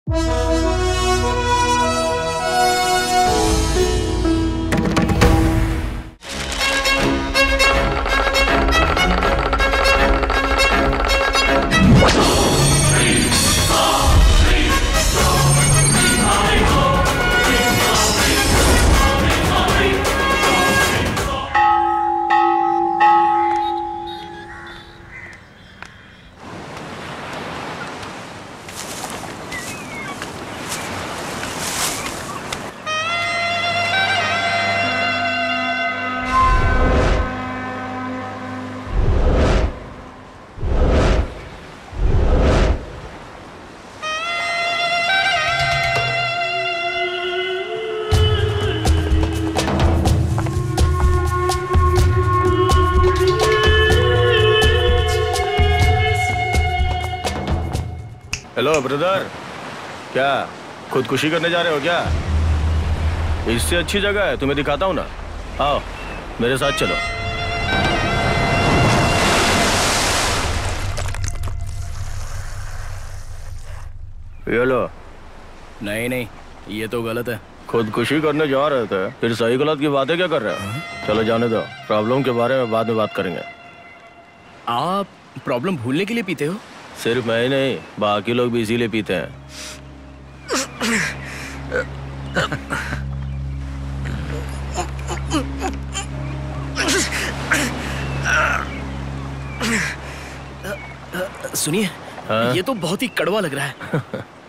Hello brother, क्या खुदकुशी करने जा रहे हो क्या? इससे अच्छी जगह है, तुम्हें दिखाता हूँ ना। आओ मेरे साथ चलो। ये लो। नहीं नहीं, ये तो गलत है। खुदकुशी करने जा रहे थे, फिर सही गलत की बातें क्या कर रहे हो? चलो जाने दो, प्रॉब्लम के बारे में बाद में बात करेंगे। आप प्रॉब्लम भूलने के लिए पीते हो? सिर्फ मैं ही नहीं, बाकी लोग भी इसीलिए पीते हैं। सुनिए, ये तो बहुत ही कड़वा लग रहा है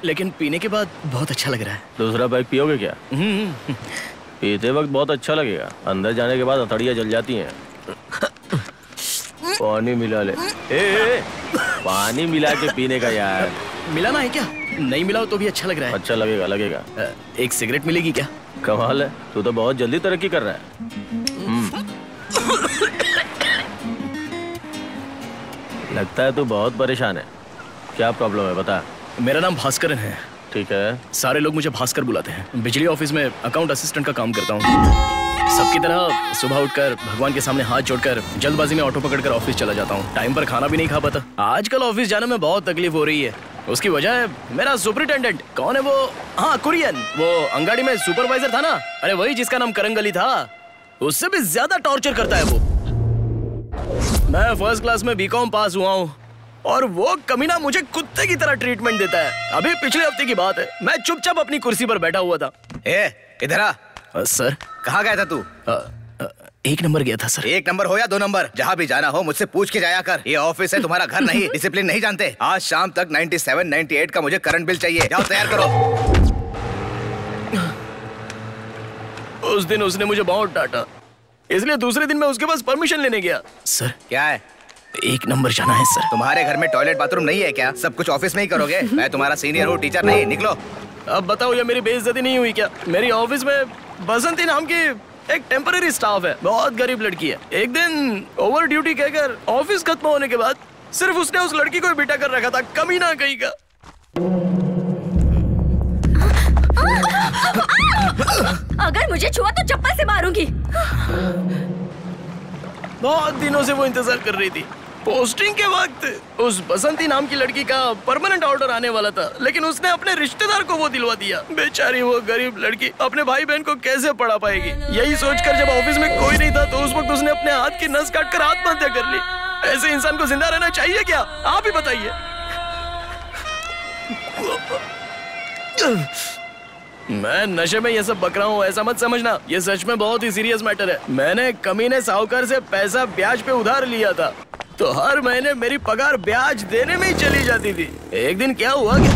लेकिन पीने के बाद बहुत अच्छा लग रहा है। दूसरा पैक पियोगे क्या? पीते वक्त बहुत अच्छा लगेगा, अंदर जाने के बाद हथौड़ियाँ जल जाती हैं। पानी मिला ले। ए, पानी मिला के पीने का यार। मिलाना है क्या? नहीं मिलाओ तो भी अच्छा लग रहा है। अच्छा लगेगा, लगेगा। एक सिगरेट मिलेगी क्या? कमाल है, तू तो बहुत जल्दी तरक्की कर रहा है। लगता है तू बहुत परेशान है। क्या प्रॉब्लम है बता। मेरा नाम भास्करन है। ठीक है। सारे लोग मुझे भास्कर बुलाते हैं। बिजली ऑफिस में अकाउंट असिस्टेंट का काम करता हूँ। सबकी तरह सुबह उठकर भगवान के सामने हाथ जोड़कर जल्दबाजी में ऑटो पकड़कर ऑफिस चला जाता हूँ। टाइम पर खाना भी नहीं खा पाता। आजकल ऑफिस जाने में बहुत तकलीफ हो रही है। उसकी वजह है मेरा सुपरिटेंडेंट। कौन है वो? हाँ, कुरियन। वो अंगाड़ी में सुपरवाइजर था ना, अरे वही जिसका नाम करंगली था। उससे भी ज्यादा टॉर्चर करता है वो। मैं फर्स्ट क्लास में बीकॉम पास हुआ हूँ और वो कमीना मुझे कुत्ते की तरह ट्रीटमेंट देता है। अभी पिछले हफ्ते की बात है, मैं चुपचाप अपनी कुर्सी पर बैठा हुआ था। इधर आ। सर। कहाँ गया था तू? 1 नंबर गया था सर। 1 नंबर हो या 2 नंबर, जहाँ भी जाना हो मुझसे पूछ के जाया कर। ये ऑफिस है, तुम्हारा घर नहीं। डिसिप्लिन नहीं जानते। आज शाम तक 97, 98 का मुझे करंट बिल चाहिए। जाओ तैयार करो। उस दिन उसने मुझे बहुत डांटा, इसलिए दूसरे दिन मैं उसके पास परमिशन लेने गया। सर। क्या है? 1 नंबर जाना है सर। तुम्हारे घर में टॉयलेट बाथरूम नहीं है क्या? सब कुछ ऑफिस में ही करोगे? मैं तुम्हारा सीनियर हूँ, टीचर नहीं। निकलो। अब बताओ, ये मेरी बेइज्जती नहीं हुई क्या? मेरी ऑफिस में बसंती नाम की एक टेम्पररी स्टाफ है, बहुत गरीब लड़की है। एक दिन ओवर ड्यूटी कहकर ऑफिस खत्म होने के बाद सिर्फ उसने उस लड़की को ही बिठा कर रखा था। कमीना कहीं का। अगर मुझे छुआ तो चप्पल से मारूंगी। बहुत दिनों से वो इंतजार कर रही थी। पोस्टिंग के वक्त उस बसंती नाम की लड़की का परमानेंट ऑर्डर आने वाला था, लेकिन उसने अपने रिश्तेदार को वो दिलवा दिया। बेचारी वो गरीब लड़की अपने भाई बहन को कैसे पढ़ा पाएगी? यही सोचकर जब ऑफिस में कोई नहीं था तो उस वक्त उसने अपने हाथ की नस काटकर आत्महत्या कर ली। ऐसे इंसान को जिंदा रहना चाहिए क्या? आप ही बताइए। मैं नशे में ये सब बक रहा हूँ ऐसा मत समझना, ये सच में बहुत ही सीरियस मैटर है। मैंने कमीने साहूकार से पैसा ब्याज पे उधार लिया था, तो हर महीने मेरी पगार ब्याज देने में ही चली जाती थी। एक दिन क्या हुआ कि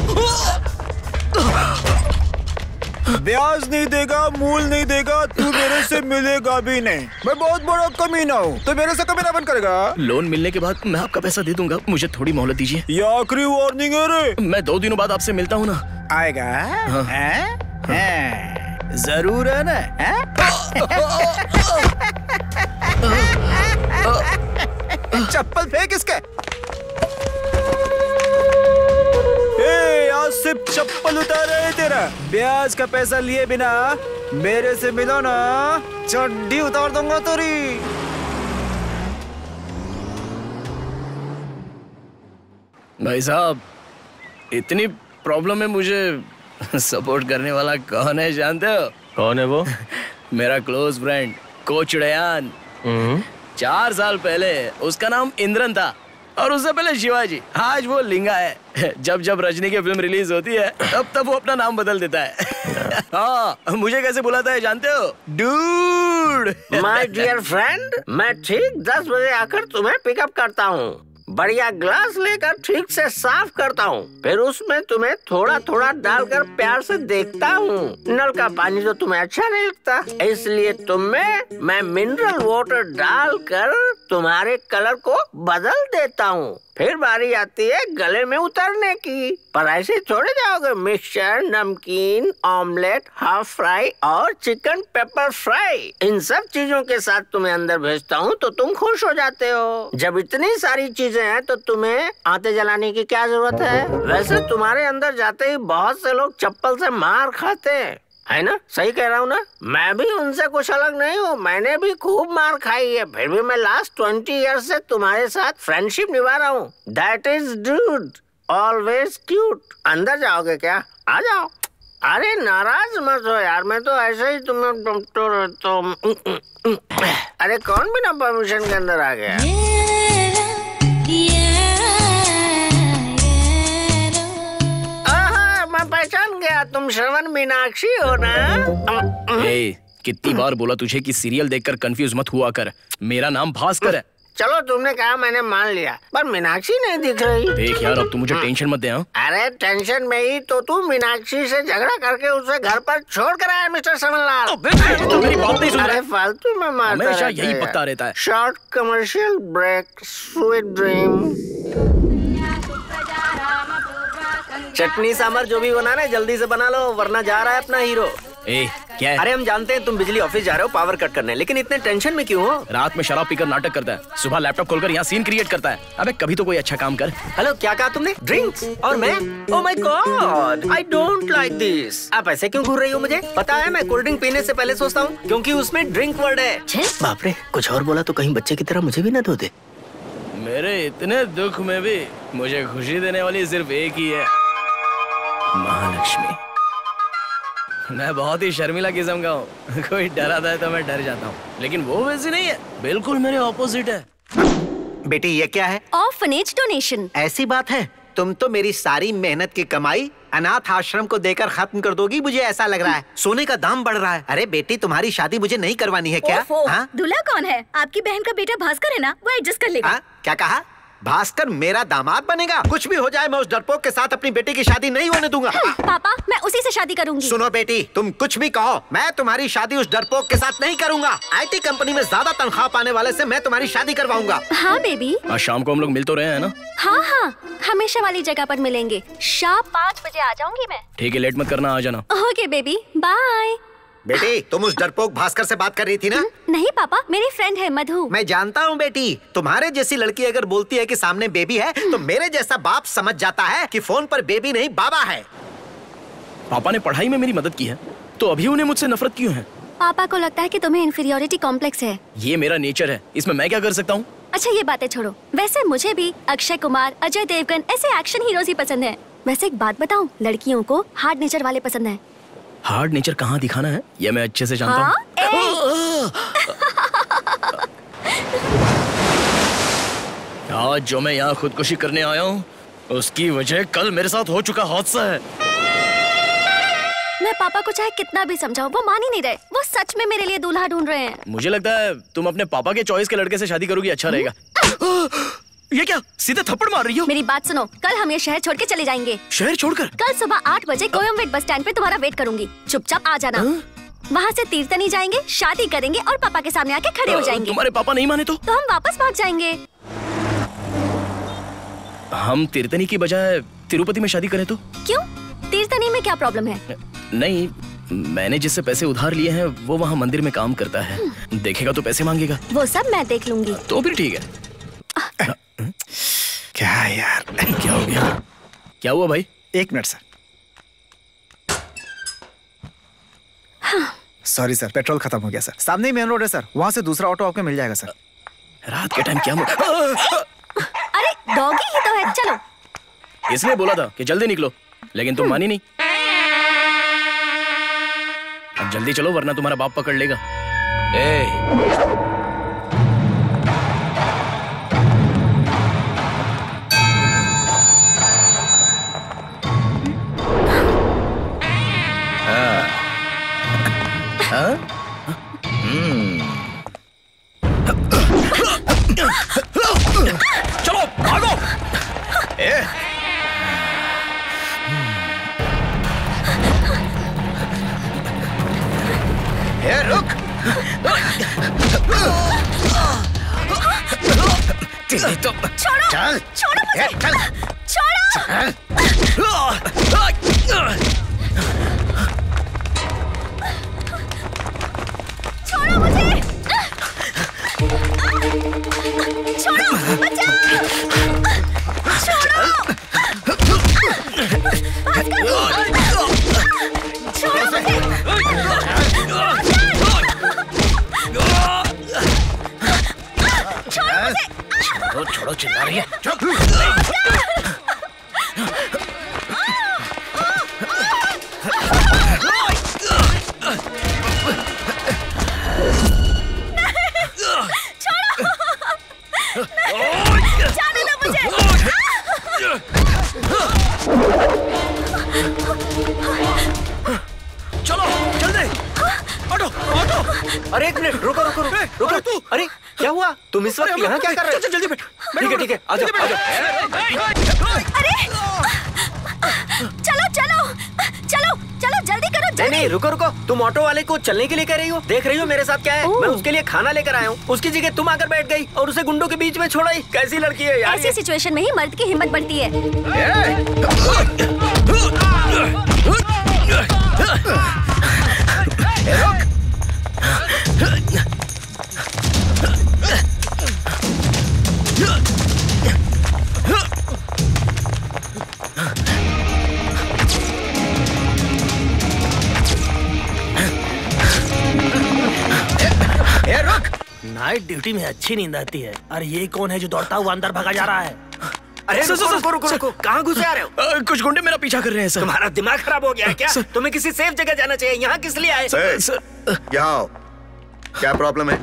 ब्याज नहीं देगा, मूल नहीं देगा, तू मेरे से मिलेगा भी नहीं। मैं बहुत बड़ा कमीना हूँ, तो मेरे से कमीना बन करेगा। लोन मिलने के बाद मैं आपका पैसा दे दूंगा, मुझे थोड़ी मोहलत दीजिए। ये आखिरी वार्निंग है रे। मैं 2 दिनों बाद आपसे मिलता हूँ ना। आएगा? हाँ। जरूर है ना? चप्पल फेंक इसके। आज सिर्फ चप्पल उतारा है तेरा। ब्याज का पैसा लिए बिना मेरे से मिलो ना, चड्डी उतार दूंगा तेरी। भाई साहब, इतनी प्रॉब्लम है, मुझे सपोर्ट करने वाला कौन है जानते हो? कौन है वो? मेरा क्लोज फ्रेंड कोच रेयान। 4 साल पहले उसका नाम इंद्रन था और उससे पहले शिवाजी। आज वो लिंगा है। जब जब रजनी की फिल्म रिलीज होती है तब वो अपना नाम बदल देता है। हाँ, मुझे कैसे बुलाता है जानते हो? डूड। माय डियर फ्रेंड, मैं ठीक 10 बजे आकर तुम्हें पिकअप करता हूँ। बढ़िया ग्लास लेकर ठीक से साफ करता हूँ, फिर उसमें तुम्हें थोड़ा थोड़ा डालकर प्यार से देखता हूँ। नल का पानी तो तुम्हें अच्छा नहीं लगता, इसलिए तुम्हें मैं मिनरल वाटर डालकर तुम्हारे कलर को बदल देता हूँ। फिर बारी आती है गले में उतरने की, पर ऐसे छोड़े जाओगे। मिक्सचर, नमकीन, ऑमलेट, हाफ फ्राई और चिकन पेपर फ्राई, इन सब चीजों के साथ तुम्हें अंदर भेजता हूँ तो तुम खुश हो जाते हो। जब इतनी सारी चीजें हैं तो तुम्हें आते जलाने की क्या जरूरत है? वैसे तुम्हारे अंदर जाते ही बहुत से लोग चप्पल से मार खाते हैं, है ना? सही कह रहा हूँ ना? मैं भी उनसे कुछ अलग नहीं हूँ, मैंने भी खूब मार खाई है, फिर भी मैं लास्ट 20 ईयर से तुम्हारे साथ फ्रेंडशिप निभा रहा हूँ। That is dude, always cute. अंदर जाओगे क्या? आ जाओ। अरे नाराज मत हो यार, मैं तो ऐसे ही तुम्हें तो अरे कौन बिना परमिशन के अंदर आ गया? मैं पहचान गया, तुम श्रवण मीनाक्षी हो ना? कितनी बार बोला तुझे कि सीरियल देखकर कंफ्यूज मत हुआ कर। मेरा नाम भास्कर है। चलो तुमने कहा, मैंने मान लिया, पर मीनाक्षी नहीं दिख रही। देख यार, अब तू मुझे टेंशन मत दे। अरे टेंशन में ही तो तू मीनाक्षी से झगड़ा करके उसे घर पर छोड़ कर आया मिस्टर श्रवणलाल। तो मेरी बात नहीं सुन रहा है। फालतू में मारता हमेशा यही पकता रहता है। Short commercial break, sweet dream. Chutney sambar जो भी बनाना है जल्दी से बना लो, वरना जा रहा है अपना हीरो। क्या है? अरे हम जानते हैं तुम बिजली ऑफिस जा रहे हो पावर कट करने, लेकिन इतने टेंशन में क्यों हो? रात में शराब पीकर नाटक करता है, सुबह लैपटॉप खोलकर यहाँ सीन क्रिएट करता है। अबे कभी तो कोई अच्छा काम कर। हेलो, क्या कहा तुमने? ड्रिंक्स? और मैं? Oh my God, I don't like this. आप ऐसे क्यों घूर रही हो? मुझे पता है, मैं कोल्ड ड्रिंक पीने से पहले सोचता हूँ, क्योंकि उसमें ड्रिंक वर्ड है। बाप रे, कुछ और बोला तो कहीं बच्चे की तरह मुझे भी ना धो दे। मेरे इतने दुख में भी मुझे खुशी देने वाली सिर्फ एक ही है, महालक्ष्मी। मैं बहुत ही शर्मिला किस्म का हूँ। कोई डराता है तो मैं डर जाता हूँ, लेकिन वो वैसी नहीं है, बिल्कुल मेरे ऑपोजिट है। बेटी ये क्या है? Orphanage donation. ऐसी बात है, तुम तो मेरी सारी मेहनत की कमाई अनाथ आश्रम को देकर खत्म कर दोगी, मुझे ऐसा लग रहा है। सोने का दाम बढ़ रहा है। अरे बेटी, तुम्हारी शादी मुझे नहीं करवानी है क्या? दूल्हा कौन है? आपकी बहन का बेटा भास्कर है ना, वो एडजस्ट कर लेगा। क्या कहा? भास्कर मेरा दामाद बनेगा? कुछ भी हो जाए, मैं उस डरपोक के साथ अपनी बेटी की शादी नहीं होने दूंगा। पापा, मैं उसी से शादी करूंगी। सुनो बेटी, तुम कुछ भी कहो, मैं तुम्हारी शादी उस डरपोक के साथ नहीं करूंगा। IT कंपनी में ज्यादा तनख्वाह पाने वाले से मैं तुम्हारी शादी करवाऊंगा। हाँ बेबी। आज शाम को हम लोग मिल तो रहे हैं ना? हाँ, हमेशा वाली जगह पर मिलेंगे। शाम 5 बजे आ जाऊंगी मैं। ठीक है, लेट मत करना, आ जाना। Okay baby, bye. बेटी, तुम उस डरपोक भास्कर से बात कर रही थी ना? नहीं पापा, मेरी फ्रेंड है मधु। मैं जानता हूँ बेटी, तुम्हारे जैसी लड़की अगर बोलती है कि सामने बेबी है, तो मेरे जैसा बाप समझ जाता है कि फोन पर बेबी नहीं बाबा है। पापा ने पढ़ाई में मेरी मदद की है, तो अभी उन्हें मुझसे नफरत क्यों है? पापा को लगता है कि तुम्हें इंफीरियोरिटी कॉम्प्लेक्स है। ये मेरा नेचर है, इसमें मैं क्या कर सकता हूँ? अच्छा ये बातें छोड़ो, वैसे मुझे भी अक्षय कुमार, अजय देवगन ऐसे एक्शन हीरोज ही पसंद है। वैसे एक बात बताऊँ, लड़कियों को हार्ड नेचर वाले पसंद है। हार्ड नेचर कहाँ दिखाना है, ये मैं अच्छे से जानता हूँ। आज जो मैं यहाँ खुदकुशी करने आया हूँ, उसकी वजह कल मेरे साथ हो चुका हादसा है। मैं पापा को चाहे कितना भी समझाऊं, वो मान ही नहीं रहे। वो सच में मेरे लिए दूल्हा ढूंढ रहे हैं। मुझे लगता है तुम अपने पापा के चॉइस के लड़के से शादी करोगी, अच्छा रहेगा। ये क्या, सीधे थप्पड़ मार रही हो? मेरी बात सुनो, कल हम ये शहर छोड़ के चले जाएंगे। शहर छोड़कर? कल सुबह 8 बजे कोयम्बेड बस स्टैंड पे तुम्हारा वेट करूंगी, चुपचाप आ जाना। वहाँ से तीर्थनी जाएंगे, शादी करेंगे और पापा के सामने आके खड़े हो जाएंगे। तुम्हारे पापा नहीं माने तो हम वापस भाग जाएंगे। हम तीर्थनी की बजाय तिरुपति में शादी करें तो? क्यों, तीर्थनी में क्या प्रॉब्लम है? नहीं, मैंने जिससे पैसे उधार लिए हैं वो वहाँ मंदिर में काम करता है, देखेगा तो पैसे मांगेगा। वो सब मैं देख लूंगी। तो फिर ठीक है। क्या यार, क्या हो गया? क्या हुआ भाई? 1 minute sir. Sorry sir, petrol खत्म हो गया सर। सामने ही मेन रोड है सर, वहाँ से दूसरा ऑटो आपको मिल जाएगा सर। रात के टाइम क्या अरे डॉगी ही तो है, चलो। इसलिए बोला था कि जल्दी निकलो, लेकिन तुम मानी नहीं। अब जल्दी चलो वरना तुम्हारा बाप पकड़ लेगा। चलो भागो। रुक। तो छोड़ो, चल छोड़ो मुझे, चल छोड़ो। छोड़ो मुझे, छोड़ो, बचाओ, छोड़ो, छोड़ो मुझे, छोड़ो चिल्ला रही है। जाने दो मुझे। चलो जल्दी। Auto auto. अरे एक मिनट, रुको रुको रुको रुको। अरे क्या हुआ? तुम इस वक्त यहाँ क्या कर रहे हो? जल्दी बैठ। ठीक है आ जाओ आ जाओ। अरे चलो चलो चलो चलो जल्दी करो, जल्दी। नहीं रुको रुको, तुम ऑटो वाले को चलने के लिए कह रही हो? देख रही हो मेरे साथ क्या है? मैं उसके लिए खाना लेकर आया हूँ, उसकी जगह तुम आकर बैठ गई और उसे गुंडों के बीच में छोड़ाई। कैसी लड़की है यार? ऐसी सिचुएशन में ही मर्द की हिम्मत बढ़ती है। नाइट ड्यूटी में अच्छी नींद आती है। और ये कौन है जो दौड़ता हुआ अंदर भागा जा रहा है? अरे रुको, कहाँ घुसे आ रहे हो? कुछ गुंडे मेरा पीछा कर रहे हैं सर। तुम्हारा दिमाग खराब हो गया है क्या? तुम्हें किसी सेफ जगह जाना चाहिए, यहाँ किस लिए आए? यहाँ आओ। क्या प्रॉब्लम है?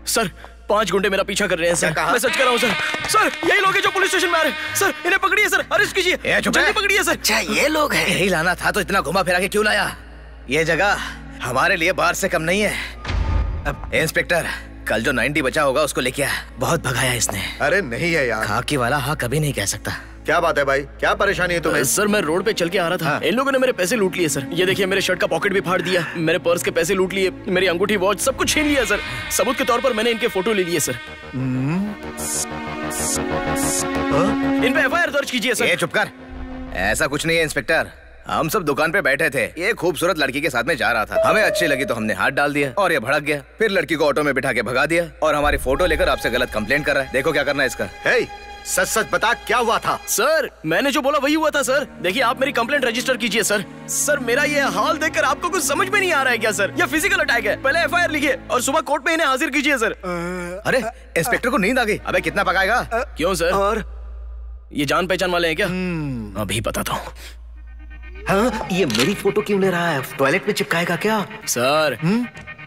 सर 5 गुंडे मेरा पीछा कर रहे हैं सर। मैं सच कर रहा हूँ सर। सर यही लोग हैं जो पुलिस स्टेशन में आ रहे हैं सर। इन्हें पकड़िए सर, अरेस्ट कीजिए, जल्दी पकड़िए सर। अच्छा ये लोग हैं। यही लाना था तो इतना घुमा फिरा के क्यों लाया? ये जगह हमारे लिए बाहर से कम नहीं है। अब इंस्पेक्टर कल जो 90 बचा होगा उसको लेके आ। बहुत भगाया इसने। अरे नहीं है यार। खाकी वाला हाँ कभी नहीं कह सकता। क्या बात है भाई, क्या परेशानी है तुम्हें? सर मैं रोड पे चल के आ रहा था। इन लोगों ने मेरे पैसे लूट लिए सर। ये देखिए मेरे शर्ट का पॉकेट भी फाड़ दिया, मेरे पर्स के पैसे लूट लिए, मेरी अंगूठी वॉच सब कुछ छीन लिया सर। सबूत के तौर पर मैंने इनके फोटो ले लिए सर। इन पे FIR दर्ज कीजिए सर। चुप कर, ऐसा कुछ नहीं है इंस्पेक्टर। हम सब दुकान पे बैठे थे, ये खूबसूरत लड़की के साथ में जा रहा था, हमें अच्छी लगी तो हमने हाथ डाल दिया और ये भड़क गया। फिर लड़की को ऑटो में बिठा के भगा दिया और हमारी फोटो लेकर आपसे गलत कंप्लेंट कर रहा है। देखो क्या करना है इसका। सच सच बता क्या हुआ था? सर मैंने जो बोला वही हुआ था सर। देखिए आप मेरी कंप्लेंट रजिस्टर कीजिए सर। सर मेरा ये हाल देखकर आपको कुछ समझ में नहीं आ रहा है क्या सर? ये फिजिकल अटैक है। पहले FIR लिखिए और सुबह कोर्ट में इन्हें हाजिर कीजिए सर। अरे इंस्पेक्टर को नींद आ गई। अबे कितना पकाएगा? क्यों सर? और ये जान पहचान वाले हैं क्या? अभी बताता हूँ। हाँ, ये मेरी फोटो क्यों ले रहा है? टॉयलेट में चिपकाएगा क्या? सर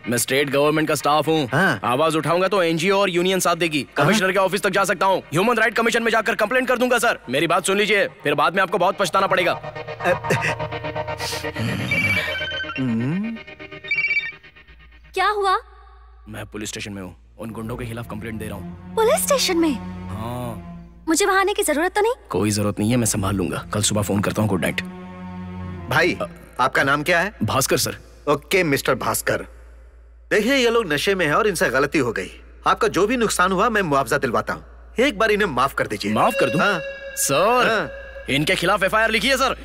मैं स्टेट गवर्नमेंट का स्टाफ हूँ। आवाज उठाऊंगा तो NGO और यूनियन साथ देगी। कमिश्नर के ऑफिस तक जा सकता हूँ। ह्यूमन राइट कमीशन में जाकर कंप्लेंट कर दूंगा सर। मेरी बात सुन लीजिए, फिर बाद में आपको बहुत पछताना पड़ेगा। क्या हुआ? मैं पुलिस स्टेशन में हूँ, उन गुंडों के खिलाफ कंप्लेंट दे रहा हूँ। पुलिस स्टेशन में? हाँ। मुझे वहाँ आने की जरूरत तो नहीं? कोई जरूरत नहीं है, मैं संभाल लूंगा। कल सुबह फोन करता हूँ। Good night. भाई आपका नाम क्या है? Bhaskar sir. Okay mister Bhaskar, देखिए ये लोग नशे में है और इनसे गलती हो गई। आपका जो भी नुकसान हुआ मैं मुआवजा दिलवाता हूँ। एक बार इन्हें माफ कर दीजिए। माफ कर दूं? हाँ। सर इनके खिलाफ FIR लिखिए सर।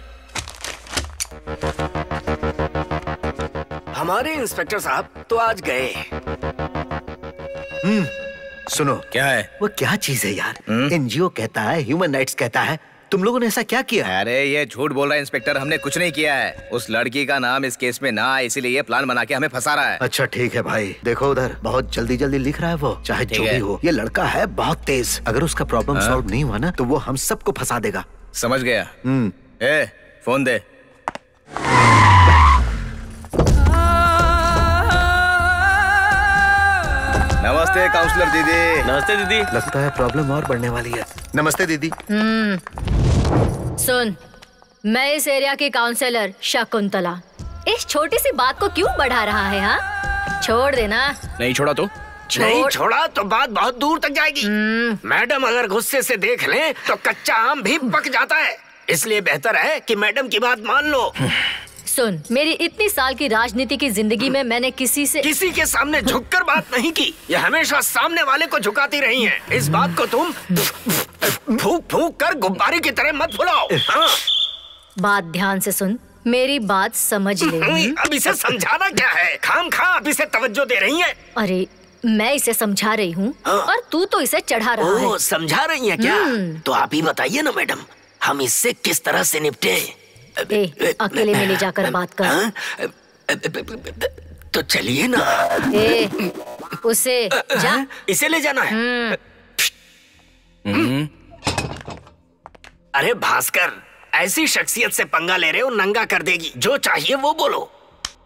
हमारे इंस्पेक्टर साहब तो आज गए। सुनो क्या है? वो क्या चीज है यार? NGO कहता है, ह्यूमन राइट्स कहता है, तुम लोगों ने ऐसा क्या किया? अरे ये झूठ बोल रहा है इंस्पेक्टर, हमने कुछ नहीं किया है। उस लड़की का नाम इस केस में ना आए इसीलिए ये प्लान बना के हमें फंसा रहा है। अच्छा ठीक है भाई, देखो उधर बहुत जल्दी जल्दी लिख रहा है वो। चाहे जो भी हो, ये लड़का है बहुत तेज। अगर उसका प्रॉब्लम सॉल्व नहीं हुआ ना तो वो हम सबको फंसा देगा। समझ गया। फोन दे। नमस्ते काउंसलर दीदी। नमस्ते दीदी। लगता है प्रॉब्लम और बढ़ने वाली है। नमस्ते दीदी। सुन, मैं इस एरिया की काउंसलर शकुंतला। इस छोटी सी बात को क्यों बढ़ा रहा है? हाँ, छोड़ देना। नहीं छोड़ा तो? नहीं छोड़ा तो बात बहुत दूर तक जाएगी। मैडम अगर गुस्से से देख लें तो कच्चा आम भी पक जाता है, इसलिए बेहतर है कि मैडम की बात मान लो। सुन, मेरी इतनी साल की राजनीति की जिंदगी में मैंने किसी के सामने झुककर बात नहीं की। ये हमेशा सामने वाले को झुकाती रही हैं। इस बात को तुम फूंक फूंक कर गुब्बारे की तरह मत फुलाओ। हाँ। बात ध्यान से सुन, मेरी बात समझ ले। अब इसे समझाना क्या है? खामखा अब इसे तवज्जो दे रही है। अरे मैं इसे समझा रही हूँ और तू तो इसे चढ़ा रहा है। समझा रही है क्या? तो आप ही बताइए ना मैडम, हम इससे किस तरह से निपटे? अकेले में ले जाकर बात कर। तो चलिए ना। उसे जा। इसे ले जाना है। अरे भास्कर, ऐसी शख्सियत से पंगा ले रहे हो, नंगा कर देगी। जो चाहिए वो बोलो।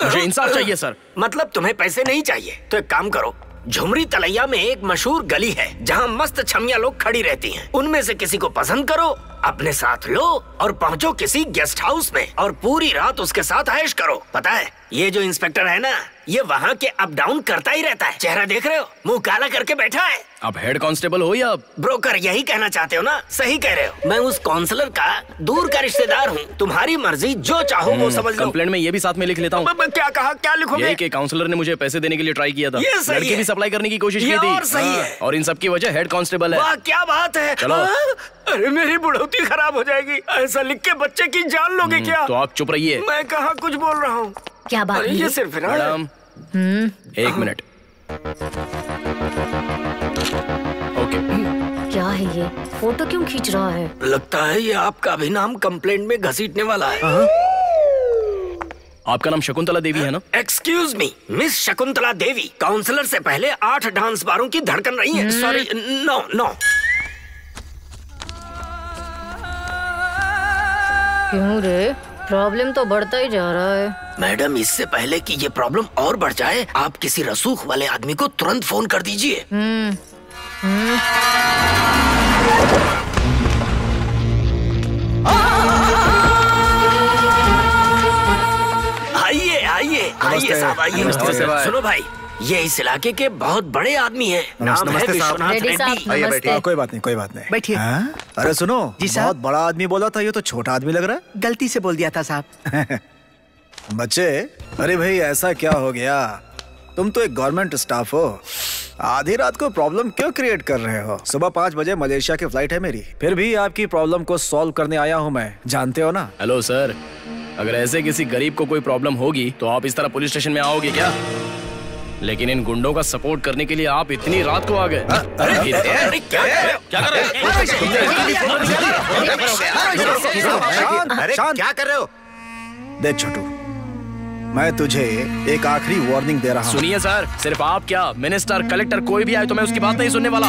मुझे इंसाफ चाहिए सर। मतलब तुम्हें पैसे नहीं चाहिए? तो एक काम करो, झुमरी तलैया में एक मशहूर गली है जहाँ मस्त छमिया लोग खड़ी रहती हैं। उनमें से किसी को पसंद करो, अपने साथ लो और पहुँचो किसी गेस्ट हाउस में और पूरी रात उसके साथ ऐश करो। पता है, ये जो इंस्पेक्टर है ना, ये वहाँ के अप डाउन करता ही रहता है। चेहरा देख रहे हो, मुंह काला करके बैठा है। आप हेड कांस्टेबल हो या ब्रोकर? यही कहना चाहते हो ना? सही कह रहे हो। मैं उस काउंसलर का दूर का रिश्तेदार हूँ। तुम्हारी मर्जी, जो चाहो वो समझ लो। कंप्लेंट में ये भी साथ में लिख लेता हूँ। क्या कहा? क्या लिखोगे? यही कि काउंसलर ने मुझे पैसे देने के लिए ट्राई किया था। ये सही लड़की है। भी सप्लाई करने की कोशिश की थी। और सही है। और इन सब की वजह हेड कांस्टेबल है। वाह क्या बात है। चलो। अरे मेरी बुढ़ौती खराब हो जाएगी। ऐसा लिख के बच्चे की जान लोगे क्या? तो आप चुप रहिए। मैं कहाँ कुछ बोल रहा हूँ। क्या बात है? ये सिर्फ मैडम, एक मिनट। ओके। क्या है ये? फोटो क्यों खींच रहा है? लगता है ये आपका भी नाम कंप्लेंट में घसीटने वाला है। आपका नाम शकुंतला देवी है ना? Excuse me, miss Shakuntala Devi counsellor से पहले 8 डांस बारों की धड़कन रही है। Sorry, no. क्यों रे? प्रॉब्लम तो बढ़ता ही जा रहा है। मैडम, इससे पहले कि ये प्रॉब्लम और बढ़ जाए, आप किसी रसूख वाले आदमी को तुरंत फोन कर दीजिए। आइए साहब, आइए। सुनो भाई, ये इस इलाके के बहुत बड़े आदमी हैं। नाम है विश्वनाथ रेड्डी। कोई बात नहीं। बैठिए। अरे सुनो जी साहब। बहुत बड़ा आदमी बोला था, ये तो छोटा आदमी लग रहा गलती से बोल दिया था साहब। है। बच्चे, अरे भाई ऐसा क्या हो गया? तुम तो एक गवर्नमेंट स्टाफ हो, आधी रात को प्रॉब्लम क्यों क्रिएट कर रहे हो? सुबह 5 बजे मलेशिया की फ्लाइट है मेरी, फिर भी आपकी प्रॉब्लम को सॉल्व करने आया हूँ मैं, जानते हो ना? हेलो सर, अगर ऐसे किसी गरीब को कोई प्रॉब्लम होगी तो आप इस तरह पुलिस स्टेशन में आओगे क्या? लेकिन इन गुंडों का सपोर्ट करने के लिए आप इतनी रात को आ गए। अरे क्या कर रहे अरे क्या कर रहे हो? देख छोटू, मैं तुझे एक आखिरी वार्निंग दे रहा हूँ। सुनिए सर, सिर्फ आप क्या, मिनिस्टर, कलेक्टर कोई भी आए तो मैं उसकी बात नहीं सुनने वाला।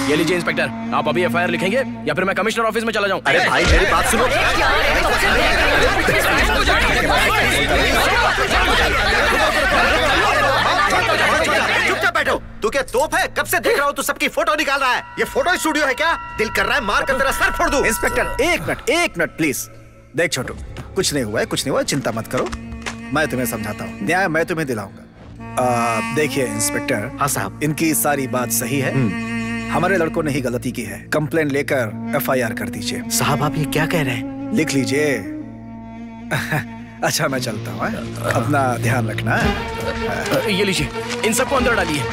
ये लीजिए इंस्पेक्टर, आप अभी एफआईआर लिखेंगे या फिर मैं कमिश्नर ऑफिस में चला जाऊं? अरे भाई मेरी बात सुनो। चुपचाप बैठो। तू क्या तोप है? कब से देख रहा हूँ तू सबकी फोटो निकाल रहा है। ये फोटो स्टूडियो है क्या? दिल कर रहा है मार कर तेरा सर फोड़ दूं। इंस्पेक्टर एक मिनट प्लीज। देख छोटू, कुछ नहीं हुआ है, चिंता मत करो, मैं तुम्हें समझाता हूँ, न्याय मैं तुम्हें दिलाऊंगा। देखिए इंस्पेक्टर। हाँ साहब। इनकी सारी बात सही है, हमारे लड़कों ने ही गलती की है, कंप्लेंट लेकर एफआईआर कर दीजिए। साहब आप ये क्या कह रहे हैं? लिख लीजिए। अच्छा मैं चलता हूँ, अपना ध्यान रखना। ये लीजिए, इन सबको अंदर डालिए।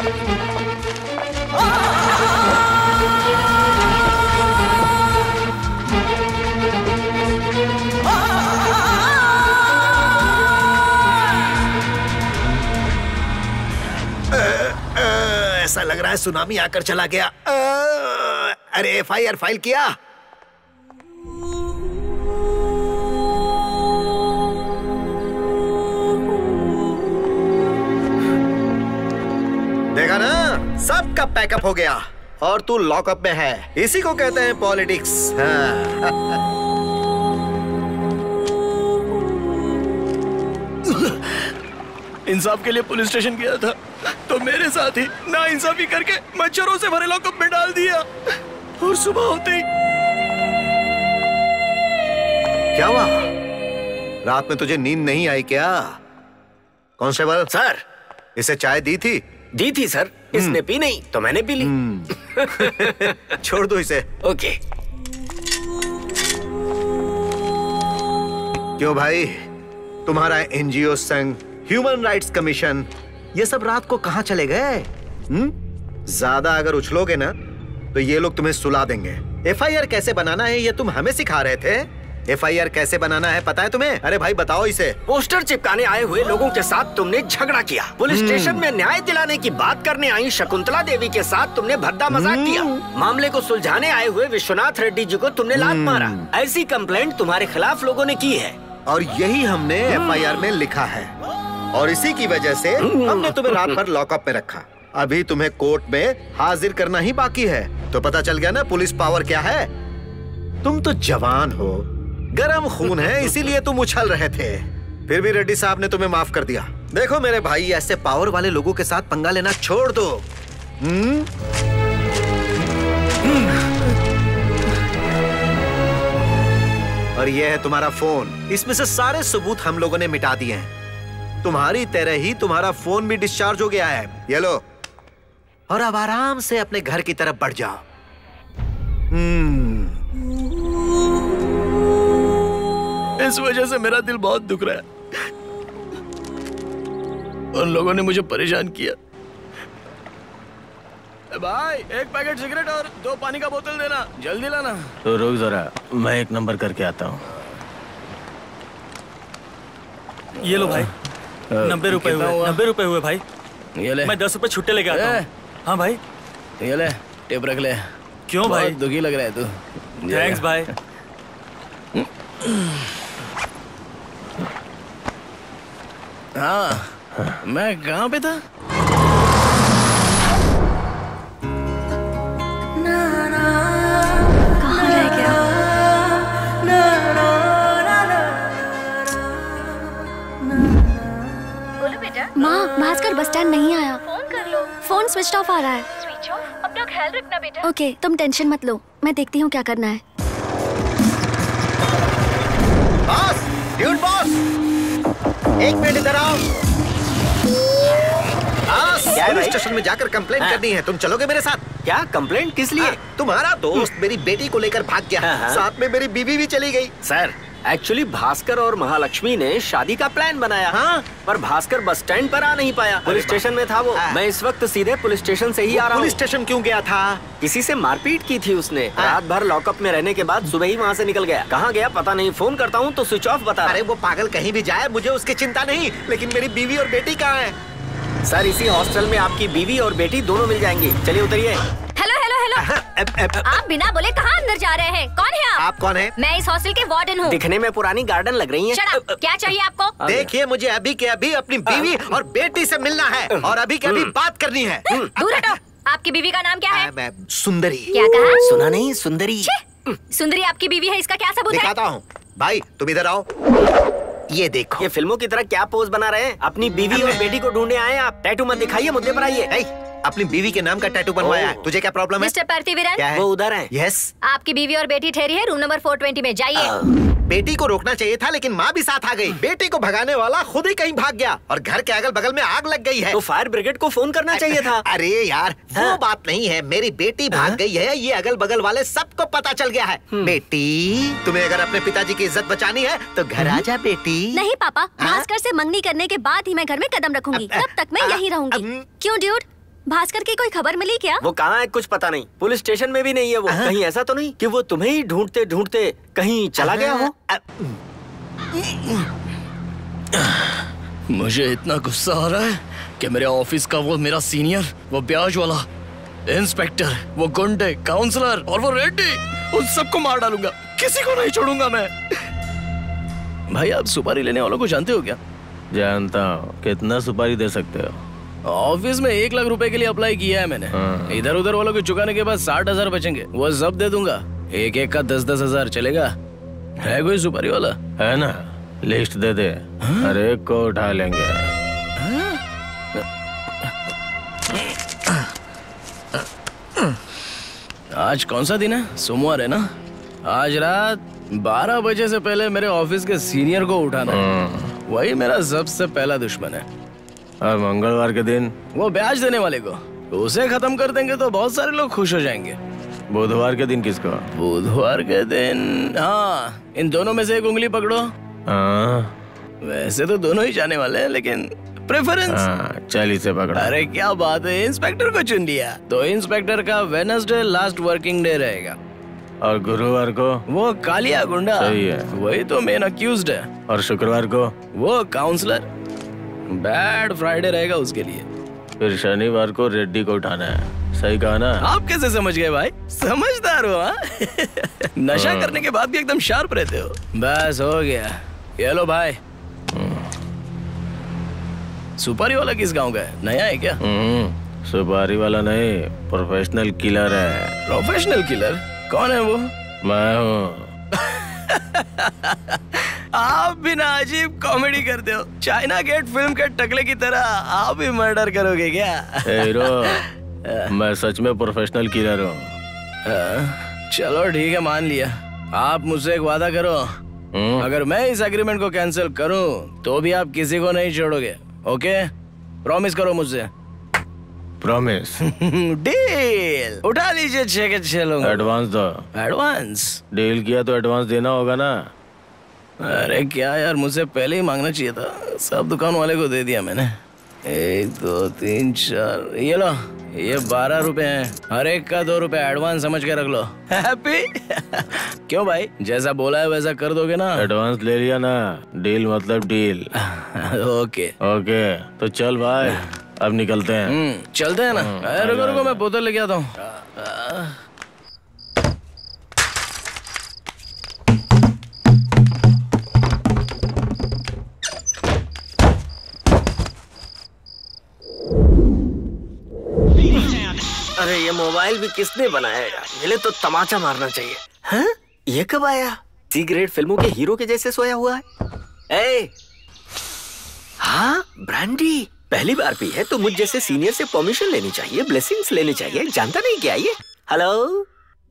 ऐसा लग रहा है सुनामी आकर चला गया। अरे एफआईआर फाइल किया? देखा ना, सबका पैकअप हो गया और तू लॉकअप में है। इसी को कहते हैं पॉलिटिक्स। इंसाफ के लिए पुलिस स्टेशन गया था तो मेरे साथ ही ना इंसाफी करके मच्छरों से भरे लॉकअप में डाल दिया और सुबह होते ही। क्या हुआ? रात में तुझे नींद नहीं आई क्या? कांस्टेबल सर, इसे चाय दी थी? दी थी सर, इसने पी नहीं तो मैंने पी ली। छोड़ दो इसे। ओके। क्यों भाई, तुम्हारा एनजीओ संघ, ह्यूमन राइट्स कमीशन, ये सब रात को कहां चले गए? ज्यादा अगर उछलोगे ना तो ये लोग तुम्हें सुला देंगे। एफआईआर कैसे बनाना है ये तुम हमें सिखा रहे थे। एफआईआर कैसे बनाना है पता है तुम्हें? अरे भाई बताओ इसे। पोस्टर चिपकाने आए हुए लोगों के साथ तुमने झगड़ा किया। पुलिस स्टेशन में न्याय दिलाने की बात करने आई शकुंतला देवी के साथ तुमने भद्दा मजाक किया। मामले को सुलझाने आए हुए विश्वनाथ रेड्डी जी को तुमने लात मारा। ऐसी कंप्लेंट तुम्हारे खिलाफ लोगों ने की है और यही हमने एफआईआर में लिखा है और इसी की वजह से हमने तुम्हें रात भर लॉकअप में रखा। अभी तुम्हें कोर्ट में हाजिर करना ही बाकी है। तो पता चल गया ना पुलिस पावर क्या है। तुम तो जवान हो, गरम खून है, इसीलिए तुम उछल रहे थे। फिर भी रेड्डी साहब ने तुम्हें माफ कर दिया। देखो मेरे भाई, ऐसे पावर वाले लोगों के साथ पंगा लेना छोड़ दो। और यह है तुम्हारा फोन। इसमें से सारे सबूत हम लोगों ने मिटा दिए हैं। तुम्हारी तरह ही तुम्हारा फोन भी डिस्चार्ज हो गया है। ये लो, और अब आराम से अपने घर की तरफ बढ़ जाओ। इस वजह से मेरा दिल बहुत दुख रहा है। उन लोगों ने मुझे परेशान किया। भाई, एक पैकेट सिगरेट और 2 पानी का बोतल देना, जल्दी लाना। तो रुक जरा, मैं एक नंबर करके आता हूँ। ये लो भाई, 90 रुपए हुए। 90 रुपए हुए भाई। ये ले। मैं 10 रुपए छुट्टे लेके आता हूँ। हाँ भाई, ये ले, टिप रख ले। क्यों भाई? बहुत दुखी लग रहा है तू। थैंक्स भाई। हाँ, मैं कहाँ पे था? कहाँ रह गया? बोलो बेटा। माँ, भास्कर बस स्टैंड नहीं आया। फोन कर लो। फोन स्विच ऑफ आ रहा है। Switch off? अपना ख्याल रखना बेटा। ओके, तुम टेंशन मत लो, मैं देखती हूँ क्या करना है। बॉस, ड्यूड बॉस, एक मिनट इधर आओ। पुलिस स्टेशन में जाकर कंप्लेंट करनी है। तुम चलोगे मेरे साथ? क्या कंप्लेंट? किस लिए? तुम्हारा दोस्त मेरी बेटी को लेकर भाग गया। साथ में मेरी बीवी भी चली गई। सर, एक्चुअली भास्कर और महालक्ष्मी ने शादी का प्लान बनाया। हाँ, पर भास्कर बस स्टैंड पर आ नहीं पाया। पुलिस स्टेशन में था वो। मैं इस वक्त सीधे पुलिस स्टेशन से ही आ रहा हूँ। पुलिस स्टेशन क्यों गया था? किसी से मारपीट की थी उसने। रात भर लॉकअप में रहने के बाद सुबह ही वहाँ से निकल गया। कहाँ गया पता नहीं। फोन करता हूँ तो स्विच ऑफ बता। अरे वो पागल कहीं भी जाए, मुझे उसकी चिंता नहीं, लेकिन मेरी बीवी और बेटी कहाँ है? सर, इसी हॉस्टल में आपकी बीवी और बेटी दोनों मिल जाएंगी। चलिए उतरिए। Hello hello hello. आप बिना बोले कहाँ अंदर जा रहे हैं? कौन है आप? आप कौन है? मैं इस हॉस्टल के वार्डन हूँ। दिखने में पुरानी गार्डन लग रही है। Shut up! क्या चाहिए आपको? देखिए, मुझे अभी के अभी अपनी बीवी और बेटी से मिलना है और अभी के अभी बात करनी है। दूर हटो। आपकी बीवी का नाम क्या है? सुंदरी। क्या कहा? सुना नहीं? सुंदरी। सुंदरी आपकी बीवी है, इसका क्या सबूत है? दिखाता हूँ। भाई तुम इधर आओ, ये देखो। ये फिल्मों की तरह क्या पोज बना रहे हैं? अपनी बीवी और बेटी को ढूंढने आए आप। टैटू मत दिखाइए, मुद्दे पर आइए। अपनी बीवी के नाम का टैटू बनवाया है। तुझे क्या प्रॉब्लम है? मिस्टर पार्थिवीरन, क्या है? वो उधर है। यस। आपकी बीवी और बेटी ठहरी है रूम नंबर 420 में। जाइए। बेटी को रोकना चाहिए था, लेकिन माँ भी साथ आ गई। बेटी को भगाने वाला खुद ही कहीं भाग गया और घर के अगल बगल में आग लग गई है। तो फायर ब्रिगेड को फोन करना चाहिए था। अरे यार, वो बात नहीं है। मेरी बेटी भाग गई है, ये अगल बगल वाले सबको पता चल गया है। बेटी, तुम्हें अगर अपने पिताजी की इज्जत बचानी है तो घर आ जा बेटी। नहीं पापा, भास्कर से मंगनी करने के बाद ही मैं घर में कदम रखूंगी। तब तक मैं यहीं रहूंगी। क्यों ड्यूड, भास्कर की कोई खबर मिली क्या? वो कहाँ है कुछ पता नहीं। पुलिस स्टेशन में भी नहीं है वो। कहीं ऐसा तो नहीं कि वो तुम्हें ही ढूंढते ढूंढते कहीं चला गया हो? मुझे इतना गुस्सा आ रहा है कि मेरे ऑफिस का वो मेरा सीनियर, वो ब्याज वाला इंस्पेक्टर, वो गुंडे, काउंसलर और वो रेड्डी, उन सबको मार डालूंगा। किसी को नहीं छोड़ूंगा मैं। भाई, आप सुपारी लेने वालों को जानते हो क्या? जानता हूँ। कितना सुपारी दे सकते हो? ऑफिस में 1 लाख रुपए के लिए अप्लाई किया है मैंने। इधर उधर वालों को चुकाने के बाद 60,000 बचेंगे, वो सब दे दूंगा। एक एक का 10-10 हजार चलेगा। है कोई सुपारी वाला? है ना, लिस्ट दे दे। हर एक को उठा लेंगे। आज कौन सा दिन है? सोमवार है ना? आज रात 12 बजे से पहले मेरे ऑफिस के सीनियर को उठाना है। वही मेरा सबसे पहला दुश्मन है। और मंगलवार के दिन वो ब्याज देने वाले को, उसे खत्म कर देंगे तो बहुत सारे लोग खुश हो जाएंगे। बुधवार के दिन किसका? बुधवार के दिन, हाँ, इन दोनों में से एक उंगली पकड़ो। वैसे तो दोनों ही जाने वाले हैं, लेकिन प्रेफरेंस। चल इसे पकड़ा। अरे क्या बात है, इंस्पेक्टर को चुन लिया। तो इंस्पेक्टर का वेडनेसडे लास्ट वर्किंग डे रहेगा। और गुरुवार को? वो कालिया गुंडा। सही है। वही तो मेन अक्यूज्ड है। और शुक्रवार को? वो काउंसलर। बैड फ्राइडे रहेगा उसके लिए। फिर शनिवार को रेड्डी को उठाना है। सही कहा ना? आप कैसे समझ गए भाई? समझदार हो। नशा करने के बाद भी एकदम शार्प रहते हो। बस हो गया। ये लो भाई। सुपारी वाला किस गांव का है? नया है क्या? सुपारी वाला नहीं, प्रोफेशनल किलर है। Professional killer? कौन है वो? मैं हूँ। आप भी ना अजीब कॉमेडी करते हो। चाइना गेट फिल्म के टकले की तरह आप भी मर्डर करोगे क्या? हीरो, मैं सच में प्रोफेशनल किलर हूँ। चलो ठीक है, मान लिया। आप मुझसे एक वादा करो, अगर मैं इस एग्रीमेंट को कैंसिल करूं तो भी आप किसी को नहीं छोड़ोगे। ओके? प्रॉमिस करो मुझसे। प्रॉमिस। डील। उठा लीजिए 6 के 6 लोग। एडवांस दो। एडवांस? डील किया तो एडवांस देना होगा ना। अरे क्या यार, मुझसे पहले ही मांगना चाहिए था। सब दुकान वाले को दे दिया मैंने। 1 2 3 4, ये लो, ये 12 रुपए हैं। हर एक का 2 रुपए एडवांस समझ के रख लो। हैप्पी? क्यों भाई, जैसा बोला है वैसा कर दोगे ना? एडवांस ले लिया ना, डील मतलब डील। ओके ओके, तो चल भाई, अब निकलते हैं। चलते हैं ना। रुको रुको, मैं बोतल लेके आता हूँ। अरे ये मोबाइल भी किसने बनाया यार? मिले तो तमाचा मारना चाहिए। हैं? ये कब आया? सी ग्रेड फिल्मों के हीरो के जैसे सोया हुआ है। ए, हाँ ब्रांडी, पहली बार पी है तो मुझ जैसे सीनियर से परमिशन लेनी चाहिए, ब्लेसिंग्स लेनी चाहिए। जानता नहीं क्या ये? हेलो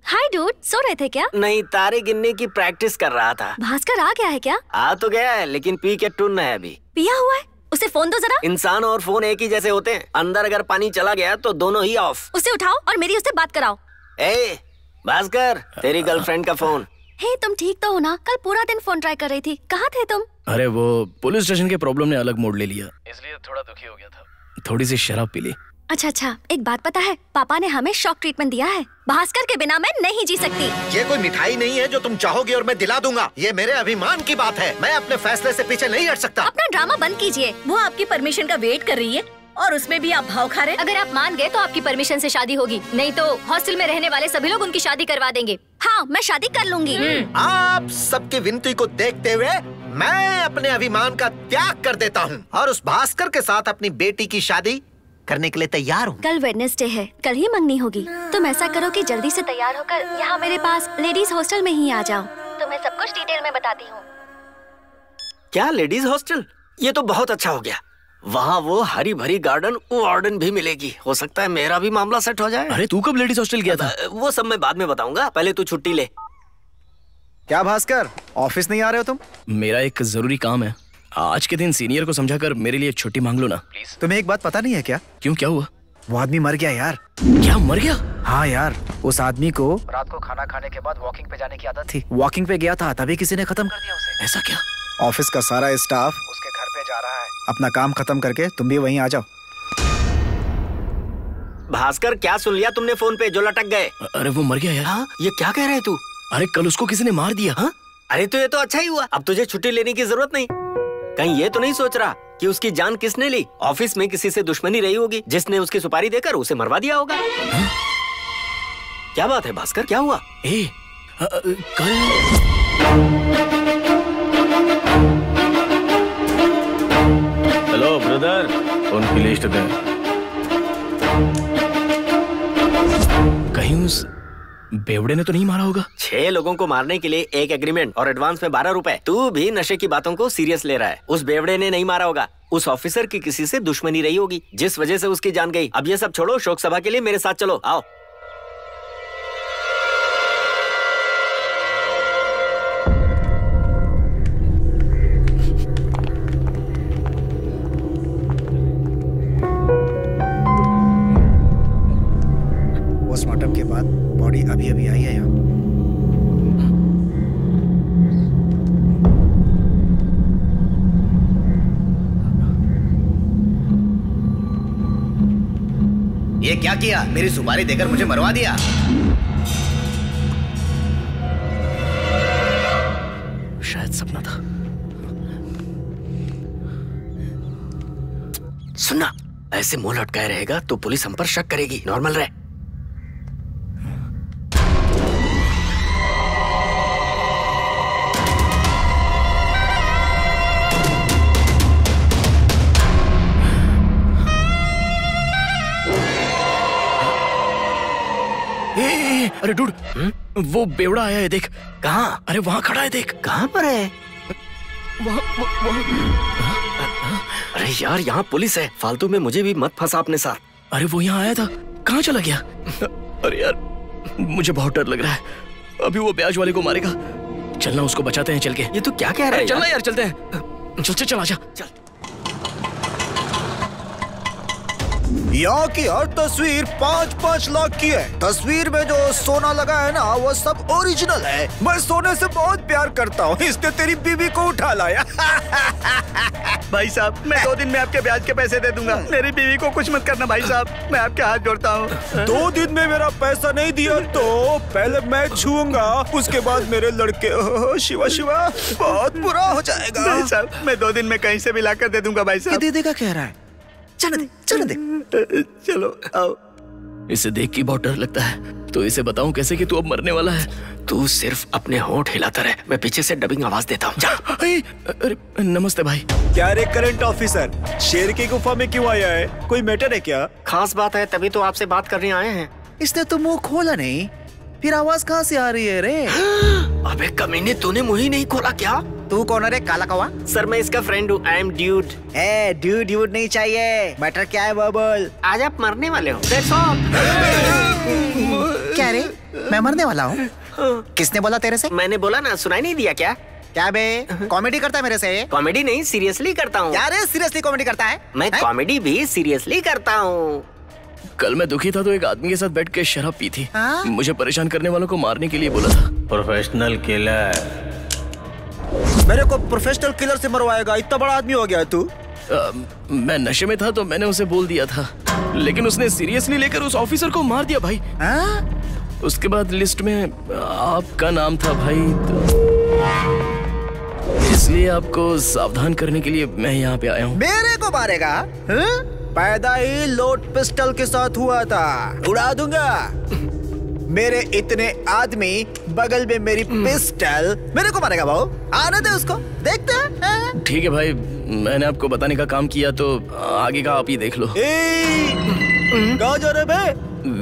हाय डूड, सो रहे थे क्या? नहीं, तारे गिनने की प्रैक्टिस कर रहा था। भास्कर आ गया है क्या? आ तो गया है, लेकिन पी के टुन है अभी। पिया हुआ है? उसे फोन दो जरा। इंसान और फोन एक ही जैसे होते हैं, अंदर अगर पानी चला गया तो दोनों ही ऑफ। उसे उठाओ और मेरी उससे बात कराओ। ए भास्कर, तेरी गर्लफ्रेंड का फोन। हे, तुम ठीक तो हो ना? कल पूरा दिन फोन ट्राई कर रही थी, कहाँ थे तुम? अरे वो पुलिस स्टेशन के प्रॉब्लम ने अलग मोड़ ले लिया, इसलिए थोड़ा दुखी हो गया था। थोड़ी सी शराब पी ली। अच्छा, एक बात पता है, पापा ने हमें शॉक ट्रीटमेंट दिया है। भास्कर के बिना मैं नहीं जी सकती। ये कोई मिठाई नहीं है जो तुम चाहोगे और मैं दिला दूंगा। ये मेरे अभिमान की बात है, मैं अपने फैसले से पीछे नहीं हट सकता। अपना ड्रामा बंद कीजिए। वो आपकी परमिशन का वेट कर रही है और उसमें भी आप भाव खा रहे। अगर आप मान गए तो आपकी परमिशन से शादी होगी, नहीं तो हॉस्टल में रहने वाले सभी लोग उनकी शादी करवा देंगे। हाँ, मैं शादी कर लूंगी। आप सबकी विनती को देखते हुए मैं अपने अभिमान का त्याग कर देता हूँ और उस भास्कर के साथ अपनी बेटी की शादी करने के लिए तैयार हूँ। कल वेडनेसडे है, कल ही मंगनी होगी। तुम ऐसा करो कि जल्दी से तैयार होकर यहाँ मेरे पास लेडीज हॉस्टल में ही आ जाओ। तुम्हें सब कुछ डिटेल में बताती हूँ। क्या लेडीज हॉस्टल? ये तो बहुत अच्छा हो गया। वहाँ वो हरी भरी गार्डन वार्डन भी मिलेगी। हो सकता है मेरा भी मामला सेट हो जाए। अरे तू कब लेडीज हॉस्टल गया था? वो सब मैं बाद में बताऊंगा, पहले तू छुट्टी ले। क्या भास्कर, ऑफिस नहीं आ रहे हो तुम? मेरा एक जरूरी काम है। आज के दिन सीनियर को समझाकर मेरे लिए छुट्टी मांग लो ना प्लीज। तुम्हें एक बात पता नहीं है क्या? क्यों, क्या हुआ? वो आदमी मर गया यार। क्या, मर गया? हाँ यार, उस आदमी को रात को खाना खाने के बाद वॉकिंग पे जाने की आदत थी। वॉकिंग पे गया था, तभी किसी ने खत्म कर दिया उसे। ऐसा क्या? ऑफिस का सारा स्टाफ उसके घर पे जा रहा है। अपना काम खत्म करके तुम भी वहीं आ जाओ। भास्कर, क्या सुन लिया तुमने फोन पे जो लटक गए? अरे वो मर गया यार। हाँ, ये क्या कह रहे तू? अरे कल उसको किसी ने मार दिया। हाँ? अरे तो ये तो अच्छा ही हुआ, अब तुझे छुट्टी लेने की जरूरत नहीं। कहीं ये तो नहीं सोच रहा कि उसकी जान किसने ली? ऑफिस में किसी से दुश्मनी रही होगी जिसने उसकी सुपारी देकर उसे मरवा दिया होगा। हाँ? क्या बात है भास्कर, क्या हुआ? कल हेलो ब्रदर, उनकी लिस्ट दें। कहीं उस बेवड़े ने तो नहीं मारा होगा? 6 लोगों को मारने के लिए एक एग्रीमेंट और एडवांस में 12 रुपए। तू भी नशे की बातों को सीरियस ले रहा है। उस बेवड़े ने नहीं मारा होगा, उस ऑफिसर की किसी से दुश्मनी रही होगी जिस वजह से उसकी जान गई। अब ये सब छोड़ो, शोक सभा के लिए मेरे साथ चलो, आओ। ये क्या किया? मेरी सुपारी देकर मुझे मरवा दिया। शायद सपना था। सुनना, ऐसे मुंह लटकाए रहेगा तो पुलिस हम पर शक करेगी। नॉर्मल रहे। अरे डूड, वो बेवड़ा आया है, देख। कहाँ? अरे वहाँ खड़ा है, देख। कहाँ पर है? वहाँ। अरे यार, यहाँ पुलिस है। फालतू में मुझे भी मत फंसा अपने साथ। अरे वो यहाँ आया था, कहाँ चला गया? अरे यार, मुझे बहुत डर लग रहा है। अभी वो ब्याज वाले को मारेगा। चलना, उसको बचाते हैं चल के। ये तू क्या कह रहा है? चलना यार, चलते हैं। चल आजा। चल। यहाँ की हर तस्वीर 5-5 लाख की है। तस्वीर में जो सोना लगा है ना, वो सब ओरिजिनल है। मैं सोने से बहुत प्यार करता हूँ, इसने तेरी बीवी को उठा लाया। भाई साहब, मैं 2 दिन में आपके ब्याज के पैसे दे दूंगा। मेरी बीवी को कुछ मत करना भाई साहब, मैं आपके हाथ जोड़ता हूँ। 2 दिन में मेरा पैसा नहीं दिया तो पहले मैं छूऊंगा, उसके बाद मेरे लड़के। शिवा बहुत बुरा हो जाएगा। भाई साहब, मैं 2 दिन में कहीं से भी लाकर दे दूंगा भाई साहब। दे देगा कह रहा है। चल दे। चलो आओ। इसे देख के बहुत डर लगता है, तो इसे बताऊं कैसे कि तू अब मरने वाला है? तू सिर्फ अपने होंठ हिलाता रहे, मैं पीछे से डबिंग आवाज देता हूँ। जा। अरे नमस्ते भाई। क्या रे करंट ऑफिसर, शेर की गुफा में क्यों आया है? कोई मैटर है क्या? खास बात है, तभी तो आपसे बात करने आए हैं। इसने तो मुंह खोला नहीं, फिर आवाज कहाँ से आ रही है रे? अबे कमीने, तूने मुंह ही नहीं खोला क्या? तू कौन है रे काला कौवा? सर मैं इसका फ्रेंड हूँ। I am dude. ड्यूड नहीं चाहिए। मैटर क्या है वो बोल। आज आप मरने वाले हो। That's all। क्या रे, मैं मरने वाला हूँ? किसने बोला तेरे से? मैंने बोला ना, सुनाई नहीं दिया क्या? क्या बे, कॉमेडी करता है मेरे से? कॉमेडी नहीं, सीरियसली करता हूँ। क्या रे, सीरियसली कॉमेडी करता है? मैं कॉमेडी भी सीरियसली करता हूँ। कल मैं दुखी था तो एक आदमी के साथ बैठ के शराब पी थी। मुझे परेशान करने वालों को मारने के लिए बोला था। Professional killer. मेरे को प्रोफेशनल किलर से मरवाएगा? इतना बड़ा आदमी हो गया है तू। मैं नशे में था तो मैंने उसे बोल दिया था, लेकिन उसने सीरियसली लेकर उस ऑफिसर को मार दिया भाई। उसके बाद लिस्ट में आपका नाम था भाई, तो इसलिए आपको सावधान करने के लिए मैं यहाँ पे आया हूँ। मेरे को मारेगा? पैदा ही लोड पिस्टल के साथ हुआ था, उड़ा दूंगा। मेरे इतने आदमी, बगल में मेरी पिस्टल, मेरे को मारेगा भाऊ? आने दे उसको, देखते हैं। ठीक है भाई, मैंने आपको बताने का काम किया तो आगे का आप ही देख लो। कहाँ जा रहे बे?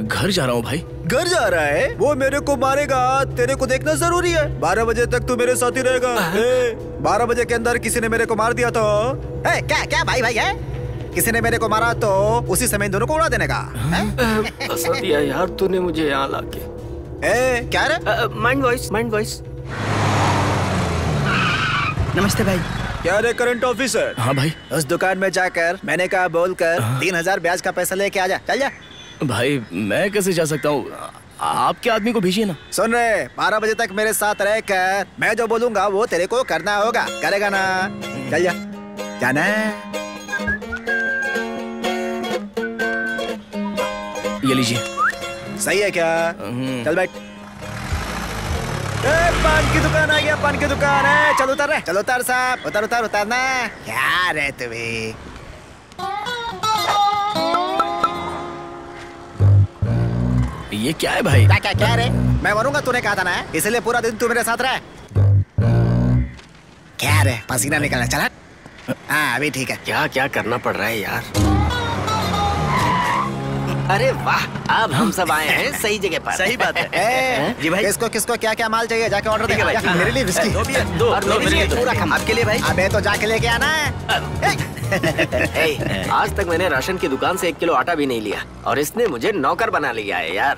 घर जा रहा हूँ भाई। घर जा रहा है? वो मेरे को मारेगा, तेरे को देखना जरूरी है। 12 बजे तक तू मेरे साथ ही रहेगा। 12 बजे के अंदर किसी ने मेरे को मार दिया तो क्या भाई है? किसी ने मेरे को मारा तो उसी समय दोनों को उड़ा देने का। फंसा दिया यार तूने मुझे यहाँ लाके। क्या रे? Mind voice. नमस्ते भाई। क्या रे करंट ऑफिसर? हाँ भाई। उस दुकान में जाकर मैंने कहा बोलकर 3000 ब्याज का पैसा लेके आ जा। चल जा। भाई मैं कैसे जा सकता हूँ? आपके आदमी को भेजिए ना। सुन रहे, 12 बजे तक मेरे साथ रहकर मैं जो बोलूंगा वो तेरे को करना होगा। करेगा ना? चल जा। जाना। ये लीजिए। सही है क्या? चल बैठ। पान की दुकान आ गया, पान की दुकान है। चल उतर साहब, उतरना। क्या रे तुम्हें? ये क्या है भाई? क्या रे? मैं मरूंगा, तूने कहा था ना, इसलिए पूरा दिन तू मेरे साथ रह। क्या रे, पसीना निकलना। चला। हाँ अभी ठीक है। क्या करना पड़ रहा है यार? अरे वाह, अब हम सब आए हैं सही जगह पर। सही बात है। जी भाई, किसको क्या माल चाहिए? जाके ऑर्डर दे भाई। मेरे लिए विस्की दो आपके लिए भाई। अबे तो जाके लेके आना है। आज तक मैंने राशन की दुकान से 1 किलो आटा भी नहीं लिया और इसने मुझे नौकर बना लिया है यार।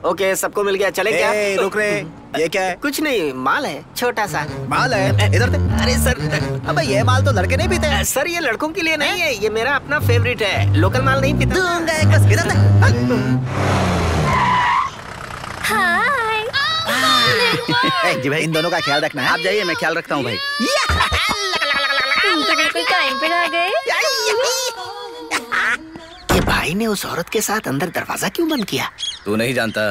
ओके, सबको मिल गया, चले क्या? रुक रे, ये क्या है? कुछ नहीं, माल है, छोटा सा माल है। इधर दे। अरे सर, अबे ये माल तो लड़के नहीं पीते। सर ये लड़कों के लिए नहीं है, ये मेरा अपना फेवरेट है। लोकल माल नहीं पीता। दूंगा एक बस। इधर हाय। जी भाई, इन दोनों का ख्याल रखना है। आप जाइए, मैं ख्याल रखता हूँ भाई। तुम तो बिल्कुल टाइम पे आ गए। ये भाई भाई ने उस औरत के साथ अंदर दरवाजा क्यों बंद किया? तू नहीं जानता?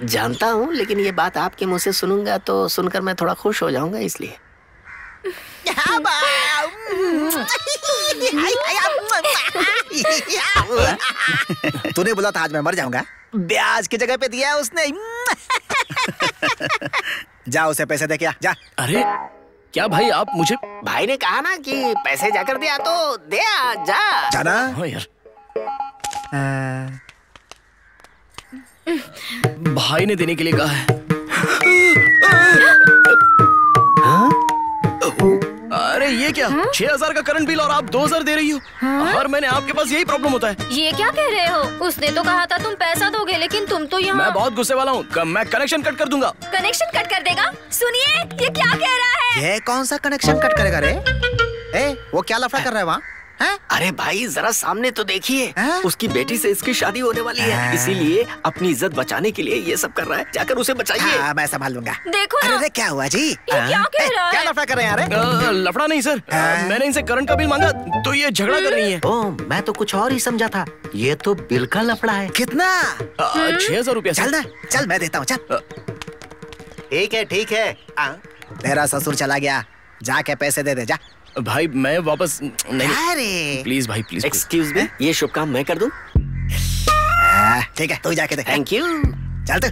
जानता हूँ, लेकिन ये बात आपके मुंह से सुनूंगा तो सुनकर मैं थोड़ा खुश हो जाऊंगा, इसलिए। तूने बोला था आज मैं मर जाऊंगा, ब्याज की जगह पे दिया उसने। जा उसे पैसे दे क्या, जा। अरे क्या भाई आप मुझे, भाई ने कहा ना कि पैसे जाकर दिया तो दे, जा। जाना। हाँ यार, भाई ने देने के लिए कहा है। अरे ये क्या, 6000 का करंट बिल और आप 2000 दे रही हो? हर महीने आपके पास यही प्रॉब्लम होता है। ये क्या कह रहे हो? उसने तो कहा था तुम पैसा दोगे, लेकिन तुम तो यहाँ। मैं बहुत गुस्से वाला हूँ, मैं कनेक्शन कट कर दूंगा। कनेक्शन कट कर देगा? सुनिए, ये क्या कह रहा है? ये कौन सा कनेक्शन कट करेगा रे? वो क्या लफड़ा कर रहा है वहाँ? अरे भाई जरा सामने तो देखिए, उसकी बेटी से इसकी शादी होने वाली है, इसीलिए अपनी इज्जत बचाने के लिए ये सब कर रहा है। जाकर उसे बचाइए। मैं संभाल लूंगा। देखो ना। अरे क्या हुआ जी? ये क्या कह रहा है? क्या लफड़ा कर रहे हैं यार? लफड़ा नहीं सर, मैंने इनसे करंट का बिल मांगा तो ये झगड़ा कर रही है। ओह, मैं तो कुछ और ही समझा था, ये तो बिल का लफड़ा है। कितना? 6000 रुपया। चल ना, चल मैं देता हूँ, चल। ठीक है ठीक है। तेरा ससुर चला गया, जाके पैसे दे दे, जा। भाई मैं वापस नहीं। अरे प्लीज भाई प्लीज। एक्सक्यूज मी, ये शुभ काम मैं कर दूं? ठीक है, तू जाके दे। Thank you. चल तू।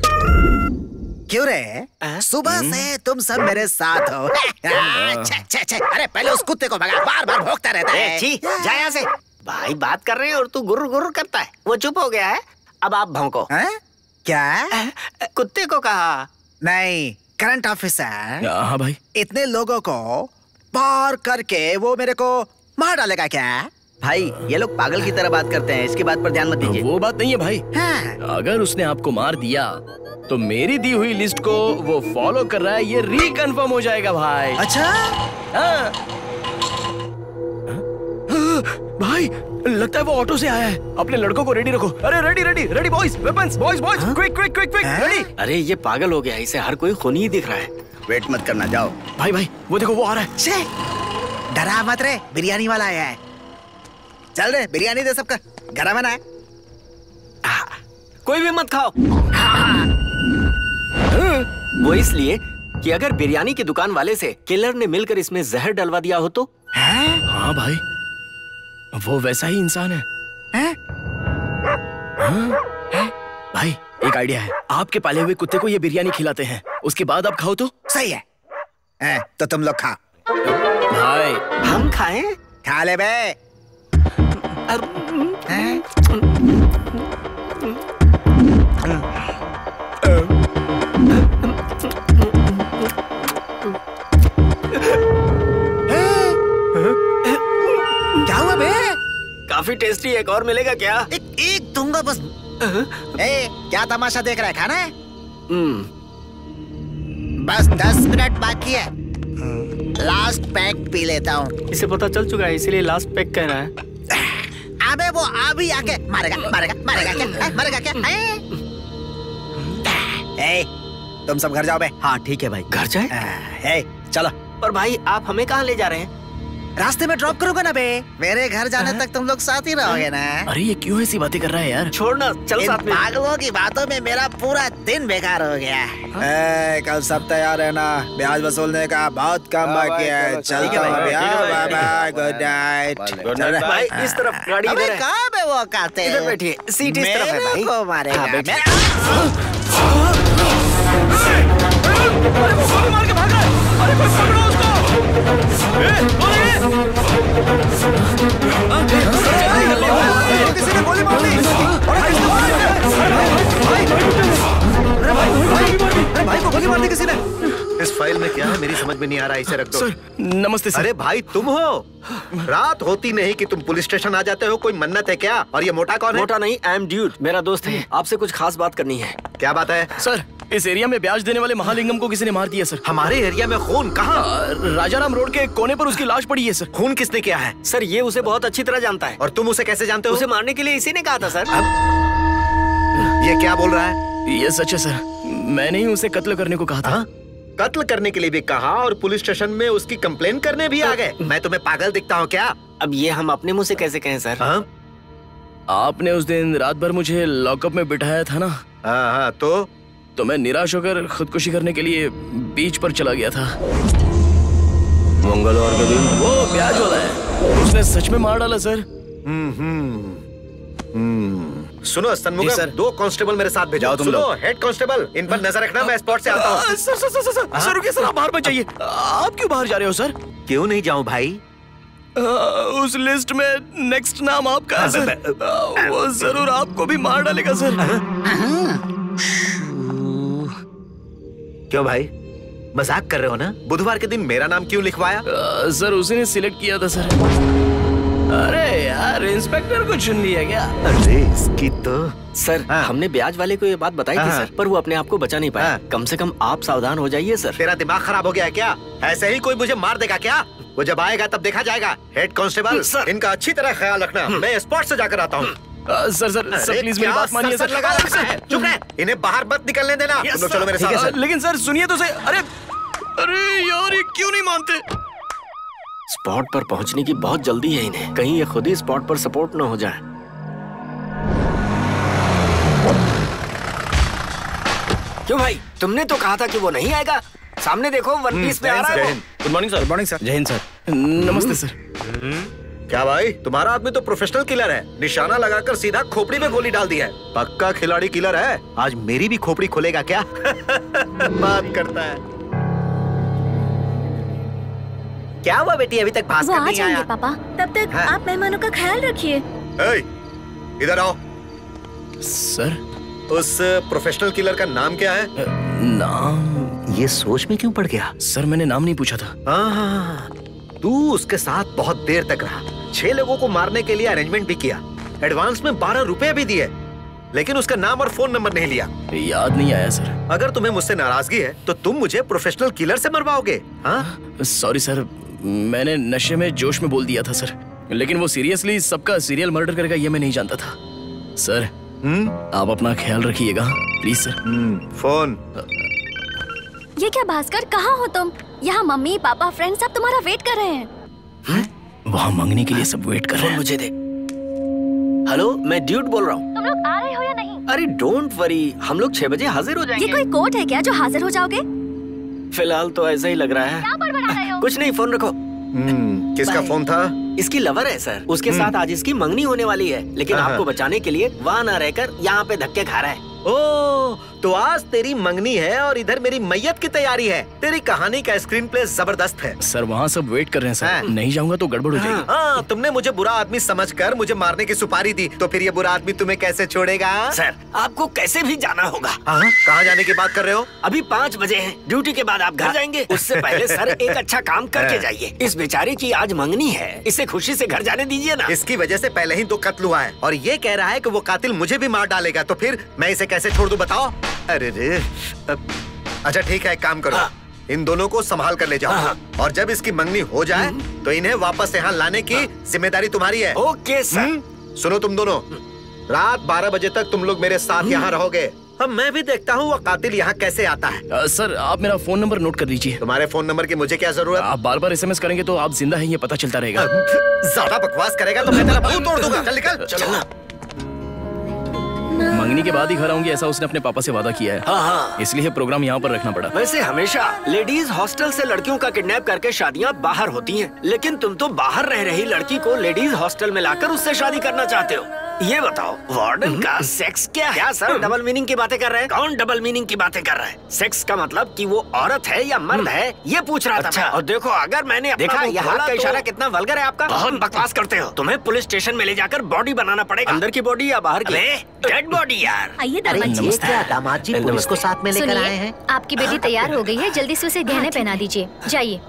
क्यों रे? सुबह से तुम सब मेरे साथ हो। अरे पहले उस कुत्ते को भगा, बार बार भौंकता रहता है। जा यहाँ से। भाई बात कर रहे हैं और तू गुर्र गुर्र करता है। वो चुप हो गया है, अब आप भौंको। क्या? कुत्ते को कहा? नहीं, करंट ऑफिसर। हाँ भाई। इतने लोगों को पार करके वो मेरे को मार डालेगा क्या? भाई ये लोग पागल की तरह बात करते हैं, इसकी बात पर ध्यान मत दीजिए। वो बात नहीं है भाई। अगर उसने आपको मार दिया तो मेरी दी हुई लिस्ट को वो फॉलो कर रहा है, ये रिकन्फर्म हो जाएगा भाई। अच्छा? हाँ। भाई लगता है वो ऑटो से आया है। अपने लड़कों को रेडी रखो। अरे ready ready ready boys, weapons boys boys, quick quick quick quick, ready. अरे ये पागल हो गया, इसे हर कोई खूनी ही दिख रहा है। वेट मत करना, जाओ। भाई भाई वो देखो वो आ रहा है। छे, डरा मत रे, बिरयानी वाला आया है। चल रे, बिरयानी दे सबका, गरम है ना? कोई भी मत खाओ। वो इसलिए कि अगर बिरयानी की दुकान वाले से किलर ने मिलकर इसमें जहर डलवा दिया हो तो? हाँ भाई, वो वैसा ही इंसान है। भाई एक आइडिया है, आपके पाले हुए कुत्ते को ये बिरयानी खिलाते हैं, उसके बाद आप खाओ तो सही है। तो तुम लोग खा। भाई हम खाएं? खा ले बे। क्या हुआ बे? काफी टेस्टी, एक और मिलेगा क्या? एक दूंगा बस। क्या तमाशा देख रहा है, खाना है? बस 10 मिनट बाकी है, लास्ट पैक पी लेता हूँ। इसे पता चल चुका है, इसीलिए लास्ट पैक कह रहा है। अबे वो अभी आके मारेगा मारेगा मारेगा क्या? मारेगा क्या? तुम सब घर जाओ बे। हाँ ठीक है भाई। घर जाए? चलो। पर भाई आप हमें कहाँ ले जा रहे हैं? रास्ते में ड्रॉप करोगे ना बे? मेरे घर जाने तक तुम लोग साथ ही रहोगे ना? अरे ये क्यों ऐसी बातें कर रहा है यार? छोड़ना, चल साथ में। पागलों की बातों में मेरा पूरा दिन बेकार हो गया। कल सब तैयार है ना? ब्याज वसूलने का बहुत काम बाकी है। चलता हूँ भैया, bye bye, good night. Good night भाई इस तरफ गाड़ी इधर है। कहाँ पे वो काते? इधर बैठिए, सीट इस तरफ है भाई। को मारेगा। हाँ, बैठिए। अरे वो गोली मार के भाग रहा है। अरे कोई पकड़ो उसको। किसी ने गोली मार दी। भाई को गोली मार दी किसी ने। इस फाइल में क्या है मेरी समझ में नहीं आ रहा, इसे रख दो। सर नमस्ते सर। अरे भाई तुम हो? रात होती नहीं कि तुम पुलिस स्टेशन आ जाते हो, कोई मन्नत है क्या? और ये मोटा कौन है? मोटा नहीं, आई एम ड्यूड, मेरा दोस्त है। आपसे कुछ खास बात करनी है। क्या बात है? सर इस एरिया में ब्याज देने वाले महालिंगम को किसी ने मार दिया सर। हमारे एरिया में खून? कहाँ? राजाराम रोड के कोने पर उसकी लाश पड़ी है सर। खून किसने किया है? सर ये उसे बहुत अच्छी तरह जानता है। और तुम उसे कैसे जानते हो? उसे मारने के लिए इसी ने कहा था सर। ये क्या बोल रहा है? ये सच है सर, मैंने ही उसे कत्ल करने को कहा था। कत्ल करने के लिए भी कहा और पुलिस स्टेशन में उसकी कंप्लेन करने भी आ गए। मैं तुम्हें पागल दिखता हूँ क्या? अब ये हम अपने मुंह से कैसे कहें सर? आपने उस दिन रात भर मुझे लॉकअप में बिठाया था ना। हाँ, तो मैं निराश होकर खुदकुशी करने के लिए बीच पर चला गया था। मंगलवार के दिन वो ब्याज वाला है, उसने सच में मार डाला सर। सुनो सनमुगम, 2 कांस्टेबल मेरे साथ भेजाओ। सुनो हेड कांस्टेबल, इन पर नजर रखना, मैं स्पॉट से आता हूँ। सर रुकिए सर, आप बाहर मत जाइए। आप क्यों बाहर जा रहे हो सर? क्यों नहीं जाऊं भाई? उस लिस्ट में नेक्स्ट नाम आपका है सर। वो जरूर आपको भी मार डालेगा सर। क्यों भाई, मजाक कर रहे हो ना? बुधवार के दिन मेरा नाम क्यों लिखवाया? सर उसी ने सिलेक्ट किया था सर। अरे यार, इंस्पेक्टर को चुन लिया क्या? अरे इसकी तो सर हमने ब्याज वाले को ये बात बताई थी सर, पर वो अपने आप को बचा नहीं पाया। कम से कम आप सावधान हो जाइए सर। तेरा दिमाग खराब हो गया है क्या? ऐसे ही कोई मुझे मार देगा क्या? वो जब आएगा तब देखा जाएगा। हेड कांस्टेबल, इनका अच्छी तरह ख्याल रखना। मैं स्पॉट से जाकर आता हूँ। सर प्लीज मेरी बात मानिए सर। लगा रखा है, चुप रहे, इन्हें बाहर मत निकलने देना। तुम लोग चलो मेरे साथ। लेकिन सर सुनिए तो सही। अरे यार, ये क्यों नहीं मानते? स्पॉट पर पहुंचने की बहुत जल्दी है इन्हें, कहीं ये खुद ही स्पॉट पर सपोर्ट न हो जाए। क्यों भाई, तुमने तो कहा था कि वो नहीं आएगा। सामने देखो, वन पीस में आ रहा है। Good morning sir. Good morning sir. जय हिंद सर। नमस्ते सर। क्या भाई, तुम्हारा आदमी तो प्रोफेशनल किलर है। निशाना लगाकर सीधा खोपड़ी में गोली डाल दी है। पक्का खिलाड़ी किलर है। आज मेरी भी खोपड़ी खोलेगा क्या? बात करता है। क्या हुआ बेटी, अभी तक भास्कर वो आ नहीं आया? जाएंगे पापा। तब तक आप मेहमानों का ख्याल रखिए। इधर आओ। सर उस प्रोफेशनल किलर का नाम क्या है? नाम? ये सोच में क्यों पड़ गया? सर मैंने नाम नहीं पूछा था। हाँ, तू उसके साथ बहुत देर तक रहा। 6 लोगों को मारने के लिए अरेंजमेंट भी किया। एडवांस में 12 रुपए भी दिए, लेकिन उसका नाम और फोन नंबर नहीं लिया। याद नहीं आया सर। अगर तुम्हें मुझसे नाराजगी है तो तुम मुझे प्रोफेशनल किलर से मरवाओगे? हाँ? सॉरी सर, मैंने नशे में जोश में बोल दिया था सर। लेकिन वो सीरियसली सबका सीरियल मर्डर करेगा ये मैं नहीं जानता था। सर आप अपना ख्याल रखिएगा प्लीज सर। फोन। ये क्या भास्कर, कहाँ हो तुम? यहाँ मम्मी पापा फ्रेंड सब तुम्हारा वेट कर रहे हैं। वहाँ मांगने के लिए सब वेट कर रहे हैं। मुझे दे। हेलो, मैं ड्यूट बोल रहा हूँ। तुम लोग आ रहे हो या नहीं? अरे डोंट वरी, हम लोग 6 बजे हाजिर हो जाएंगे। ये कोई कोर्ट है क्या जो हाजिर हो जाओगे? फिलहाल तो ऐसा ही लग रहा है। क्या बड़बड़ा रहे हो? कुछ नहीं, फोन रखो। किसका फोन था? इसकी लवर है सर। उसके साथ आज इसकी मंगनी होने वाली है, लेकिन आपको बचाने के लिए वहाँ न रहकर यहाँ पे धक्के खा रहा है। ओ, तो आज तेरी मंगनी है और इधर मेरी मैयत की तैयारी है। तेरी कहानी का स्क्रीन प्ले जबरदस्त है। सर वहाँ सब वेट कर रहे हैं सर। नहीं जाऊंगा तो गड़बड़ हो जाएगी। हाँ, तुमने मुझे बुरा आदमी समझकर मुझे मारने की सुपारी दी, तो फिर ये बुरा आदमी तुम्हें कैसे छोड़ेगा? सर आपको कैसे भी जाना होगा। कहाँ जाने की बात कर रहे हो? अभी 5 बजे है। ड्यूटी के बाद आप घर जाएंगे। उससे पहले सर एक अच्छा काम करके जाइए। इस बेचारे की आज मंगनी है, इसे खुशी से घर जाने दीजिए ना। इसकी वजह से पहले ही 2 कत्ल हुआ है और ये कह रहा है कि वो कातिल मुझे भी मार डालेगा, तो फिर मैं इसे कैसे छोड़ दूं बताओ? अरे रे। अच्छा ठीक है, एक काम करो। इन दोनों को संभाल कर ले जाओ और जब इसकी मंगनी हो जाए तो इन्हें वापस यहाँ लाने की जिम्मेदारी तुम्हारी है। Okay sir. सुनो तुम दोनों, रात 12 बजे तक तुम लोग मेरे साथ यहाँ रहोगे। अब मैं भी देखता हूँ वो कातिल यहाँ कैसे आता है। सर आप मेरा फोन नंबर नोट कर लीजिए। तुम्हारे फोन नंबर की मुझे क्या जरूरत? आप बार-बार SMS करेंगे तो आप जिंदा हैं ये पता चलता रहेगा। ज्यादा बकवास करेगा तो मैं तेरा मुंह तोड़ दूंगा। चल निकल। चलो। मंगनी के बाद ही घर आऊंगी ऐसा उसने अपने पापा से वादा किया है। हाँ। इसलिए प्रोग्राम यहाँ पर रखना पड़ा। वैसे हमेशा लेडीज हॉस्टल से लड़कियों का किडनैप करके शादियाँ बाहर होती हैं, लेकिन तुम तो बाहर रह रही लड़की को लेडीज हॉस्टल में लाकर उससे शादी करना चाहते हो। ये बताओ वार्डन का सेक्स क्या है? क्या सर डबल मीनिंग की बातें कर रहे हैं? कौन डबल मीनिंग की बातें कर रहा है? सेक्स का मतलब कि वो औरत है या मर्द है, ये पूछ रहा था मैं। और देखो अगर मैंने देखा ये हाथ का इशारा कितना वल्गर है आपका। बहुत बकवास करते हो। तुम्हें पुलिस स्टेशन में ले जाकर बॉडी बनाना पड़ेगा। अंदर की बॉडी या बाहर की? डेड बॉडी यार। आइए दामाद जी पुलिस को साथ में लेकर आए हैं। आपकी बेटी तैयार हो गई है, जल्दी से उसे गहने पहना दीजिए। जाइए।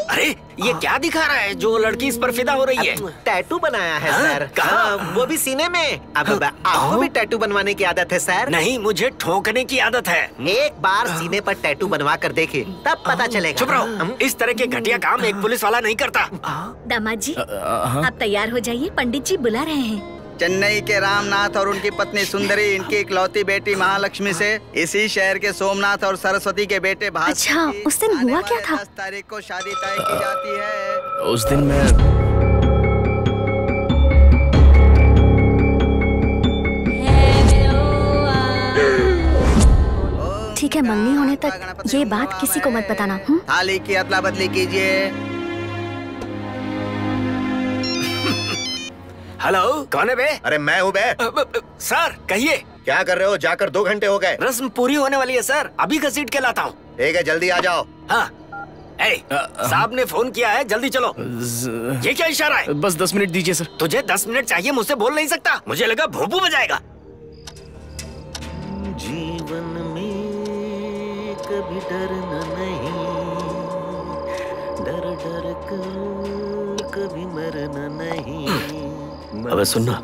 अरे ये क्या दिखा रहा है जो लड़की इस पर फिदा हो रही है? टैटू बनाया है सर। कहाँ? वो भी सीने में। अब आपको भी टैटू बनवाने की आदत है सर? नहीं, मुझे ठोकने की आदत है। एक बार सीने पर टैटू बनवा कर देखिए, तब पता चलेगा। चुप रहो। इस तरह के घटिया काम एक पुलिस वाला नहीं करता। दामाद जी आप तैयार हो जाइए, पंडित जी बुला रहे हैं। चेन्नई के रामनाथ और उनकी पत्नी सुंदरी, इनकी इकलौती बेटी महालक्ष्मी से इसी शहर के सोमनाथ और सरस्वती के बेटे भास्कर। अच्छा, उस दिन हुआ क्या था? 10 तारीख को शादी तय की जाती है। उस दिन मैं है, मंगनी होने तक ये बात किसी को मत बताना। थाली की अदला बदली कीजिए। हेलो, कौन है बे? अरे मैं हूँ बे। सर कहिए। क्या कर रहे हो? जाकर 2 घंटे हो गए। रस्म पूरी होने वाली है सर, अभी घसीट के लाता हूँ। ठीक है, जल्दी आ जाओ। हाँ साहब ने फोन किया है, जल्दी चलो। ये क्या इशारा है? बस 10 मिनट दीजिए सर। तुझे 10 मिनट चाहिए, मुझसे बोल नहीं सकता? मुझे लगा भोंपू बजाएगा। जीवन में कभी डरना नहीं, डर डर कर कभी मरना नहीं। अबे सुनना,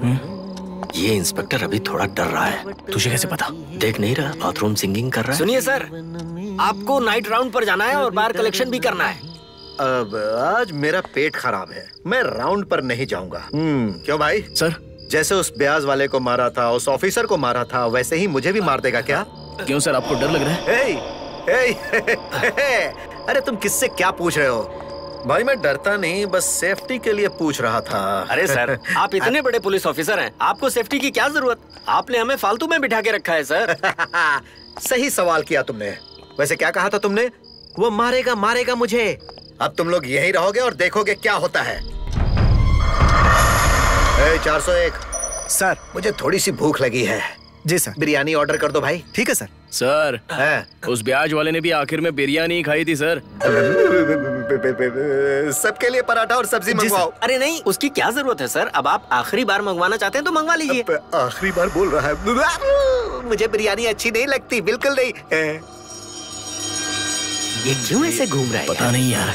ये इंस्पेक्टर अभी थोड़ा डर रहा है। तुझे कैसे पता? देख नहीं रहा, बाथरूम सिंगिंग कर रहा है। सुनिए सर, आपको नाइट राउंड पर जाना है और बार कलेक्शन भी करना है। अब आज मेरा पेट खराब है, मैं राउंड पर नहीं जाऊंगा। क्यों भाई? सर, जैसे उस ब्याज वाले को मारा था, उस ऑफिसर को मारा था, वैसे ही मुझे भी मार देगा क्या? क्यों सर, आपको डर लग रहा है? अरे तुम किससे क्या पूछ रहे हो? भाई मैं डरता नहीं, बस सेफ्टी के लिए पूछ रहा था। अरे सर, आप इतने बड़े पुलिस ऑफिसर हैं, आपको सेफ्टी की क्या जरूरत? आपने हमें फालतू में बिठा के रखा है सर। सही सवाल किया तुमने। वैसे क्या कहा था तुमने? वो मारेगा मारेगा मुझे। अब तुम लोग यहीं रहोगे और देखोगे क्या होता है। 401 सर, मुझे थोड़ी सी भूख लगी है। जी सर। बिरयानी ऑर्डर कर दो भाई। ठीक है सर। सर, उस ब्याज वाले ने भी आखिर में बिरयानी खाई थी सर। सबके लिए पराठा और सब्जी मंगवाओ। अरे नहीं, उसकी क्या जरूरत है सर? अब आप आखिरी बार मंगवाना चाहते हैं तो मंगवा लीजिए। आखिरी बार बोल रहा है। मुझे बिरयानी अच्छी नहीं लगती, बिल्कुल नहीं। ये क्यों ऐसे घूम रहा है? पता नहीं यार।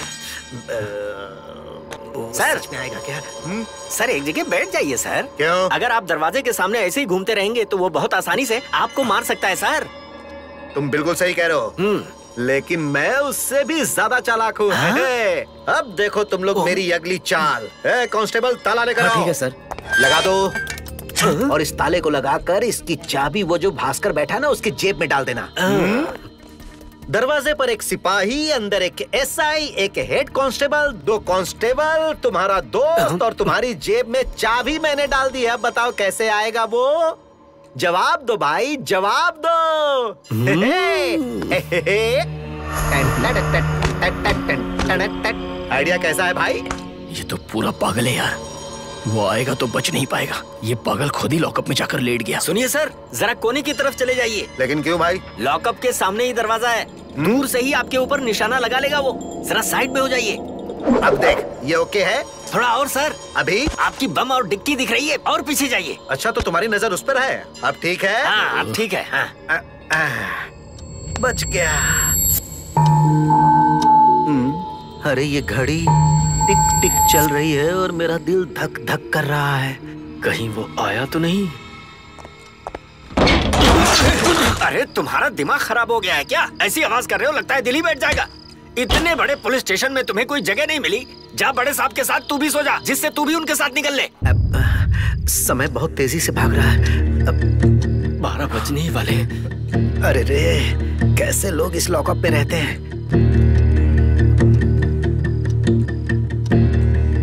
सर सच में आएगा क्या? सर एक जगह बैठ जाइए सर। क्यों? अगर आप दरवाजे के सामने ऐसे ही घूमते रहेंगे तो वो बहुत आसानी से आपको मार सकता है सर। तुम बिल्कुल सही कह रहे हो, लेकिन मैं उससे भी ज्यादा चालाक हूँ। अब देखो तुम लोग मेरी अगली चाल। कांस्टेबल, ताला लेकर आओ। ठीक है सर। लगा दो। और इस ताले को लगाकर इसकी चाबी वो जो भास्कर बैठा है ना, उसकी जेब में डाल देना। दरवाजे पर एक सिपाही, अंदर एक एसआई, एक हेड कांस्टेबल, 2 कांस्टेबल, तुम्हारा दोस्त और तुम्हारी जेब में चाबी मैंने डाल दी है। बताओ कैसे आएगा वो? जवाब दो भाई, जवाब दो। आइडिया कैसा है भाई? ये तो पूरा पागल है यार। वो आएगा तो बच नहीं पाएगा। ये पागल खुद ही लॉकअप में जाकर लेट गया। सुनिए सर, जरा कोने की तरफ चले जाइए। लेकिन क्यों भाई? लॉकअप के सामने ही दरवाजा है, दूर से ही आपके ऊपर निशाना लगा लेगा वो। जरा साइड में हो जाइए। अब देख, ये ओके है? थोड़ा और सर। अभी? आपकी बम और डिक्की दिख रही है, और पीछे जाइए। अच्छा, तो तुम्हारी नजर उस पर है। अब ठीक है? हाँ, अब ठीक है। हाँ। बच गया। अरे ये घड़ी टिक टिक चल रही है और मेरा दिल धक धक कर रहा है। कहीं वो आया तो नहीं? अरे तुम्हारा दिमाग खराब हो गया है क्या? ऐसी आवाज कर रहे हो, लगता है दिल ही बैठ जाएगा। इतने बड़े पुलिस स्टेशन में तुम्हें कोई जगह नहीं मिली? जा बड़े साहब के साथ तू भी सो जा, जिससे तू भी उनके साथ निकल ले। समय बहुत तेजी से भाग रहा है। 12 बजने ही वाले। अरे रे, कैसे लोग इस लॉकअप में रहते हैं?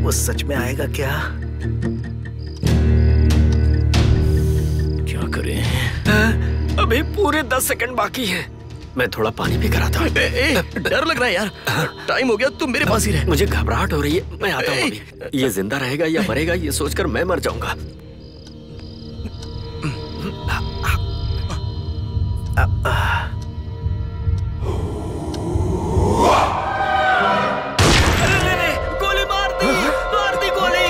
वो सच में आएगा क्या? क्या करें? अभी पूरे 10 सेकंड बाकी है। मैं थोड़ा पानी पी कर आता हूँ। डर लग रहा है यार। टाइम हो गया, तुम मेरे पास ही रहे। मुझे घबराहट हो रही है, मैं आता हूँ अभी। ये जिंदा रहेगा या मरेगा ये सोचकर मैं मर जाऊंगा। गोली मार दी गोली।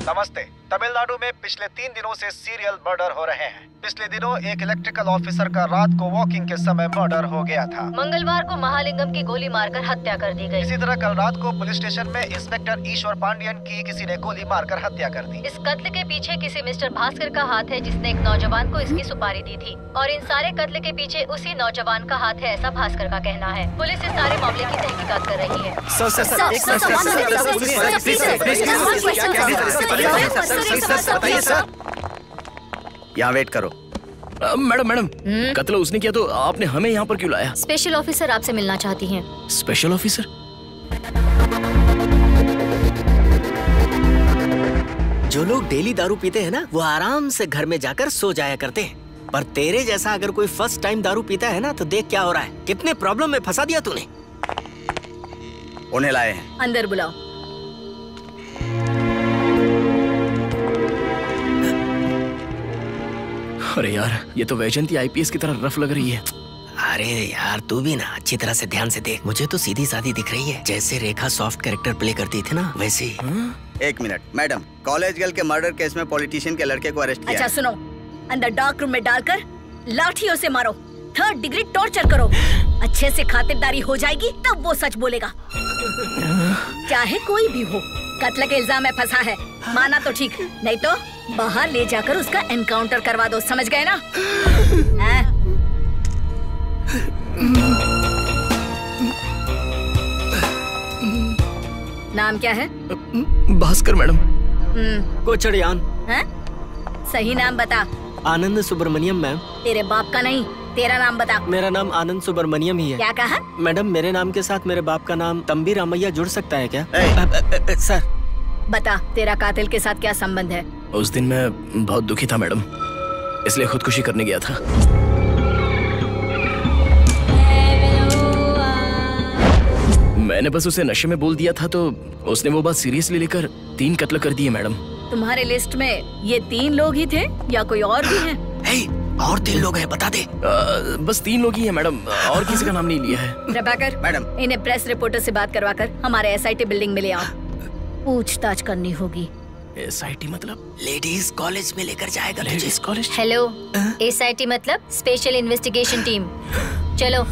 नमस्ते। तमिलनाडु में पिछले 3 दिनों से सीरियल मर्डर हो रहे हैं। पिछले दिनों एक इलेक्ट्रिकल ऑफिसर का रात को वॉकिंग के समय मर्डर हो गया था। मंगलवार को महालिंगम की गोली मारकर हत्या कर दी गई। इसी तरह कल रात को पुलिस स्टेशन में इंस्पेक्टर ईश्वर पांडियन की किसी ने गोली मारकर हत्या कर दी। इस कत्ल के पीछे किसी मिस्टर भास्कर का हाथ है, जिसने एक नौजवान को इसकी सुपारी दी थी, और इन सारे कत्ल के पीछे उसी नौजवान का हाथ है, ऐसा भास्कर का कहना है। पुलिस इस सारे मामले की तहकीकात कर रही है। यहाँ वेट करो। मैडम कत्ल उसने किया तो आपने हमें यहाँ पर क्यों लाया? स्पेशल ऑफिसर आपसे मिलना चाहती हैं। Special officer? जो लोग डेली दारू पीते हैं ना, वो आराम से घर में जाकर सो जाया करते हैं। पर तेरे जैसा अगर कोई फर्स्ट टाइम दारू पीता है ना, तो देख क्या हो रहा है। कितने प्रॉब्लम में फंसा दिया तूने। उन्हें लाए हैं। अंदर बुलाओ। अरे यार, ये तो वैजंती आईपीएस की तरह रफ लग रही है। अरे यार, तू भी ना अच्छी तरह से ध्यान से देख। मुझे तो सीधी सादी दिख रही है, जैसे रेखा सॉफ्ट कैरेक्टर प्ले करती थी ना, वैसे ही। एक मिनट मैडम, कॉलेज गर्ल के मर्डर केस में पॉलिटिशियन के लड़के को अरेस्ट किया। अच्छा सुनो, अंदर डार्क रूम में डालकर लाठियों से मारो, 3rd डिग्री टॉर्चर करो। अच्छे से खातिरदारी हो जाएगी तब वो सच बोलेगा। चाहे कोई भी हो, कत्ल के इल्जाम में फंसा है, माना तो ठीक, नहीं तो बाहर ले जाकर उसका एनकाउंटर करवा दो। समझ गए ना? नाम क्या है? भास्कर मैडम। कोचड़ियान। हैं? सही नाम बता। आनंद सुब्रमण्यम मैम। तेरे बाप का नहीं, तेरा नाम बता। मेरा नाम आनंद सुब्रमण्यम ही है। क्या कहा? मैडम, मेरे नाम के साथ मेरे बाप का नाम तंबी रामैया जुड़ सकता है क्या? सर। बता, तेरा कातिल के साथ क्या संबंध है? उस दिन मैं बहुत दुखी था मैडम, इसलिए खुदकुशी करने गया था। मैंने बस उसे नशे में बोल दिया था, तो उसने वो बात सीरियसली लेकर 3 कत्ल कर दिए मैडम। तुम्हारे लिस्ट में ये 3 लोग ही थे या कोई और भी हैं? और 3 लोग हैं, बता दे। बस 3 लोग ही हैं मैडम, और किसी का नाम नहीं लिया है। प्रभाकर मैडम, इन्हें प्रेस रिपोर्टर से बात करवाकर हमारे एसआईटी बिल्डिंग में ले आओ, पूछताछ करनी होगी। एसआईटी मतलब? लेडीज कॉलेज में लेकर जाएगा। Ladies college? हेलो, एसआईटी मतलब स्पेशल इन्वेस्टिगेशन टीम। चलो।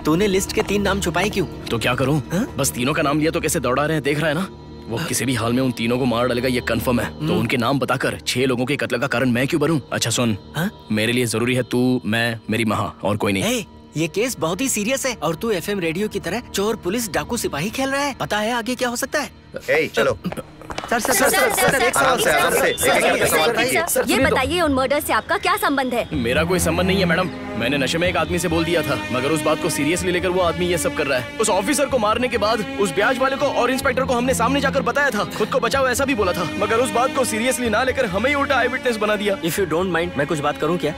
तूने लिस्ट के 3 नाम छुपाए क्यों? तो क्या करूं? बस तीनों का नाम लिया तो कैसे दौड़ा रहे हैं, देख रहा है ना? वो किसी भी हाल में उन तीनों को मार डालेगा, ये कंफर्म है। तो उनके नाम बताकर 6 लोगों के कत्ल का कारण मैं क्यों बनूं? अच्छा सुन, मेरे लिए जरूरी है तू, मैं, मेरी माँ, और कोई नहीं। ये केस बहुत ही सीरियस है और तू एफएम रेडियो की तरह चोर पुलिस डाकू सिपाही खेल रहा है। पता है आगे क्या हो सकता है? चलो। सर, ये बताइए, उन मर्डर से आपका क्या संबंध है? मेरा कोई संबंध नहीं है मैडम। मैंने नशे में एक आदमी से बोल दिया था, मगर उस बात को सीरियसली लेकर वो आदमी ये सब कर रहा है। उस ऑफिसर को मारने के बाद उस ब्याज वाले को और इंस्पेक्टर को हमने सामने जाकर बताया था, खुद को बचाओ ऐसा भी बोला था, मगर उस बात को सीरियसली ना लेकर हमें ही उल्टा आई विटनेस बना दिया। इफ यू डोंट माइंड, मैं कुछ बात करूं क्या?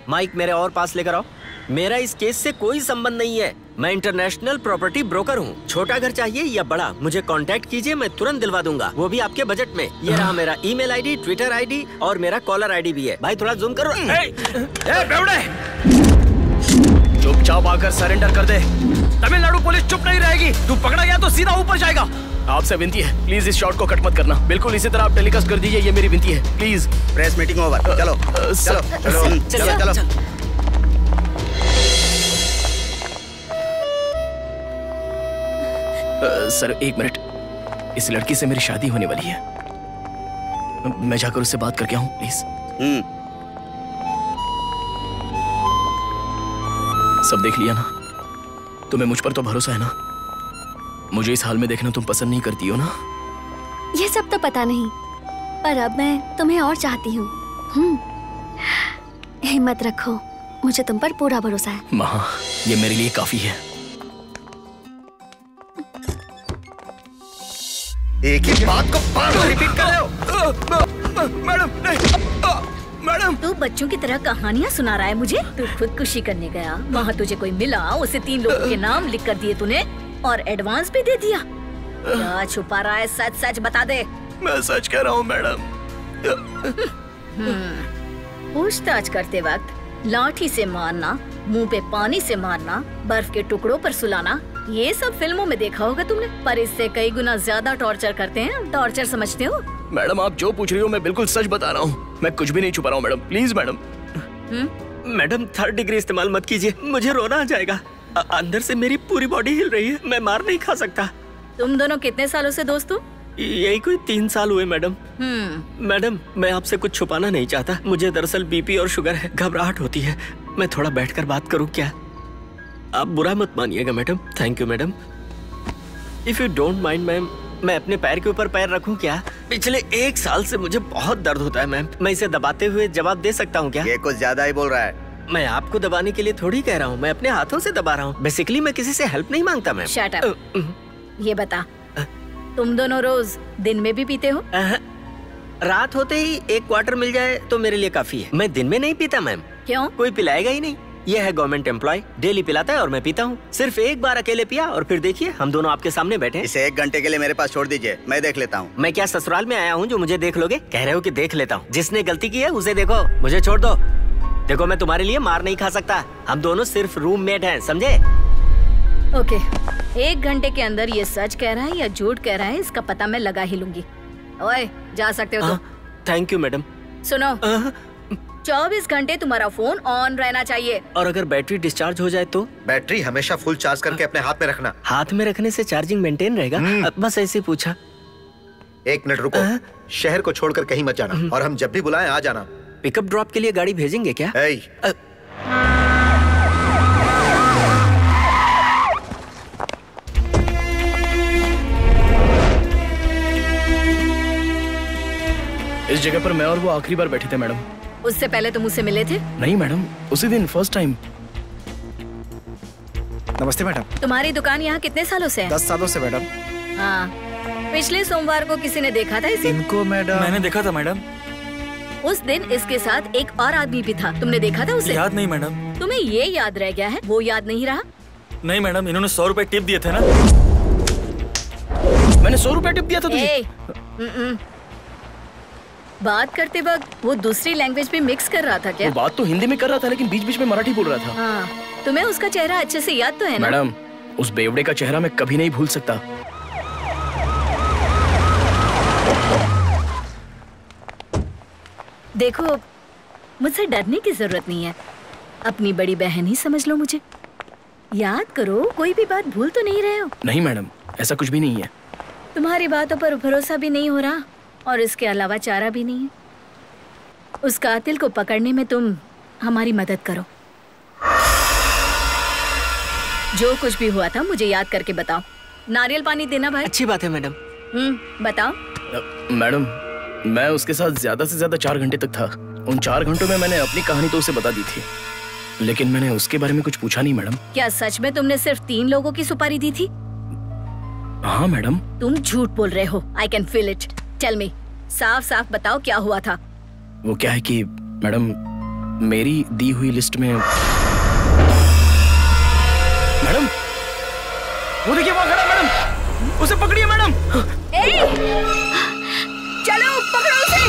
माइक मेरे और पास लेकर आओ। मेरा इस केस से कोई संबंध नहीं है। मैं इंटरनेशनल प्रॉपर्टी ब्रोकर हूँ। छोटा घर चाहिए या बड़ा, मुझे कांटेक्ट कीजिए, मैं तुरंत दिलवा दूंगा, वो भी आपके बजट में। ये रहा मेरा ईमेल आईडी, ट्विटर आईडी और मेरा कॉलर आईडी भी है। भाई थोड़ा जूम करो। चुपचाप आकर सरेंडर कर दे। तमिलनाडु पुलिस चुप नहीं रहेगी। तू पकड़ा गया तो सीधा ऊपर जाएगा। आपसे विनती है, प्लीज इस शॉट को कट मत करना। बिल्कुल इसी तरह आप टेलीकास्ट कर दीजिए, ये मेरी विनती है, प्लीज। Press meeting over. चलो चलो चलो चलो। सर 1 मिनट, इस लड़की से मेरी शादी होने वाली है, मैं जाकर उससे बात करके आऊं प्लीज। सब देख लिया ना? तुम्हें मुझ पर तो भरोसा है ना? मुझे इस हाल में देखना तुम पसंद नहीं करती हो ना? ये सब तो पता नहीं, पर अब मैं तुम्हें और चाहती हूँ। हिम्मत रखो, मुझे तुम पर पूरा भरोसा है। माँ, ये मेरे लिए काफी है। एक ही बात को बार-बार रिपीट कर रहे हो। मैडम नहीं, मैडम। तू बच्चों की तरह कहानियाँ सुना रहा है मुझे। तू खुदकुशी करने गया, वहाँ तुझे कोई मिला, उसे 3 लोगों के नाम लिख कर दिए तूने और एडवांस भी दे दिया। क्या छुपा रहा है? सच सच बता दे। मैं सच कह रहा हूँ मैडम। पूछताछ करते वक्त लाठी से मारना, मुंह पे पानी से मारना, बर्फ के टुकड़ों पर सुलाना, ये सब फिल्मों में देखा होगा तुमने, पर इससे कई गुना ज्यादा टॉर्चर करते हैं। टॉर्चर समझते हो? मैडम आप जो पूछ रही हो मैं बिल्कुल सच बता रहा हूँ, मैं कुछ भी नहीं छुपा रहा हूँ madam, please madam. Madam 3rd degree इस्तेमाल मत कीजिए, मुझे रोना आ जाएगा। अंदर से मेरी पूरी बॉडी हिल रही है, मैं मार नहीं खा सकता। तुम दोनों कितने सालों से दोस्त हो? यही कोई 3 साल हुए मैडम। मैडम मैं आपसे कुछ छुपाना नहीं चाहता, मुझे दरअसल बीपी और शुगर है, घबराहट होती है। मैं थोड़ा बैठकर बात करूं क्या? आप बुरा मत मानिएगा madam. Thank you madam. If you don't mind ma'am, मैं अपने पैर के ऊपर पैर रखूं क्या? पिछले 1 साल से मुझे बहुत दर्द होता है मैम। मैं इसे दबाते हुए जवाब दे सकता हूँ क्या? ये कुछ ज्यादा ही बोल रहा है। मैं आपको दबाने के लिए थोड़ी कह रहा हूँ, मैं अपने हाथों से दबा रहा हूँ। बेसिकली मैं किसी से हेल्प नहीं मांगता मैम। Shut up. ये बता, तुम दोनों रोज दिन में भी पीते हो? रात होते ही 1 क्वार्टर मिल जाए तो मेरे लिए काफी है। मैं दिन में नहीं पीता मैम। क्यों? कोई पिलाएगा ही नहीं। ये है गवर्नमेंट एम्प्लॉय, डेली पिलाता है और मैं पीता हूँ। सिर्फ एक बार अकेले पिया और फिर देखिए हम दोनों आपके सामने बैठे हैं। इसे 1 घंटे के लिए मेरे पास छोड़ दीजिए, मैं देख लेता हूँ। मैं क्या ससुराल में आया हूँ जो मुझे देख लोगे? कह रहे हो कि देख लेता हूँ। जिसने गलती की है उसे देखो, मुझे छोड़ दो। देखो मैं तुम्हारे लिए मार नहीं खा सकता, हम दोनों सिर्फ रूममेट हैं, समझे? ओके, 1 घंटे के अंदर ये सच कह रहा है या झूठ कह रहा है इसका पता मैं लगा ही लूंगी। ओए, जा सकते हो तुम। Thank you madam. सुनो, 24 घंटे तुम्हारा फोन ऑन रहना चाहिए। और अगर बैटरी डिस्चार्ज हो जाए तो? बैटरी हमेशा फुल चार्ज करके अपने हाथ में रखना। हाथ में रखने से चार्जिंग मेंटेन रहेगा? बस ऐसे पूछा। 1 मिनट रुको, शहर को छोड़कर कहीं मत जाना, और हम जब भी बुलाएं आ जाना। पिकअप ड्रॉप के लिए गाड़ी भेजेंगे क्या? इस जगह पर मैं और वो आखिरी बार बैठे थे मैडम। उससे पहले तुम उससे मिले थे? नहीं मैडम, उसी दिन फर्स्ट टाइम। नमस्ते मैडम। तुम्हारी दुकान यहाँ कितने सालों से है? 10 सालों से मैडम। हाँ, पिछले सोमवार को किसी ने देखा था इसे? इनको मैडम? मैंने देखा था मैडम। उस दिन इसके साथ एक और आदमी भी था, तुमने देखा था उसे? याद नहीं मैडम। तुम्हें ये याद रह गया है, वो याद नहीं रहा? नहीं मैडम, इन्होंने 100 रुपए टिप दिए थे ना। मैंने 100 रुपए टिप दिया था तुझे? बात करते वक्त वो दूसरी लैंग्वेज में मिक्स कर रहा था क्या? वो बात तो हिंदी में कर रहा था लेकिन बीच बीच में मराठी बोल रहा था। हाँ, तुम्हें उसका चेहरा अच्छे से याद तो है ना? मैडम, उस बेवड़े का चेहरा मैं कभी नहीं भूल सकता। देखो, मुझसे डरने की जरूरत नहीं है, अपनी बड़ी बहन ही समझ लो मुझे। याद करो, कोई भी बात भूल तो नहीं रहे हो? नहीं मैडम, ऐसा कुछ भी नहीं है। तुम्हारी बातों पर भरोसा भी नहीं हो रहा और इसके अलावा चारा भी नहीं है। उस कातिल को पकड़ने में तुम हमारी मदद करो। जो कुछ भी हुआ था मुझे याद करके बताओ। नारियल पानी देना भाई। अच्छी बात है मैडम। बताओ। मैडम, मैं उसके साथ ज्यादा से ज्यादा 4 घंटे तक था। उन 4 घंटों में मैंने अपनी कहानी तो उसे बता दी थी, लेकिन मैंने उसके बारे में कुछ पूछा नहीं मैडम। क्या सच में तुमने सिर्फ 3 लोगों की सुपारी दी थी? हाँ मैडम। तुम झूठ बोल रहे हो। I can feel it. Tell me, साफ साफ बताओ क्या हुआ था। वो क्या है कि मैडम, मेरी दी हुई लिस्ट में मैडम, वो देखिए वहाँ खड़ा मैडम, उसे पकड़िए मैडम। चलो पकड़ो उसे।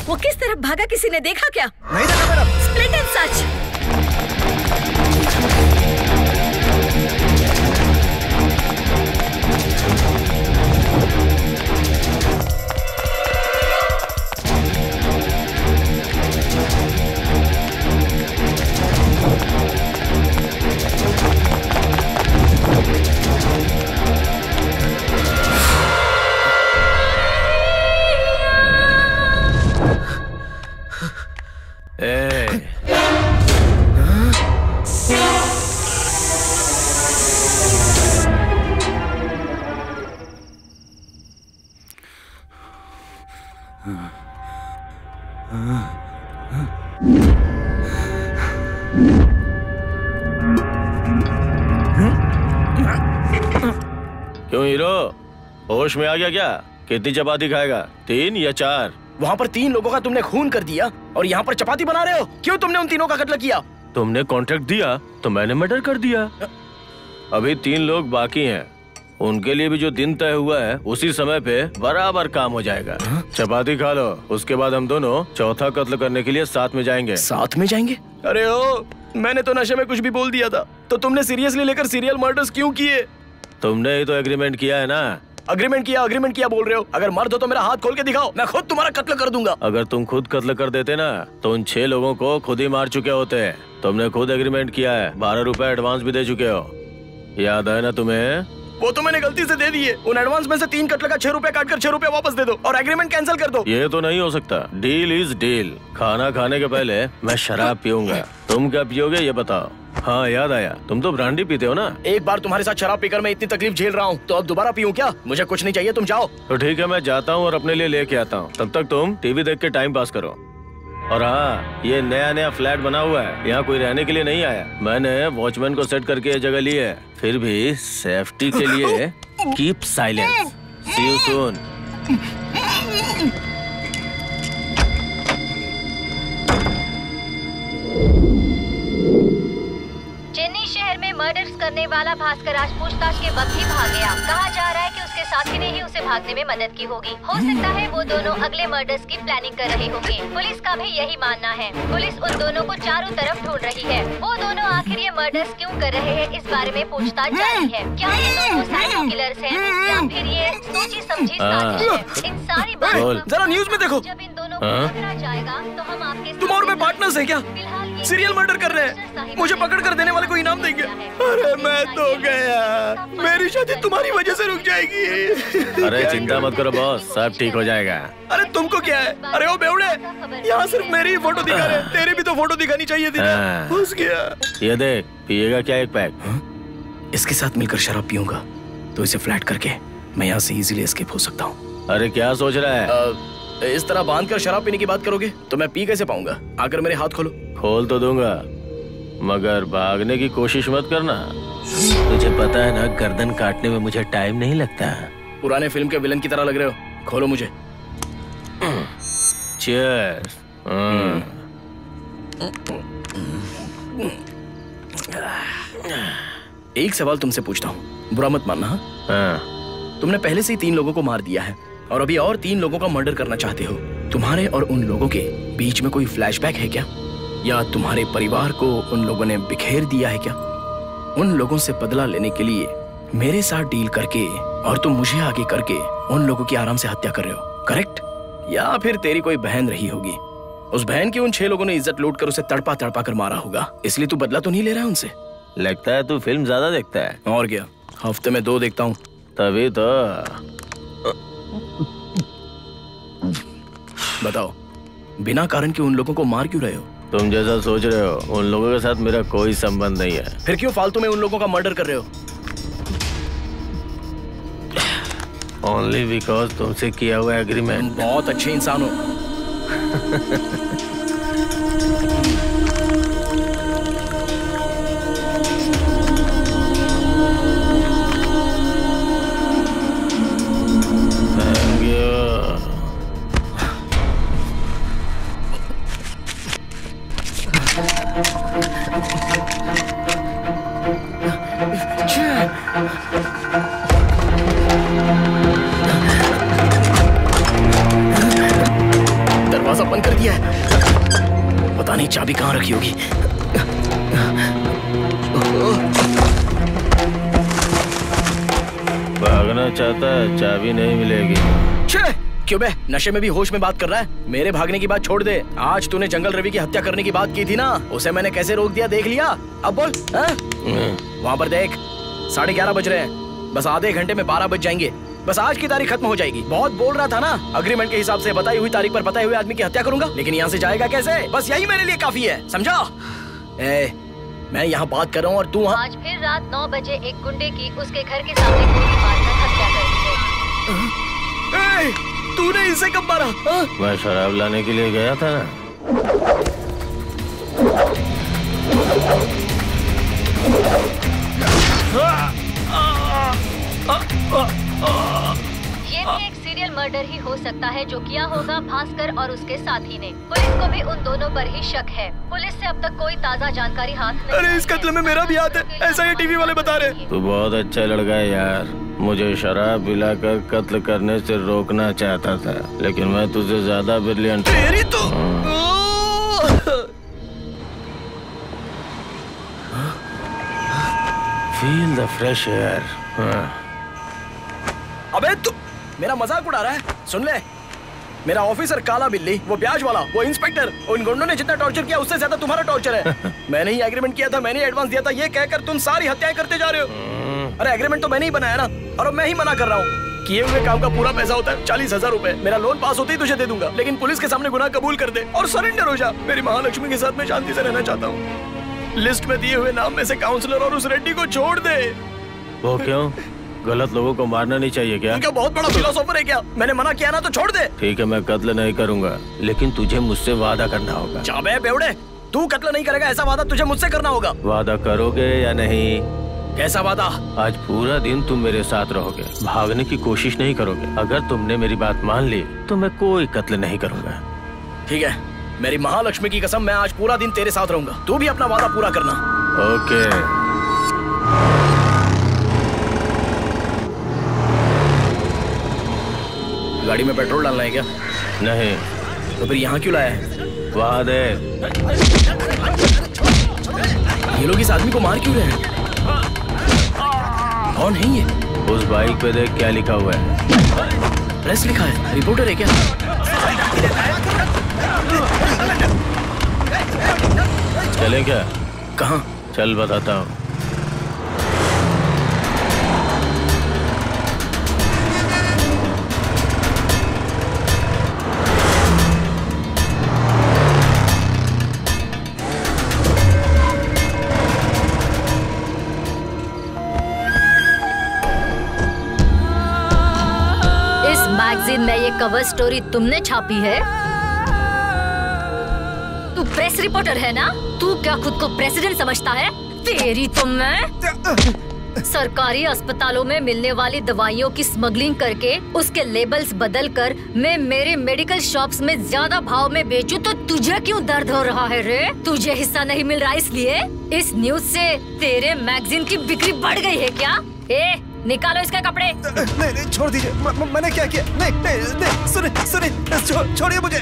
वो किस तरफ भागा, किसी ने देखा क्या? नहीं देखा मैडम। Split and such. क्यों हीरो, होश में आ गया क्या? कितनी चपाती खाएगा, 3 या 4? वहाँ पर 3 लोगों का तुमने खून कर दिया और यहाँ पर चपाती बना रहे हो। क्यों तुमने उन तीनों का कत्ल किया? तुमने कॉन्ट्रैक्ट दिया तो मैंने मर्डर कर दिया। अभी 3 लोग बाकी हैं, उनके लिए भी जो दिन तय हुआ है उसी समय पे बराबर काम हो जाएगा। चपाती खा लो, उसके बाद हम दोनों चौथा कत्ल करने के लिए साथ में जाएंगे। साथ में जाएंगे? अरे ओ, मैंने तो नशे में कुछ भी बोल दिया था। तो तुमने सीरियसली लेकर सीरियल मर्डर्स क्यों किए? तुमने ही तो एग्रीमेंट किया है ना। अग्रीमेंट किया बोल रहे हो? अगर मर्द हो तो मेरा हाथ खोल के दिखाओ, मैं खुद तुम्हारा कत्ल कर दूंगा। अगर तुम खुद कत्ल कर देते ना तो उन 6 लोगों को खुद ही मार चुके होते। तुमने खुद एग्रीमेंट किया है, 12 रुपए एडवांस भी दे चुके हो, याद है ना तुम्हें? वो तो मैंने गलती से दे दिए। उन एडवांस में से 3 कत्ल का 6 रुपए काटकर 6 रुपए वापस दे दो और एग्रीमेंट कैंसिल कर दो। ये तो नहीं हो सकता। Deal is deal. खाना खाने के पहले मैं शराब पीऊंगा, तुम क्या पियोगे ये बताओ। हाँ याद आया, तुम तो ब्रांडी पीते हो ना। एक बार तुम्हारे साथ शराब पीकर मैं इतनी तकलीफ झेल रहा हूँ, तो अब दोबारा पीऊं क्या? मुझे कुछ नहीं चाहिए, तुम जाओ। तो ठीक है, मैं जाता हूँ और अपने लिए लेके आता हूँ। तब तक तुम टीवी देख के टाइम पास करो। और हाँ, ये नया फ्लैट बना हुआ है, यहाँ कोई रहने के लिए नहीं आया। मैंने वॉचमैन को सेट करके ये जगह ली है। फिर भी सेफ्टी के लिए keep silence. See you soon. Chennai शहर में मर्डर्स करने वाला भास्कर आज पूछताछ के वक्त ही भाग गया। कहा जा रहा है कि उसके साथी ने ही उसे भागने में मदद की होगी। हो सकता है वो दोनों अगले मर्डर्स की प्लानिंग कर रहे होंगे। पुलिस का भी यही मानना है। पुलिस उन दोनों को चारों तरफ ढूंढ रही है। वो दोनों आखिर ये मर्डर्स क्यों कर रहे हैं, इस बारे में पूछताछ जारी है। क्या ये दोनों साइको किलर्स हैं या फिर ये सोची समझी साजिश है? इन सारी बातों जरा न्यूज में देखो। जब इन दोनों को पकड़ा जाएगा तो हम आपके तुम और मैं पार्टनर्स है क्या? सीरियल मर्डर कर रहे हैं, मुझे पकड़ कर देने वाले को इनाम देंगे। अरे मैं तो गया, मेरी शादी तुम्हारी वजह से रुक जाएगी। अरे चिंता मत करो बॉस, सब ठीक हो जाएगा। अरे तुमको क्या है? अरे ओ बेवड़े, यहाँ सिर्फ मेरी ही फोटो दिखा रहे, तेरी भी तो फोटो दिखानी चाहिए थी। फंस गया। ये देख, पिएगा क्या एक पैक? इसके साथ मिलकर शराब पीऊंगा तो इसे फ्लैट करके मैं यहाँ से इजीली एस्केप हो सकता हूँ। अरे क्या सोच रहा है? इस तरह बांधकर शराब पीने की बात करोगे तो मैं पी कैसे पाऊंगा? आकर मेरे हाथ खोलो। खोल तो दूंगा, मगर भागने की कोशिश मत करना। तुझे पता है ना, गर्दन काटने में मुझे टाइम नहीं लगता। पुराने फिल्म के विलन की तरह लग रहे हो। खोलो मुझे। चीयर्स। एक सवाल तुमसे पूछता हूँ, बुरा मत मानना। तुमने पहले से ही 3 लोगों को मार दिया है और अभी और 3 लोगों का मर्डर करना चाहते हो। तुम्हारे और उन लोगों के बीच में कोई फ्लैशबैक है क्या? या तुम्हारे परिवार को उन लोगों ने बिखेर दिया है क्या? उन लोगों से बदला लेने के लिए मेरे साथ डील करके और तुम मुझे आगे करके उन लोगों की आराम से हत्या कर रहे हो, करेक्ट? या फिर तेरी कोई बहन रही होगी, उस बहन की उन 6 लोगों ने इज्जत लूट कर उसे तड़पा तड़पा कर मारा होगा, इसलिए तू बदला तो नहीं ले रहा है उनसे? लगता है तू फिल्म ज्यादा देखता है। और क्या, हफ्ते में 2 देखता हूँ। तभी तो। बताओ, बिना कारण के उन लोगों को मार क्यों रहे हो? तुम जैसा सोच रहे हो, उन लोगों के साथ मेरा कोई संबंध नहीं है। फिर क्यों फालतू में उन लोगों का मर्डर कर रहे हो? ओनली बिकॉज तुमसे किया हुआ एग्रीमेंट। बहुत अच्छे इंसान हो। दरवाजा बंद कर दिया है, पता नहीं चाबी कहाँ रखी होगी। भागना चाहता है, चाबी नहीं मिलेगी। क्यों बे, नशे में भी होश में बात कर रहा है? मेरे भागने की बात छोड़ दे। आज तूने जंगल रवि की हत्या करने की बात की थी ना, उसे मैंने कैसे रोक दिया देख लिया? अब बोल। वहाँ पर देख, 11:30 बज रहे हैं, बस आधे घंटे में 12 बज जाएंगे। बस आज की तारीख खत्म हो जाएगी। बहुत बोल रहा था ना, अग्रीमेंट के हिसाब से बताई हुई तारीख पर बताए हुए आदमी की हत्या करूंगा, लेकिन यहाँ से जाएगा कैसे? बस यही मेरे लिए काफी है, समझा? मैं यहाँ बात कर रहा हूँ और तू आज फिर रात 9 बजे एक गुंडे की उसके घर के सामने गोली मारकर हत्या कर दी है। तूने इसे कब मारा? मैं शराब लाने के लिए गया था ना। ये भी एक सीरियल मर्डर ही हो सकता है जो किया होगा भास्कर और उसके साथी ने। पुलिस को भी उन दोनों पर ही शक है। पुलिस से अब तक कोई ताज़ा जानकारी हाथ नहीं। अरे इस कत्ल में मेरा भी हाथ है, ऐसा ये टीवी वाले बता रहे। तू बहुत अच्छा लड़का है यार, मुझे शराब पिलाकर कत्ल करने से रोकना चाहता था, लेकिन मैं तुझे ज्यादा ब्रिलियंट। तेरी तो फील द फ्रेश एयर। अबे तू मेरा मजाक उड़ा रहा है? सुन ले, मेरा ऑफिसर काला बिल्ली, वो ब्याज वाला, वो इंस्पेक्टर, उन गुंडों ने जितना टॉर्चर किया उससे ज्यादा तुम्हारा टॉर्चर है। मैंने ही एग्रीमेंट किया था, मैंने ही एडवांस दिया था, ये कहकर तुम सारी हत्याएं करते जा रहे हो। अरे एग्रीमेंट तो मैंने ही बनाया ना, और अब मैं ही मना कर रहा हूँ। किए हुए काम का पूरा पैसा होता है 40,000 रुपए। मेरा लोन पास होते ही तुझे दे दूंगा, लेकिन पुलिस के सामने गुनाह कबूल कर दे और सरेंडर हो जा। मेरी महालक्ष्मी के साथ मैं शांति से रहना चाहता हूँ। लिस्ट में दिए हुए नाम में से काउंसलर और उस रेड्डी को छोड़ दे। वो क्यों? गलत लोगों को मारना नहीं चाहिए क्या? क्या बहुत बड़ा फिलोसोफर है क्या? मैंने मना किया ना तो छोड़ दे। ठीक है, मैं कत्ल नहीं करूंगा, लेकिन तुझे मुझसे वादा करना होगा। जाबे बेवड़े, तू कत्ल नहीं करेगा ऐसा वादा तुझे मुझसे करना होगा। वादा करोगे या नहीं? कैसा वादा? आज पूरा दिन तुम मेरे साथ रहोगे, भागने की कोशिश नहीं करोगे। अगर तुमने मेरी बात मान ली तो मैं कोई कत्ल नहीं करूंगा। ठीक है, मेरी महालक्ष्मी की कसम, मैं आज पूरा दिन तेरे साथ रहूंगा। तू भी अपना वादा पूरा करना। ओके। गाड़ी में पेट्रोल डालना है क्या? नहीं। तो फिर यहाँ क्यों लाया है? वहाँ दे। ये लोग इस आदमी को मार क्यों रहे हैं? कौन है ये? उस बाइक पे देख क्या लिखा हुआ है। प्रेस लिखा है? रिपोर्टर है क्या? चले क्या? कहाँ? चल बताता हूँ। मैगजीन में ये कवर स्टोरी तुमने छापी है? तू प्रेस रिपोर्टर है ना? तू क्या खुद को प्रेसिडेंट समझता है? तेरी तो मैं सरकारी अस्पतालों में मिलने वाली दवाइयों की स्मगलिंग करके उसके लेबल्स बदलकर मैं मेरे मेडिकल शॉप्स में ज्यादा भाव में बेचूं तो तुझे क्यों दर्द हो रहा है रे? तुझे हिस्सा नहीं मिल रहा इसलिए? इस न्यूज से तेरे मैगजीन की बिक्री बढ़ गई है क्या? निकालो इसके कपड़े। नहीं, छोड़ दीजिए। मैंने क्या किया? नहीं, सुनिए, छोड़िए मुझे।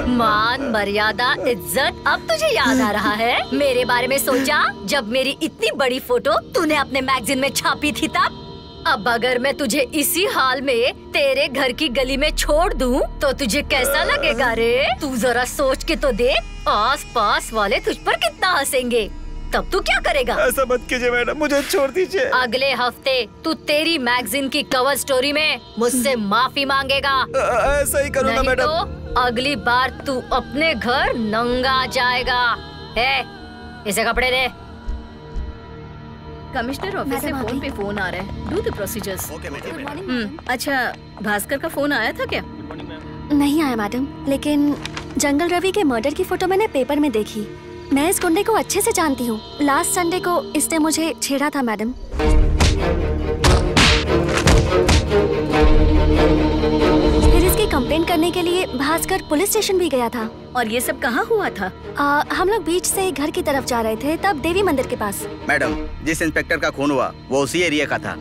मान मर्यादा इज्जत अब तुझे याद आ रहा है? मेरे बारे में सोचा जब मेरी इतनी बड़ी फोटो तूने अपने मैगजीन में छापी थी तब? अब अगर मैं तुझे इसी हाल में तेरे घर की गली में छोड़ दूं तो तुझे कैसा लगेगा रे? तू जरा सोच के तो देख, आस पास वाले तुझ पर कितना हंसेंगे। तब तू क्या करेगा? ऐसा मत कीजिए मैडम, मुझे छोड़ दीजिए। अगले हफ्ते तू तेरी मैगजीन की कवर स्टोरी में मुझसे माफी मांगेगा। ऐसा ही करूँगा मैडम। तो अगली बार तू अपने घर नंगा जाएगा। इसे कपड़े दे। कमिश्नर ऑफिस से फोन पे फोन आ रहा है। Do the procedures. अच्छा, भास्कर का फोन आया था क्या? नहीं आया मैडम, लेकिन जंगल रवि के मर्डर की फोटो मैंने पेपर में देखी। मैं इस गुंडे को अच्छे से जानती हूँ। लास्ट संडे को इसने मुझे छेड़ा था मैडम। फिर इसकी कंप्लेंट करने के लिए भास्कर पुलिस स्टेशन भी गया था। और ये सब कहाँ हुआ था? हम लोग बीच से घर की तरफ जा रहे थे, तब देवी मंदिर के पास। मैडम, जिस इंस्पेक्टर का खून हुआ वो उसी एरिया का था।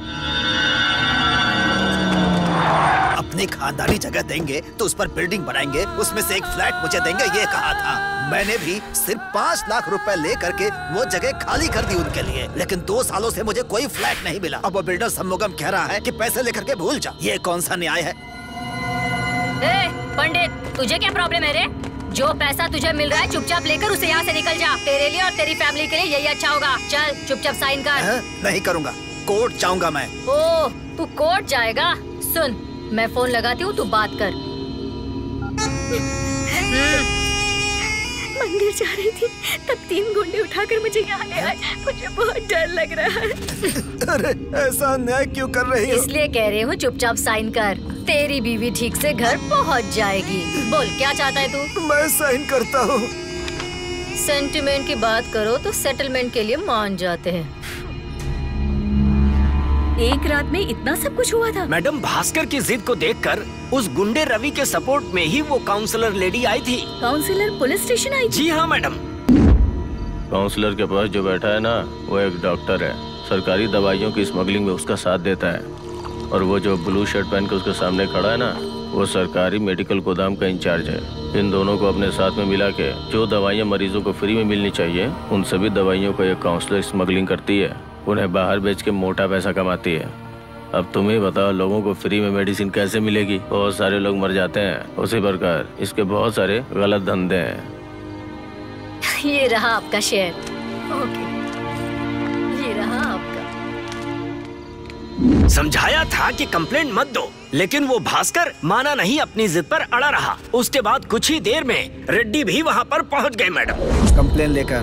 अपनी खानदानी जगह देंगे तो उस पर बिल्डिंग बनाएंगे, उसमें से एक फ्लैट मुझे देंगे, ये कहा था। मैंने भी सिर्फ 5 लाख रुपए ले करके वो जगह खाली कर दी उनके लिए, लेकिन 2 सालों से मुझे कोई फ्लैट नहीं मिला। अब वो बिल्डर सम्मोगम कह रहा है कि पैसे लेकर के भूल जा। ये कौन सा न्याय है? पंडित, तुझे क्या प्रॉब्लम है रे? जो पैसा तुझे मिल रहा है चुपचाप लेकर उसे यहाँ से निकल जा। तेरे लिए और तेरी फैमिली के लिए यही अच्छा होगा। चल चुपचाप साइन कर। नहीं करूँगा, कोर्ट जाऊँगा मैं। ओह, तू कोर्ट जाएगा? सुन, मैं फोन लगाती हूँ, तू बात कर। मंदिर जा रही थी तब 3 गुंडे उठाकर मुझे यहाँ ले आए। मुझे बहुत डर लग रहा है। अरे ऐसा अन्याय क्यों कर रही हो? इसलिए कह रही हूँ चुपचाप साइन कर। तेरी बीवी ठीक से घर पहुँच जाएगी। बोल क्या चाहता है तू? मैं साइन करता हूँ। सेंटिमेंट की बात करो तो सेटलमेंट के लिए मान जाते हैं। एक रात में इतना सब कुछ हुआ था? मैडम, भास्कर की जिद को देखकर उस गुंडे रवि के सपोर्ट में ही वो काउंसलर लेडी आई थी। काउंसलर पुलिस स्टेशन आई थी? जी हाँ मैडम। काउंसलर के पास जो बैठा है ना, वो एक डॉक्टर है। सरकारी दवाइयों की स्मगलिंग में उसका साथ देता है, और वो जो ब्लू शर्ट पहन के उसके सामने खड़ा है ना, वो सरकारी मेडिकल गोदाम का इंचार्ज है। इन दोनों को अपने साथ में मिला के जो दवाइयाँ मरीजों को फ्री में मिलनी चाहिए, उन सभी दवाइयों को ये काउंसलर स्मगलिंग करती है, उन्हें बाहर बेच के मोटा पैसा कमाती है। अब तुम ही बताओ, लोगों को फ्री में मेडिसिन कैसे मिलेगी? बहुत सारे लोग मर जाते हैं। उसी प्रकार इसके बहुत सारे गलत धंधे हैं। ये रहा आपका शेयर। ओके, ये रहा आपका। समझाया था कि कंप्लेंट मत दो, लेकिन वो भास्कर माना नहीं, अपनी जिद पर अड़ा रहा। उसके बाद कुछ ही देर में रेड्डी भी वहाँ पर पहुँच गए। मैडम, कंप्लेन लेकर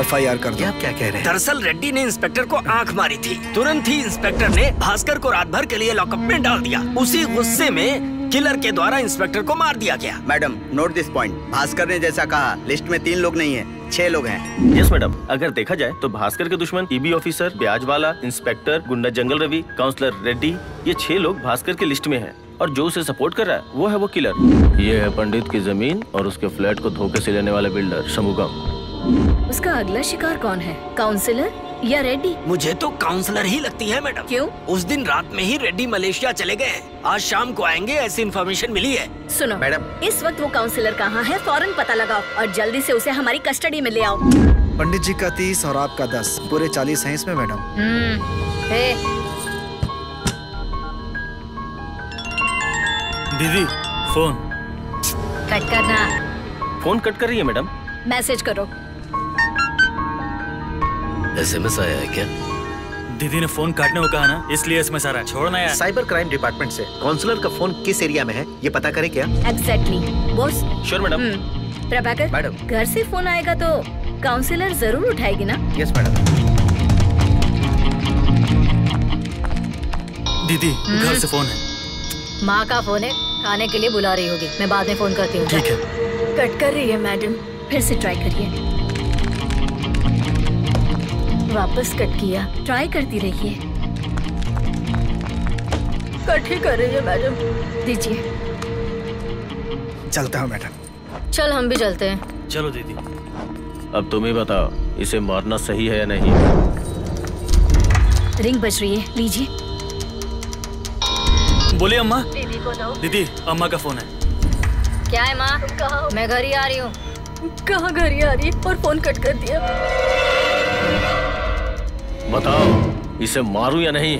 FIR कर दो। आप क्या कह रहे हैं? दरअसल रेड्डी ने इंस्पेक्टर को आंख मारी थी। तुरंत ही इंस्पेक्टर ने भास्कर को रात भर के लिए लॉकअप में डाल दिया। उसी गुस्से में किलर के द्वारा इंस्पेक्टर को मार दिया गया। Madam, note this point. Bhaskar ने जैसा कहा, लिस्ट में 3 लोग नहीं है, 6 लोग हैं। यस मैडम, अगर देखा जाए तो भास्कर के दुश्मन EB ऑफिसर, ब्याज वाला, इंस्पेक्टर, गुंडा जंगल रवि, काउंसलर रेड्डी, ये 6 लोग भास्कर की लिस्ट में हैं। और जो उसे सपोर्ट कर रहा है वो है वो किलर। ये है पंडित की जमीन और उसके फ्लैट को धोखे से लेने वाला बिल्डर शमुगम। उसका अगला शिकार कौन है, काउंसलर या रेड्डी? मुझे तो काउंसलर ही लगती है मैडम। क्यों? उस दिन रात में ही रेड्डी मलेशिया चले गए, आज शाम को आएंगे, ऐसी इन्फॉर्मेशन मिली है। सुनो मैडम, इस वक्त वो काउंसलर कहाँ है, फौरन पता लगाओ और जल्दी से उसे हमारी कस्टडी में ले आओ। पंडित जी का 30 और आपका 10, पूरे 40 हैं इसमें मैडम। दीदी फोन कट करना। फोन कट कर रही है मैडम। मैसेज करो। SMS आया है क्या? दीदी ने फोन काटने को कहा ना, इसलिए SMS आ रहा है। छोड़ना यार। साइबर क्राइम डिपार्टमेंट से काउंसलर का फोन किस एरिया में है ये पता करें क्या? Exactly boss. Sure madam. Prabhakar madam, घर से फोन आएगा तो काउंसलर जरूर उठाएगी ना? Yes madam. दीदी घर से फोन है। माँ का फोन है, खाने के लिए बुला रही होगी, मैं बाद में फोन करती हूँ। ठीक है। कट कर रही है मैडम, फिर से ट्राई करिए। वापस कट किया, ट्राई करती रहिए। कट ही कर रही है मैडम, दीजिए। चलता हूँ मैडम। चल हम भी चलते हैं। चलो दीदी। अब तुम ही बताओ, इसे मारना सही है या नहीं? रिंग बज रही है, लीजिए। बोलिए अम्मा। दीदी को दो। दीदी, अम्मा का फोन है। क्या है माँ? मैं घर ही आ रही हूँ। कहाँ घर ही आ रही और फोन कट कर दिया। बताओ, इसे मारूं या नहीं?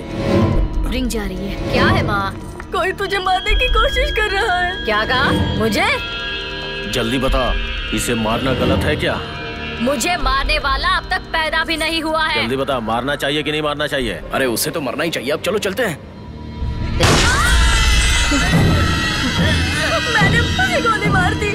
रिंग जा रही है। क्या है माँ? कोई तुझे मारने की कोशिश कर रहा है। क्या कहा? मुझे? जल्दी बता, इसे मारना गलत है क्या? मुझे मारने वाला अब तक पैदा भी नहीं हुआ है। जल्दी बता, मारना चाहिए कि नहीं मारना चाहिए? अरे उसे तो मरना ही चाहिए। अब चलो चलते हैं। मैंने मुझे गोली मार दी।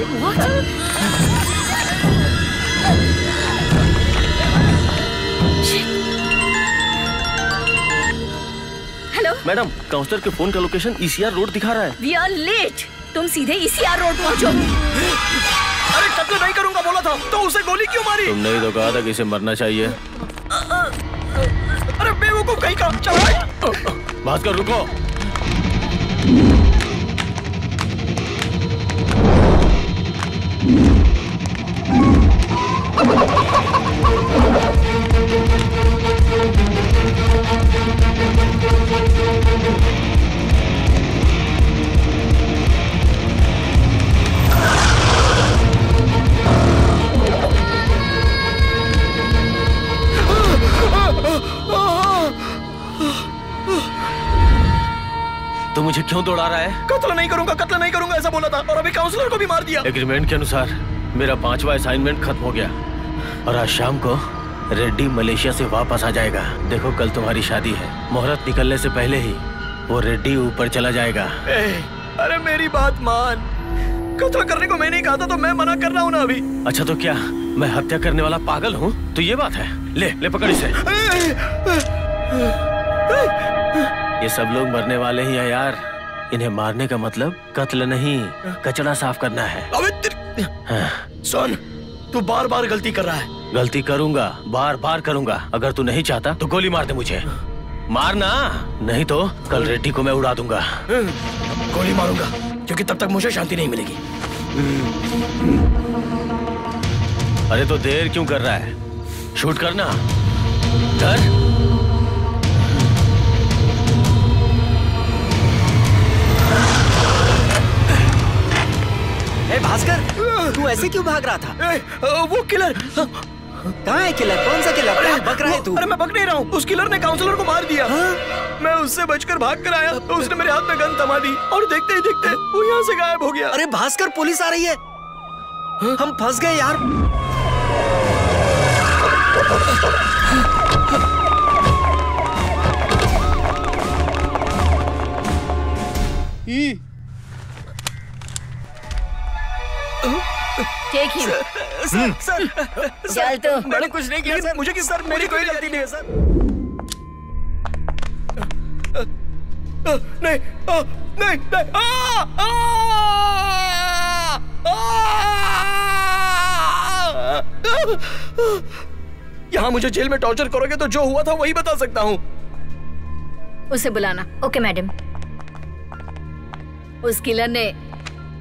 हेलो मैडम, काउंसलर के फोन का लोकेशन ECR रोड दिखा रहा है। वी आर लेट, तुम सीधे ECR रोड पहुंचो। अरे कत्ल नहीं करूंगा बोला था, तो उसे गोली क्यों मारी? तुमने ही तो कहा था कि इसे मरना चाहिए। अरे बेवकूफ कहीं का। चलो भास्कर रुको। तो मुझे क्यों दौड़ा रहा है? कत्ल नहीं करूंगा ऐसा बोला था, और अभी काउंसलर को भी मार दिया। एग्रीमेंट के अनुसार मेरा 5वां असाइनमेंट खत्म हो गया और आज शाम को रेड्डी मलेशिया से वापस आ जाएगा। देखो, कल तुम्हारी शादी है, मुहूर्त निकलने से पहले ही वो रेड्डी ऊपर चला जाएगा। अरे मेरी बात मान, कत्ल करने को मैंने कहा था, तो मैं मना कर रहा हूँ ना अभी। अच्छा तो क्या मैं हत्या करने वाला पागल हूँ? तो ये बात है। ले पकड़ इसे। ये सब लोग मरने वाले ही हैं यार। इन्हें मारने का मतलब कत्ल नहीं, कचरा साफ करना है। सुन, तू बार बार गलती कर रहा है। गलती करूंगा, बार बार करूंगा। अगर तू नहीं चाहता तो गोली मार दे मुझे। मारना, नहीं तो कल रेड्डी को मैं उड़ा दूंगा। गोली मारूंगा, क्योंकि तब तक मुझे शांति नहीं मिलेगी। अरे तो देर क्यों कर रहा है? शूट करना। कर। भास्कर, तू ऐसे क्यों भाग रहा था? वो किलर कहाँ है किलर? कौन सा किलर? क्या बक रहा है तू? अरे मैं बक नहीं रहा हूँ, उस किलर ने काउंसलर को मार दिया। मैं उससे बचकर भाग कर आया तो उसने मेरे हाथ में गन थमा दी और देखते ही देखते वो यहाँ से गायब हो गया। अरे भास्कर, पुलिस आ रही है, हम फंस गए यार। Take him. सर चल तो। मैंने कुछ नहीं किया सर, मुझे किस सर, मेरी कोई गलती नहीं है सर। नहीं नहीं नहीं, यहाँ मुझे जेल में टॉर्चर करोगे तो जो हुआ था वही बता सकता हूँ। उसे बुलाना। Okay madam. उस किलर ने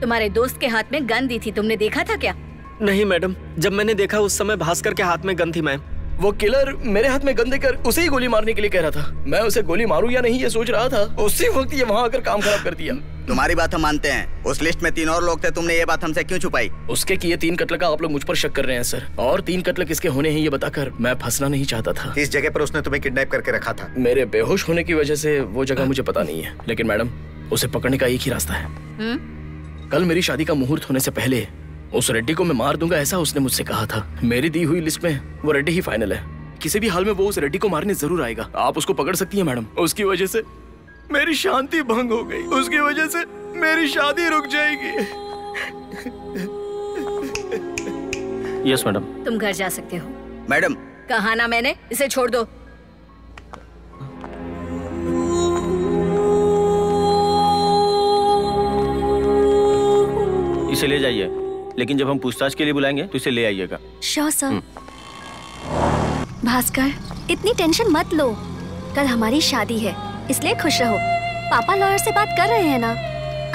तुम्हारे दोस्त के हाथ में गन दी थी, तुमने देखा था क्या? नहीं मैडम, जब मैंने देखा उस समय भास्कर के हाथ में गन थी मैम। वो किलर मेरे हाथ में गन देकर उसे ही गोली मारने के लिए कह रहा था। मैं उसे गोली मारूं या नहीं ये सोच रहा था, उसी वक्त ये वहाँ आकर काम खराब कर दिया। तुम्हारी बात हम मानते हैं, उस लिस्ट में 3 और लोग थे, तुमने ये बात हमसे क्यों छुपाई? उसके किए 3 कत्ल का आप लोग मुझ पर शक कर रहे हैं सर, और 3 कत्ल किसके होने हैं ये बताकर मैं फंसना नहीं चाहता था। इस जगह पर उसने तुम्हें किडनैप करके रखा था। मेरे बेहोश होने की वजह से वो जगह मुझे पता नहीं है, लेकिन मैडम उसे पकड़ने का एक ही रास्ता है। कल मेरी शादी का मुहूर्त होने से पहले उस रेड्डी को मैं मार दूंगा, ऐसा उसने मुझसे कहा था। मेरी दी हुई लिस्ट में वो रेड्डी ही फाइनल है। किसी भी हाल में वो उस रेड्डी को मारने जरूर आएगा। आप उसको पकड़ सकती हैं मैडम। उसकी वजह से मेरी शांति भंग हो गई, उसकी वजह से मेरी शादी रुक जाएगी। Yes madam. तुम घर जा सकते हो। मैडम, कहा ना मैंने, इसे छोड़ दो। इसे ले जाइए, लेकिन जब हम पूछताछ के लिए बुलाएंगे तो इसे ले आइएगा। Sure sir. भास्कर, इतनी टेंशन मत लो, कल हमारी शादी है इसलिए खुश रहो। पापा लॉयर से बात कर रहे हैं ना,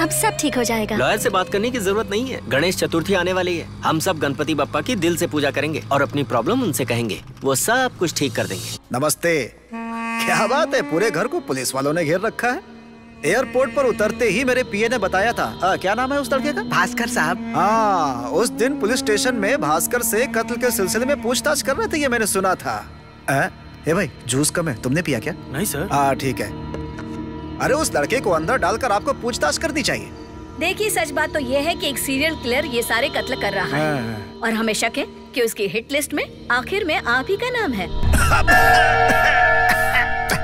अब सब ठीक हो जाएगा। लॉयर से बात करने की जरूरत नहीं है, गणेश चतुर्थी आने वाली है। हम सब गणपति बप्पा की दिल से पूजा करेंगे और अपनी प्रॉब्लम उनसे कहेंगे, वो सब कुछ ठीक कर देंगे। नमस्ते। क्या बात है, पूरे घर को पुलिस वालों ने घेर रखा है। एयरपोर्ट पर उतरते ही मेरे पीए ने बताया था। क्या नाम है उस लड़के का? भास्कर साहब। हाँ, उस दिन पुलिस स्टेशन में भास्कर से कत्ल के सिलसिले में पूछताछ कर रहे थे, ये मैंने सुना था। ए भाई, जूस कम है, तुमने पिया क्या? नहीं सर। हाँ ठीक है। अरे उस लड़के को अंदर डालकर आपको पूछताछ करनी चाहिए। देखिए, सच बात तो ये है कि एक सीरियल किलर ये सारे कत्ल कर रहा है और हमें शक है कि उसकी हिट लिस्ट में आखिर में आप ही का नाम है।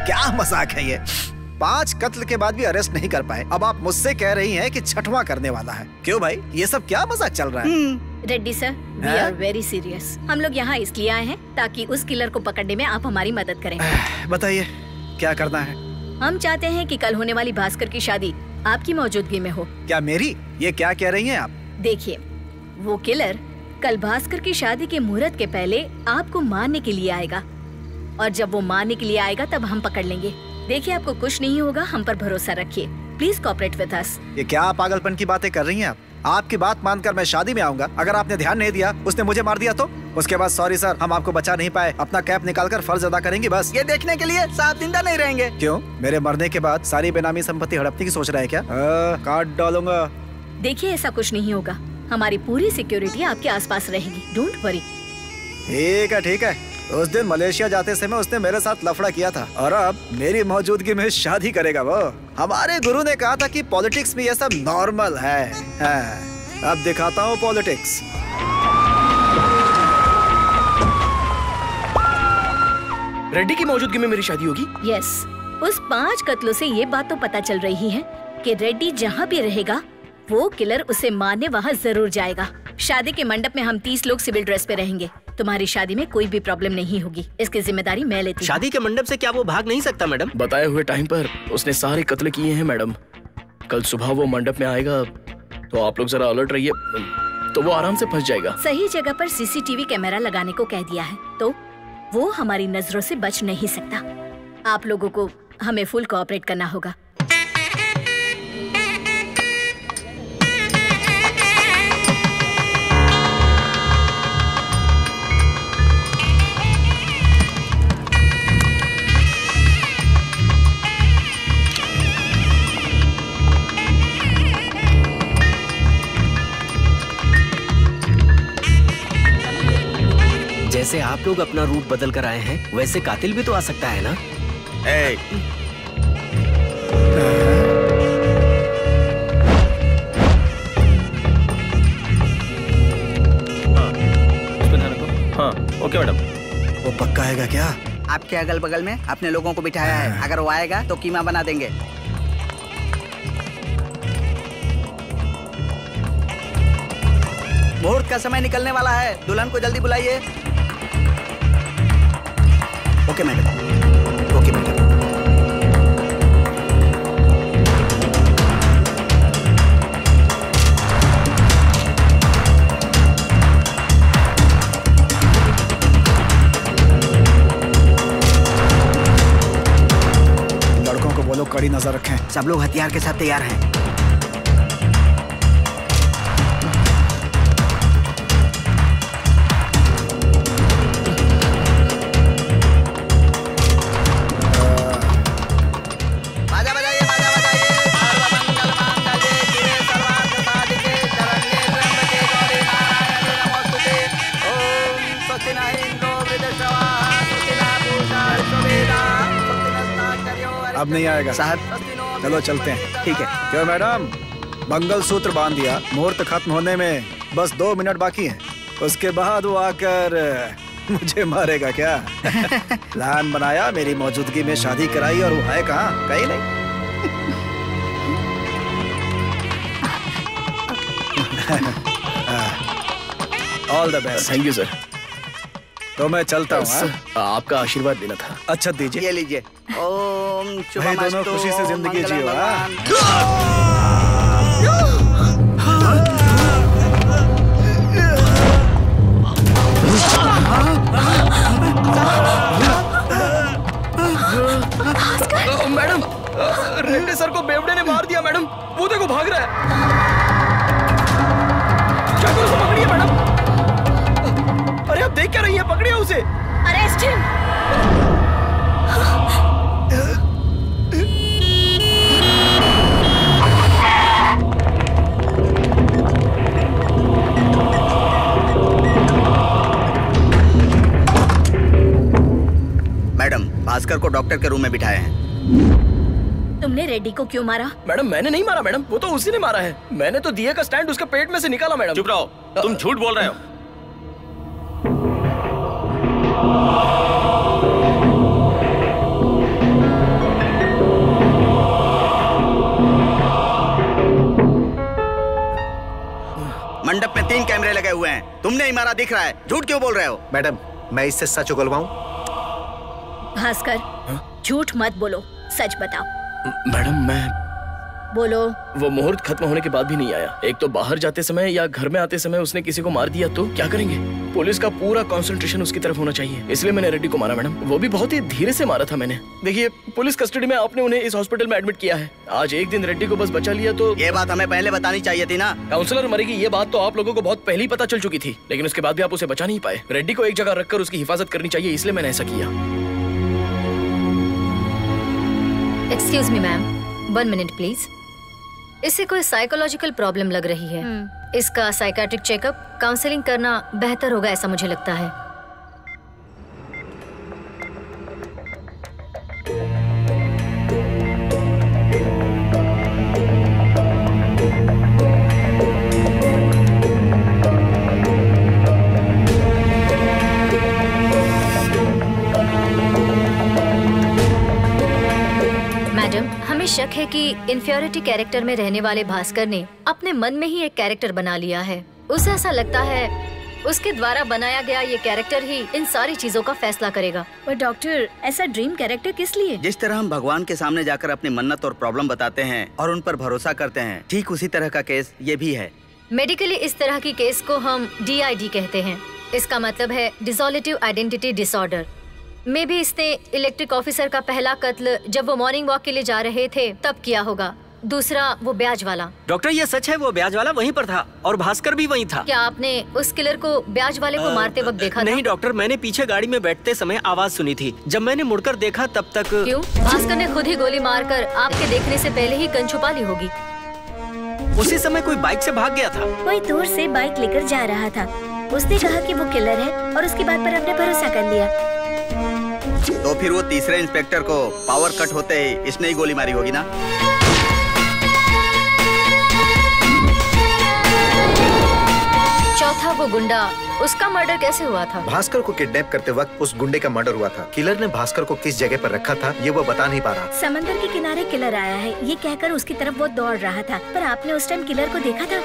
क्या मजाक है ये? 5 कत्ल के बाद भी अरेस्ट नहीं कर पाए, अब आप मुझसे कह रही हैं कि 6वां करने वाला है। क्यों भाई, ये सब क्या मजाक चल रहा है? Reddy sir, we are very serious. हम लोग यहाँ इसलिए आए हैं ताकि उस किलर को पकड़ने में आप हमारी मदद करें। बताइए क्या करना है? हम चाहते हैं कि कल होने वाली भास्कर की शादी आपकी मौजूदगी में हो। क्या मेरी? ये क्या कह रही हैं आप? देखिए, वो किलर कल भास्कर की शादी के मुहूर्त के पहले आपको मारने के लिए आएगा, और जब वो मारने के लिए आएगा तब हम पकड़ लेंगे। देखिए, आपको कुछ नहीं होगा, हम पर भरोसा रखिए। Please cooperate with us. ये क्या पागलपन की बातें कर रही हैं आप? आपकी बात मानकर मैं शादी में आऊंगा, अगर आपने ध्यान नहीं दिया, उसने मुझे मार दिया तो? उसके बाद सॉरी सर, हम आपको बचा नहीं पाए, अपना कैप निकालकर फर्ज अदा करेंगे बस। ये देखने के लिए साहब जिंदा नहीं रहेंगे। क्यों, मेरे मरने के बाद सारी बेनामी संपत्ति हड़पने की सोच रहे हैं क्या? काट डालूंगा। देखिए, ऐसा कुछ नहीं होगा, हमारी पूरी सिक्योरिटी आपके आसपास रहेगी, डोंट वरी। ठीक है ठीक है। उस दिन मलेशिया जाते समय उसने मेरे साथ लफड़ा किया था और अब मेरी मौजूदगी में शादी करेगा वो। हमारे गुरु ने कहा था कि पॉलिटिक्स में ये सब नॉर्मल है। अब दिखाता हूँ पॉलिटिक्स। रेड्डी की मौजूदगी में मेरी शादी होगी? यस। उस 5 कत्लों से ये बात तो पता चल रही है कि रेड्डी जहाँ भी रहेगा वो किलर उसे मारने वहाँ जरूर जाएगा। शादी के मंडप में हम 30 लोग सिविल ड्रेस पे रहेंगे। तुम्हारी शादी में कोई भी प्रॉब्लम नहीं होगी, इसकी जिम्मेदारी मैं लेती हूँ। शादी के मंडप से क्या वो भाग नहीं सकता मैडम? बताए हुए टाइम पर उसने सारे कत्ल किए हैं मैडम। कल सुबह वो मंडप में आएगा तो आप लोग जरा अलर्ट रहिए, तो वो आराम से फंस जाएगा। सही जगह पर सीसीटीवी कैमरा लगाने को कह दिया है तो वो हमारी नजरों से बच नहीं सकता। आप लोगों को हमें फुल कोऑपरेट करना होगा। जैसे आप लोग अपना रूट बदल कर आए हैं, वैसे कातिल भी तो आ सकता है ना? हाँ, ओके मैडम। वो पक्का आएगा क्या? आपके अगल बगल में अपने लोगों को बिठाया है, अगर वो आएगा तो कीमा बना देंगे। मुहूर्त का समय निकलने वाला है, दुल्हन को जल्दी बुलाइए। Okay madam, okay madam. लड़कों को बोलो कड़ी नजर रखें। सब लोग हथियार के साथ तैयार हैं। अब नहीं आएगा साहब। चलो चलते हैं। ठीक है। क्यों मैडम, मंगलसूत्र बांध दिया, मुहूर्त खत्म होने में बस 2 मिनट बाकी हैं। उसके बाद वो आकर मुझे मारेगा क्या? प्लान बनाया, मेरी मौजूदगी में शादी कराई और वो है कहाँ? कहीं नहीं। All the best. Thank you sir. तो मैं चलता हूँ। आपका आशीर्वाद देना था। अच्छा दीजिए। ये लीजिए। ओम भाई दोनों खुशी से जिंदगी जियो। मैडम, रेड्डी सर को बेवड़े ने मार दिया मैडम। वो देखो भाग रहा है। चाकू से पकड़िए मैडम। अरे आप देख क्या रही हैं? पकड़िए उसे। Arrest him. मैडम, भास्कर को डॉक्टर के रूम में बिठाए हैं। तुमने रेड्डी को क्यों मारा? मैडम मैंने नहीं मारा मैडम, वो तो उसी ने मारा है। मैंने तो दिए का स्टैंड उसके पेट में से निकाला मैडम। चुप रहो, तुम झूठ बोल रहे हो। मंडप में 3 कैमरे लगे हुए हैं, तुमने ही मारा दिख रहा है, झूठ क्यों बोल रहे हो? मैडम, मैं इससे सच उगलवाऊं? भास्कर, झूठ मत बोलो, सच बताओ। मैडम मैं बोलो। वो मुहूर्त खत्म होने के बाद भी नहीं आया। एक तो बाहर जाते समय या घर में आते समय उसने किसी को मार दिया तो क्या करेंगे? पुलिस का पूरा कंसंट्रेशन उसकी तरफ होना चाहिए, इसलिए मैंने रेड्डी को मारा मैडम। वो भी बहुत ही धीरे से मारा था मैंने। देखिए, पुलिस कस्टडी में आपने उन्हें इस हॉस्पिटल में एडमिट किया है। आज एक दिन रेड्डी को बस बचा लिया तो ये बात हमें पहले बतानी चाहिए थी ना। काउंसलर मरेगी ये बात तो आप लोगों को बहुत पहले ही पता चल चुकी थी, लेकिन उसके बाद भी आप उसे बचा नहीं पाए। रेड्डी को एक जगह रखकर उसकी हिफाजत करनी चाहिए, इसलिए मैंने ऐसा किया। Excuse me ma'am, 1 minute please. इसे कोई साइकोलॉजिकल प्रॉब्लम लग रही है। इसका साइकाट्रिक चेकअप, काउंसलिंग करना बेहतर होगा ऐसा मुझे लगता है। मैडम, हमें शक है कि इंफीरियरिटी कैरेक्टर में रहने वाले भास्कर ने अपने मन में ही एक कैरेक्टर बना लिया है। उसे ऐसा लगता है उसके द्वारा बनाया गया ये कैरेक्टर ही इन सारी चीजों का फैसला करेगा। पर डॉक्टर, ऐसा ड्रीम कैरेक्टर किस लिए? जिस तरह हम भगवान के सामने जाकर अपनी मन्नत और प्रॉब्लम बताते हैं और उन पर भरोसा करते हैं, ठीक उसी तरह का केस ये भी है। मेडिकली इस तरह की केस को हम DID कहते हैं। इसका मतलब है डिसोलिटिव आइडेंटिटी डिसऑर्डर। मे भी इसने इलेक्ट्रिक ऑफिसर का पहला कत्ल जब वो मॉर्निंग वॉक के लिए जा रहे थे तब किया होगा। दूसरा वो ब्याज वाला। डॉक्टर, ये सच है, वो ब्याज वाला वहीं पर था और भास्कर भी वहीं था। क्या आपने उस किलर को ब्याज वाले को मारते वक्त देखा नहीं था? डॉक्टर, मैंने पीछे गाड़ी में बैठते समय आवाज सुनी थी। जब मैंने मुड़कर देखा तब तक। क्यों? भास्कर ने खुद ही गोली मारकर आपके देखने से पहले ही गन छुपा ली होगी। उसी समय कोई बाइक से भाग गया था। कोई दूर से बाइक लेकर जा रहा था। उसने कहा कि वो किलर है और उसकी बात पर हमने भरोसा कर लिया। तो फिर वो तीसरे इंस्पेक्टर को पावर कट होते ही इसने ही गोली मारी होगी ना? चौथा वो गुंडा, उसका मर्डर कैसे हुआ था? भास्कर को किडनैप करते वक्त उस गुंडे का मर्डर हुआ था। किलर ने भास्कर को किस जगह पर रखा था ये वो बता नहीं पा रहा। समंदर के किनारे किलर आया है ये कहकर उसकी तरफ वो दौड़ रहा था, पर आपने उस टाइम किलर को देखा था?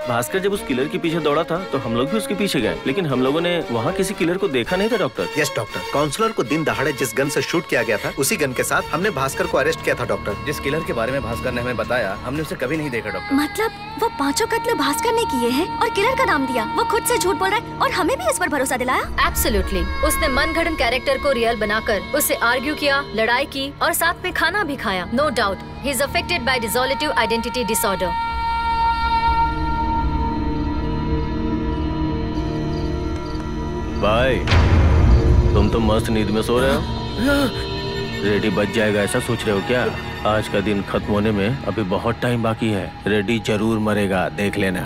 भास्कर जब उस किलर के पीछे दौड़ा था तो हम लोग भी उसके पीछे गए, लेकिन हम लोगों ने वहाँ किसी किलर को देखा नहीं था डॉक्टर। यस डॉक्टर, काउंसलर को दिन दहाड़े जिस गन से शूट किया गया था उसी गन के साथ हमने भास्कर को अरेस्ट किया था डॉक्टर। जिस किलर के बारे में भास्कर ने हमें बताया हमने उसे कभी नहीं देखा डॉक्टर। मतलब वो 5 कत्ल भास्कर ने किए हैं और किलर का नाम दिया। वो खुद से झूठ बोल रहा है और हमें भी इस पर भरोसा दिलाया। एब्सोल्युटली, उसने मनगढ़ंत कैरेक्टर को रियल बनाकर उससे आर्ग्यू किया, लड़ाई की और साथ में खाना भी खाया। No doubt he is affected by dissociative identity disorder. भाई तुम तो मस्त नींद में सो रहे हो। रेडी बच जाएगा ऐसा सोच रहे हो क्या? आज का दिन खत्म होने में अभी बहुत टाइम बाकी है। रेडी जरूर मरेगा, देख लेना।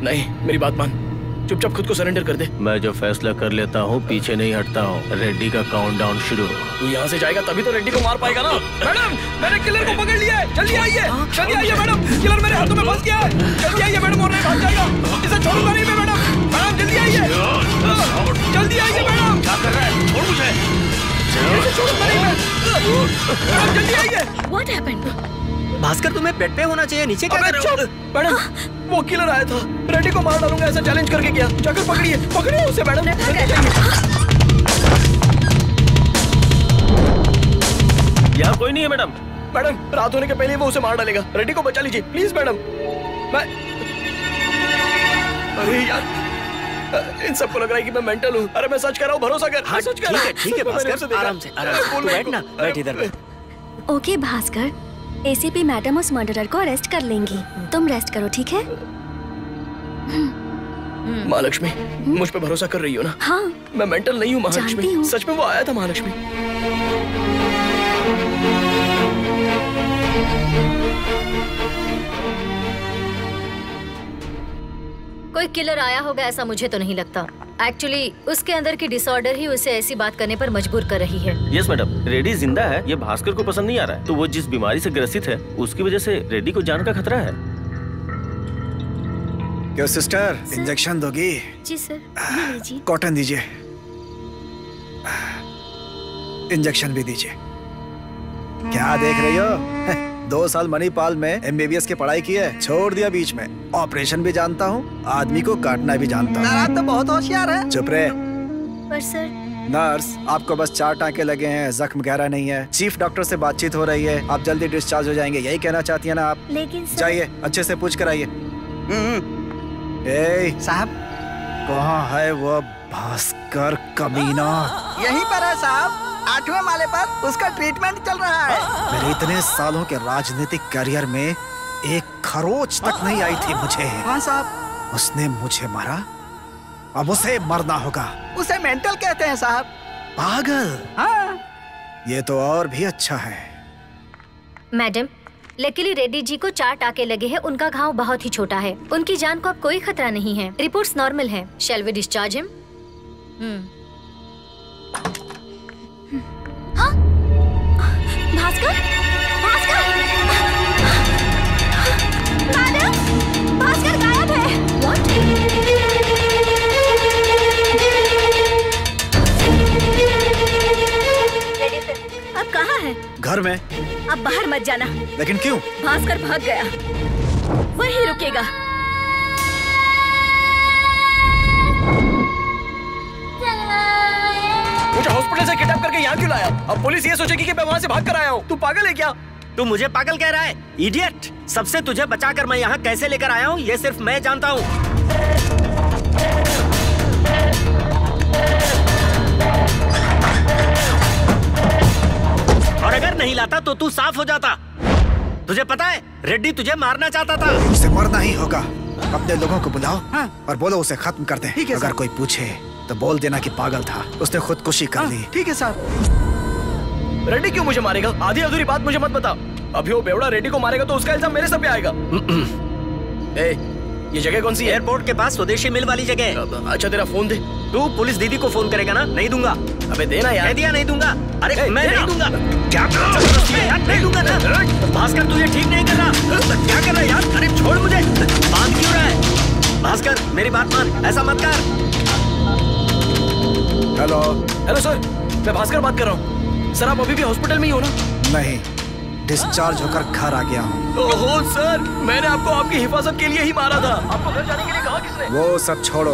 नहीं, मेरी बात मान, चुपचाप खुद को सरेंडर कर दे। मैं जो फैसला कर लेता हूँ पीछे नहीं हटता हूँ। रेडी का काउंटडाउन शुरू। तू यहाँ से जाएगा तभी तो रेड्डी को मार पाएगा ना। मैडम, मैंने किलर को पकड़ लिया है, जल्दी आइए, जल्दी आइए मैडम, किलर मेरे हाथों में फंस गया है, जल्दी आइए मैडम, और नहीं भाग जाएगा, इसे छोड़ूंगा नहीं मैं मैडम। मैडम जल्दी आइए, जल्दी आइए मैडम। क्या कर रहा है? छोड़ मुझे, इसे छोड़ूंगा नहीं मैं। मैडम जल्दी आइए। What happened? भास्कर तुम्हें बेड पे होना चाहिए, नीचे क्या कर रहे हो? मैडम वो किलर आया था, रेड्डी को मार डालूंगा ऐसा चैलेंज करके गया। जाकर पकड़िए, पकड़िए उसे मैडम। यहाँ कोई नहीं है मैडम। मैडम रात होने के पहले वो उसे मार डालेगा, रेड्डी को बचा लीजिए प्लीज मैडम। मैं अरे यार इन सबको लग रहा है कि मैं मेंटल हूँ। अरे मैं सच कर रहा हूँ, भरोसा कर। हाँ, सच कर रहा हूँ। ठीक है भास्कर, आराम से तू बैठ ना, बैठ इधर। ओके भास्कर, एसीपी मैडम उस मर्डरर को अरेस्ट कर लेंगी। तुम रेस्ट करो, ठीक है? महालक्ष्मी मुझ पे भरोसा कर रही हो ना? हाँ। मैं मेंटल नहीं हूँ जानती महालक्ष्मी, हूँ। सच में वो आया था महालक्ष्मी। कोई किलर आया होगा ऐसा मुझे तो नहीं लगता। एक्चुअली उसके अंदर की डिसऑर्डर ही उसे ऐसी बात करने पर मजबूर कर रही है। यस मैडम, रेडी जिंदा है, ये भास्कर को पसंद नहीं आ रहा है। तो वो जिस बीमारी से ग्रसित है उसकी वजह से रेडी को जान का खतरा है। क्यों सिस्टर, इंजेक्शन दोगी? जी सर, ये लीजिए। कॉटन दीजिए, इंजेक्शन भी दीजिए। क्या देख रही हो? 2 साल मणिपाल में MBBS की पढ़ाई की है, छोड़ दिया बीच में। ऑपरेशन भी जानता हूँ, आदमी को काटना भी जानता हूँ। आप तो बहुत होशियार है। चुप रहे। पर सर नर्स, आपको बस 4 टाँके लगे हैं, जख्म गहरा नहीं है। चीफ डॉक्टर से बातचीत हो रही है, आप जल्दी डिस्चार्ज हो जाएंगे, यही कहना चाहती है ना आप? लेकिन सर... जाइए अच्छे से पूछ कर आइए। साहब कहाँ है वो भास्कर कमीना? यहीं पर है साहब, 8वें माले पर उसका ट्रीटमेंट चल रहा है। मेरे इतने सालों के राजनीतिक करियर में एक खरोच तक नहीं आई थी मुझे। हाँ साहब। उसने मुझे मारा, अब उसे मरना होगा। उसे मेंटल कहते हैं साहब। पागल? हाँ। ये तो और भी अच्छा है। मैडम, लकीली रेड्डी जी को 4 टाके लगे हैं, उनका घाव बहुत ही छोटा है, उनकी जान को अब कोई खतरा नहीं है, रिपोर्ट्स नॉर्मल है। Shall we discharge him? हाँ? भास्कर? भास्कर? मैडम, भास्कर गायब है। What? अब कहाँ है? घर में। अब बाहर मत जाना। लेकिन क्यों? भास्कर भाग गया, वही रुकेगा। मुझे हॉस्पिटल से किडनैप करके यहाँ क्यों लाया? अब पुलिस ये सोचेगी कि मैं वहाँ से भाग कर आया हूँ। तू पागल है क्या? तू मुझे पागल कह रहा है? इडियट! सबसे तुझे बचाकर मैं यहाँ कैसे लेकर आया हूँ ये सिर्फ मैं जानता हूँ। और अगर नहीं लाता तो तू साफ हो जाता। तुझे पता है रेड्डी तुझे मारना चाहता था। उसे मरना ही होगा। अपने लोगों को बुलाओ। हाँ। और बोलो उसे खत्म कर दे। अगर कोई पूछे तो बोल देना कि पागल था, उसने खुदकुशी कर ली। ठीक है साहब। रेड्डी क्यों मुझे मारेगा? आधी अधूरी बात मुझे मत बता। अभी वो बेवड़ा रेड्डी को मारेगा तो उसका इल्जाम मेरे सर पे आएगा। ये जगह कौन सी है? एयरपोर्ट के पास स्वदेशी मिल वाली जगह। अच्छा तेरा फोन दे। तू पुलिस दीदी को फोन करेगा ना? नहीं दूंगा। अबे देना यार। कह दिया नहीं दूंगा। अरे मैं नहीं दूंगा। क्या कर रहा है यार? नहीं दूंगा ना। भास्कर तू ये ठीक नहीं कर रहा। क्या कर रहा है यार? अरे छोड़ मुझे। बांध क्यों रहा है? भास्कर मेरी बात मान, ऐसा मत कर। हेलो। हेलो सर, मैं भास्कर बात कर रहा हूँ। सर आप अभी भी हॉस्पिटल में ही हो ना? नहीं, डिस्चार्ज होकर घर आ गया हूँ। ओहो सर, मैंने आपको आपकी हिफाजत के लिए ही मारा था। आपको घर जाने के लिए कहा किसने? वो सब छोड़ो,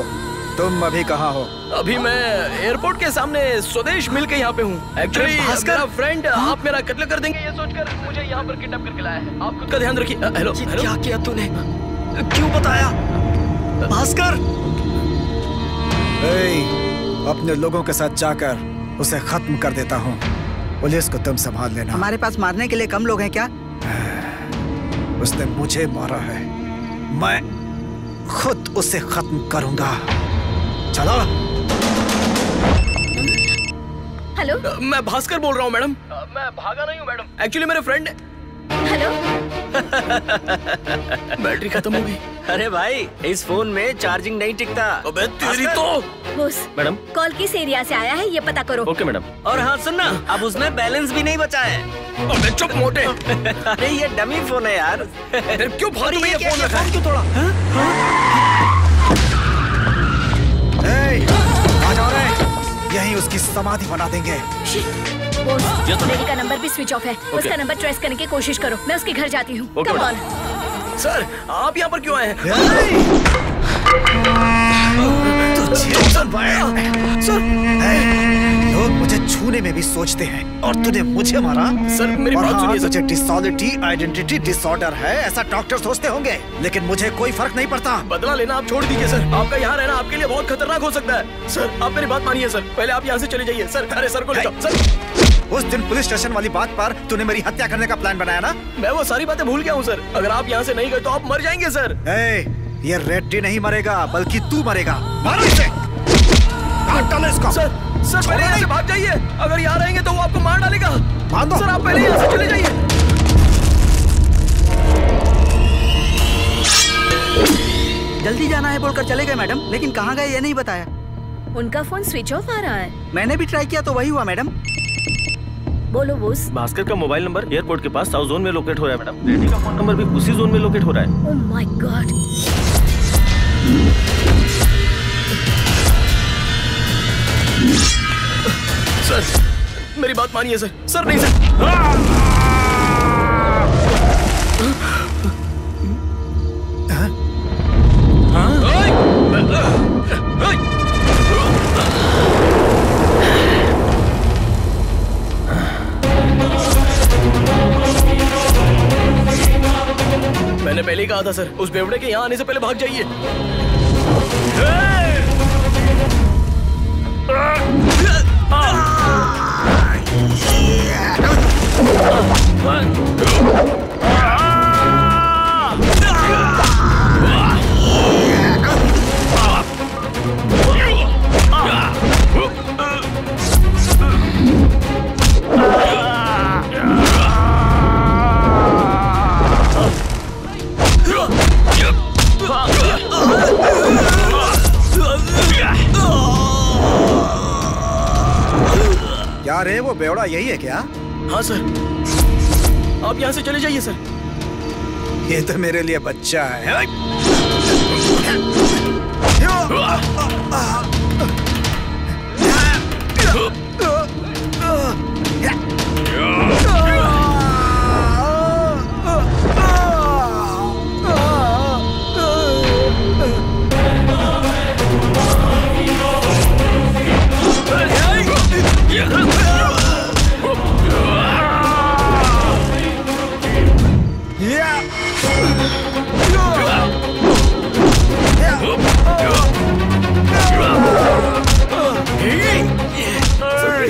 तुम अभी कहाँ हो? अभी मैं एयरपोर्ट के सामने स्वदेश मिल के यहाँ पे हूँ। एक्चुअली मेरा फ्रेंड आप मेरा कत्ल कर देंगे ये सोचकर मुझे यहाँ पर किडनैप करके लाया है। आप खुद का ध्यान रखिए। हेलो, क्या किया तूने? क्यों बताया? भास्कर अपने लोगों के साथ जाकर उसे खत्म कर देता हूँ। पुलिस को तुम संभाल लेना। हमारे पास मारने के लिए कम लोग हैं क्या? उसने मुझे मारा है, मैं खुद उसे खत्म करूंगा। चलो। हेलो, मैं भास्कर बोल रहा हूँ मैडम। मैं भागा नहीं हूँ मैडम, एक्चुअली मेरे फ्रेंड। हेलो। बैटरी खत्म हो गई। अरे भाई इस फोन में चार्जिंग नहीं टिकता। अबे तेरी तो। बॉस मैडम, कॉल किस एरिया से आया है ये पता करो। Okay madam. और हाँ सुनना, अब उसमें बैलेंस भी नहीं बचा है। अबे चुप मोटे। अरे ये डमी फोन है यार। फिर क्यों फालतू में ये फोन रखा है? क्यों तोड़ा? आ जाओ रे, यहीं उसकी समाधि बना देंगे। बॉस मेरी का नंबर भी स्विच ऑफ है। उसका नंबर ट्रेस करने की कोशिश करो। मैं उसके घर जाती हूँ। Come on. सर आप यहाँ पर क्यों आए हैं? लोग मुझे छूने में भी सोचते हैं और तूने मुझे मारा। सर मेरी बात सुनिए। तुझे डिसऑर्डरिटी आइडेंटिटी डिसऑर्डर है ऐसा डॉक्टर सोचते होंगे, लेकिन मुझे कोई फर्क नहीं पड़ता। बदला लेना आप छोड़ दीजिए सर। आपका यहाँ रहना आपके लिए बहुत खतरनाक हो सकता है। सर आप मेरी बात मानिए सर, पहले आप यहाँ से चले जाइए सर। अरे सर को ले जाओ सर। उस दिन पुलिस स्टेशन वाली बात पर तूने मेरी हत्या करने का प्लान बनाया ना? मैं वो सारी बातें भूल गया हूँ सर। अगर आप यहाँ से नहीं गए तो आप मर जाएंगे सर। ये रेड्डी नहीं मरेगा बल्कि तू मरेगा। मारो इसे। इसको। सर पहले यहाँ से भाग जाइए। अगर यहाँ रहेंगे तो वो आपको मार डालेगा। सर आप पहले यहाँ से चले जाइए। जल्दी जाना है बोलकर चले गए मैडम, लेकिन कहाँ गए ये नहीं बताया। उनका फोन स्विच ऑफ आ रहा है। मैंने भी ट्राई किया तो वही हुआ मैडम। बोलो बॉस। भास्कर का मोबाइल नंबर एयरपोर्ट के पास साउथ जोन में लोकेट हो रहा है मैडम। रेड्डी का फोन नंबर भी उसी जोन में लोकेट हो रहा है। Oh my God. सर मेरी बात मानिए सर। सर नहीं सर। मैंने पहले ही कहा था सर, उस बेवड़े के यहाँ आने से पहले भाग जाइए। क्या रे, वो बेवड़ा यही है क्या? हाँ सर, आप यहाँ से चले जाइए सर। ये तो मेरे लिए बच्चा है।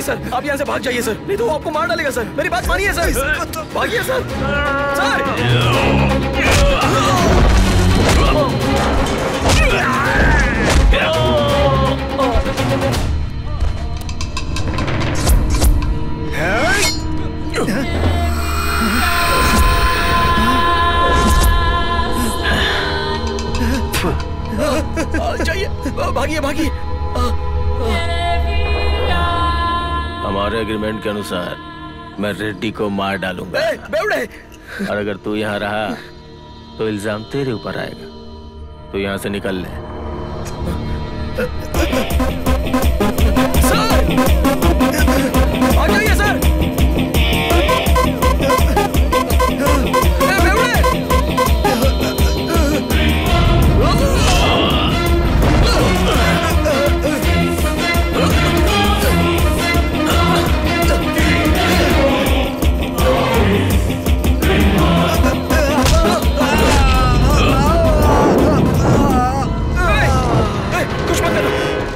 सर आप यहाँ से भाग जाइए सर, नहीं तो वो आपको मार डालेगा सर। मेरी बात मानिए सर, भागिए सर। भागिए भागिए। हमारे एग्रीमेंट के अनुसार मैं रेड्डी को मार डालूंगा। बेवड़े। और अगर तू यहाँ रहा तो इल्जाम तेरे ऊपर आएगा। तू यहाँ से निकल ले। आ जाइए सर।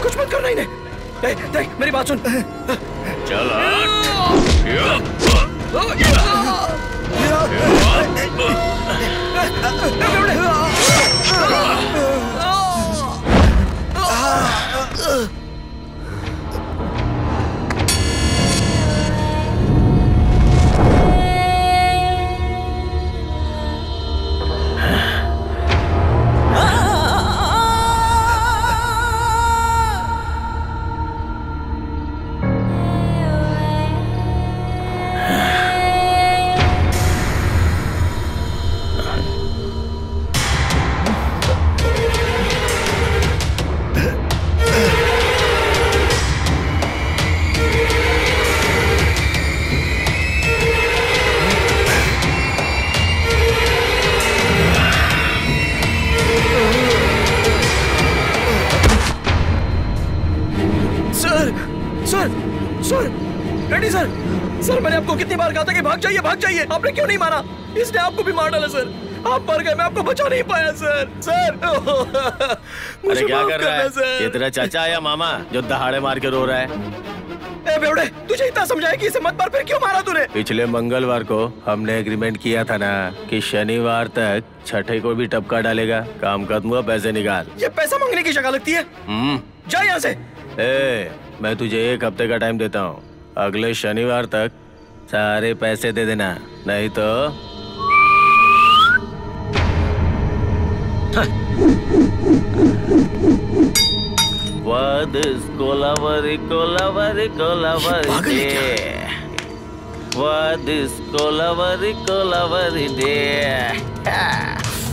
कुछ मत करना इन्हें। देख मेरी बात सुन। चल सर मैंने आपको कितनी बार कहा था कि भाग जाइए। आपने क्यों नहीं माना? इसने आपको भी मार डाला सर। आप मर गए, मैं आपको बचा नहीं पाया सर। अरे क्या कर रहा है? ये तेरा चाचा या मामा जो दहाड़े मार के रो रहा है? ए बेवड़े, तुझे इतना समझाया कि इसे मत मार, फिर क्यों मारा तूने? पिछले मंगलवार को हमने एग्रीमेंट किया था ना कि शनिवार तक छठे को भी टपका डालेगा। काम खत्म हुआ, पैसे निकाल। ये पैसा मांगने की शक्ल लगती है। जा यहाँ से। मैं तुझे 1 हफ्ते का टाइम देता हूँ। अगले शनिवार तक सारे पैसे दे देना, नहीं तो What is Kolaveri Kolaveri Kolaveri they? What is Kolaveri Kolaveri they?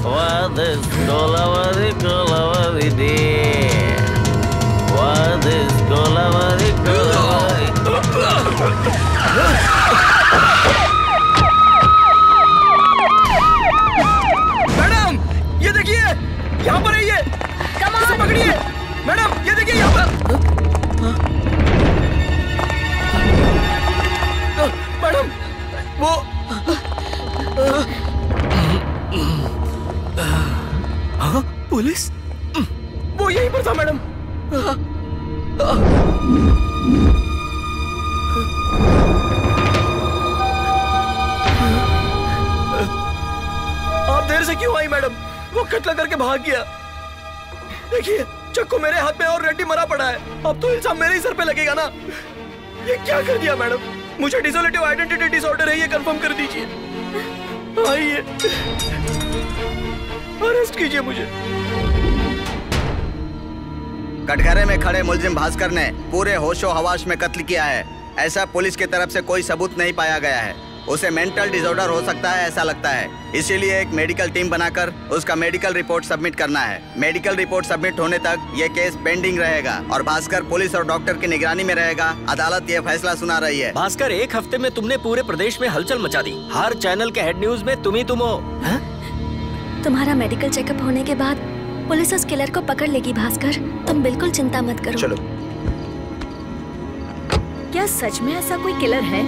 What is Kolaveri Kolaveri they? What is Kolaveri Kolaveri? Madam ये देखिए, यहाँ पर है ये। इसे पकड़िए। मैडम ये देखिए यहाँ पर। मैडम वो पुलिस? वो यहीं पर था मैडम। आप देर से क्यों आई मैडम? वो कत्ल करके भाग गया। देखिए चक्कू मेरे हाथ में और रेड्डी मरा पड़ा है। अब तो इल्जाम मेरे ही सर पे लगेगा ना। ये क्या कर दिया मैडम? मुझे डिसोलेटिव आइडेंटिटी डिसऑर्डर है, ये कंफर्म कर दीजिए। आइए अरेस्ट कीजिए मुझे। कटघरे में खड़े मुलजिम भास्कर ने पूरे होशो हवाश में कत्ल किया है। ऐसा पुलिस की तरफ से कोई सबूत नहीं पाया गया है। उसे मेंटल डिसऑर्डर हो सकता है ऐसा लगता है, इसीलिए एक मेडिकल टीम बनाकर उसका मेडिकल रिपोर्ट सबमिट करना है। मेडिकल रिपोर्ट सबमिट होने तक ये केस पेंडिंग रहेगा और भास्कर पुलिस और डॉक्टर की निगरानी में रहेगा। अदालत ये फैसला सुना रही है। भास्कर, 1 हफ्ते में तुमने पूरे प्रदेश में हलचल मचा दी। हर चैनल के हेड न्यूज में तुम ही तुम हो। तुम्हारा मेडिकल चेकअप होने के बाद पुलिस उस किलर को पकड़ लेगी भास्कर, तुम बिल्कुल चिंता मत करो। चलो। क्या सच में ऐसा कोई किलर है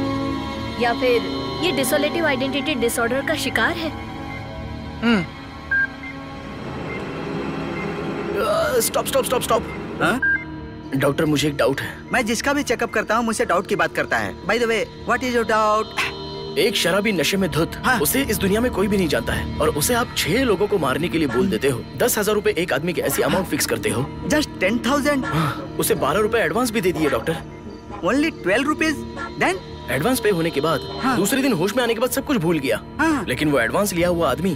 या फिर ये डिसोलेटिव आइडेंटिटी डिसऑर्डर का शिकार है? स्टॉप। डॉक्टर मुझे एक डाउट है। मैं जिसका भी चेकअप करता हूँ मुझसे डाउट की बात करता है। By the way, what is your doubt? एक शराबी नशे में धुत, उसे इस दुनिया में कोई भी नहीं जानता है और उसे आप 6 लोगों को मारने के लिए बोल देते हो। 10,000 रुपए एक आदमी की ऐसी अमाउंट फिक्स करते हो। जस्ट 10,000? उसे 12 रुपए एडवांस भी दे दिए doctor. Only 12 rupees? Then advance pay होने के बाद दूसरे दिन होश में आने के बाद सब कुछ भूल गया। लेकिन वो एडवांस लिया हुआ आदमी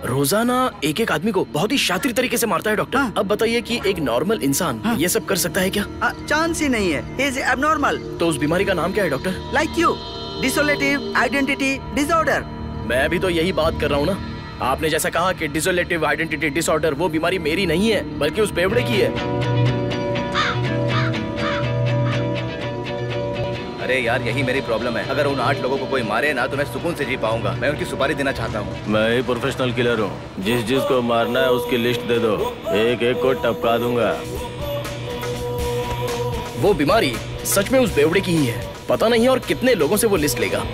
रोजाना एक एक आदमी को बहुत ही शातिर तरीके से मारता है डॉक्टर। अब बताइए कि एक नॉर्मल इंसान ये सब कर सकता है क्या? चांस ही नहीं है। Is abnormal. तो उस बीमारी का नाम क्या है doctor? Like you, dissociative identity disorder. मैं भी तो यही बात कर रहा हूँ ना। आपने जैसा कहा कि डिसोलेटिव आइडेंटिटी डिसऑर्डर, वो बीमारी मेरी नहीं है बल्कि उस बेवड़े की है। अरे यार, यही मेरी प्रॉब्लम है। अगर उन 8 लोगों को कोई मारे ना तो मैं सुकून से जी पाऊंगा। मैं उनकी सुपारी देना चाहता हूँ। मैं ही प्रोफेशनल किलर हूँ। जिस जिस को मारना है उसकी लिस्ट दे दो, एक एक को टपका दूंगा। वो बीमारी सच में उस बेवड़े की ही है। पता नहीं और कितने लोगों से वो लिस्ट लेगा।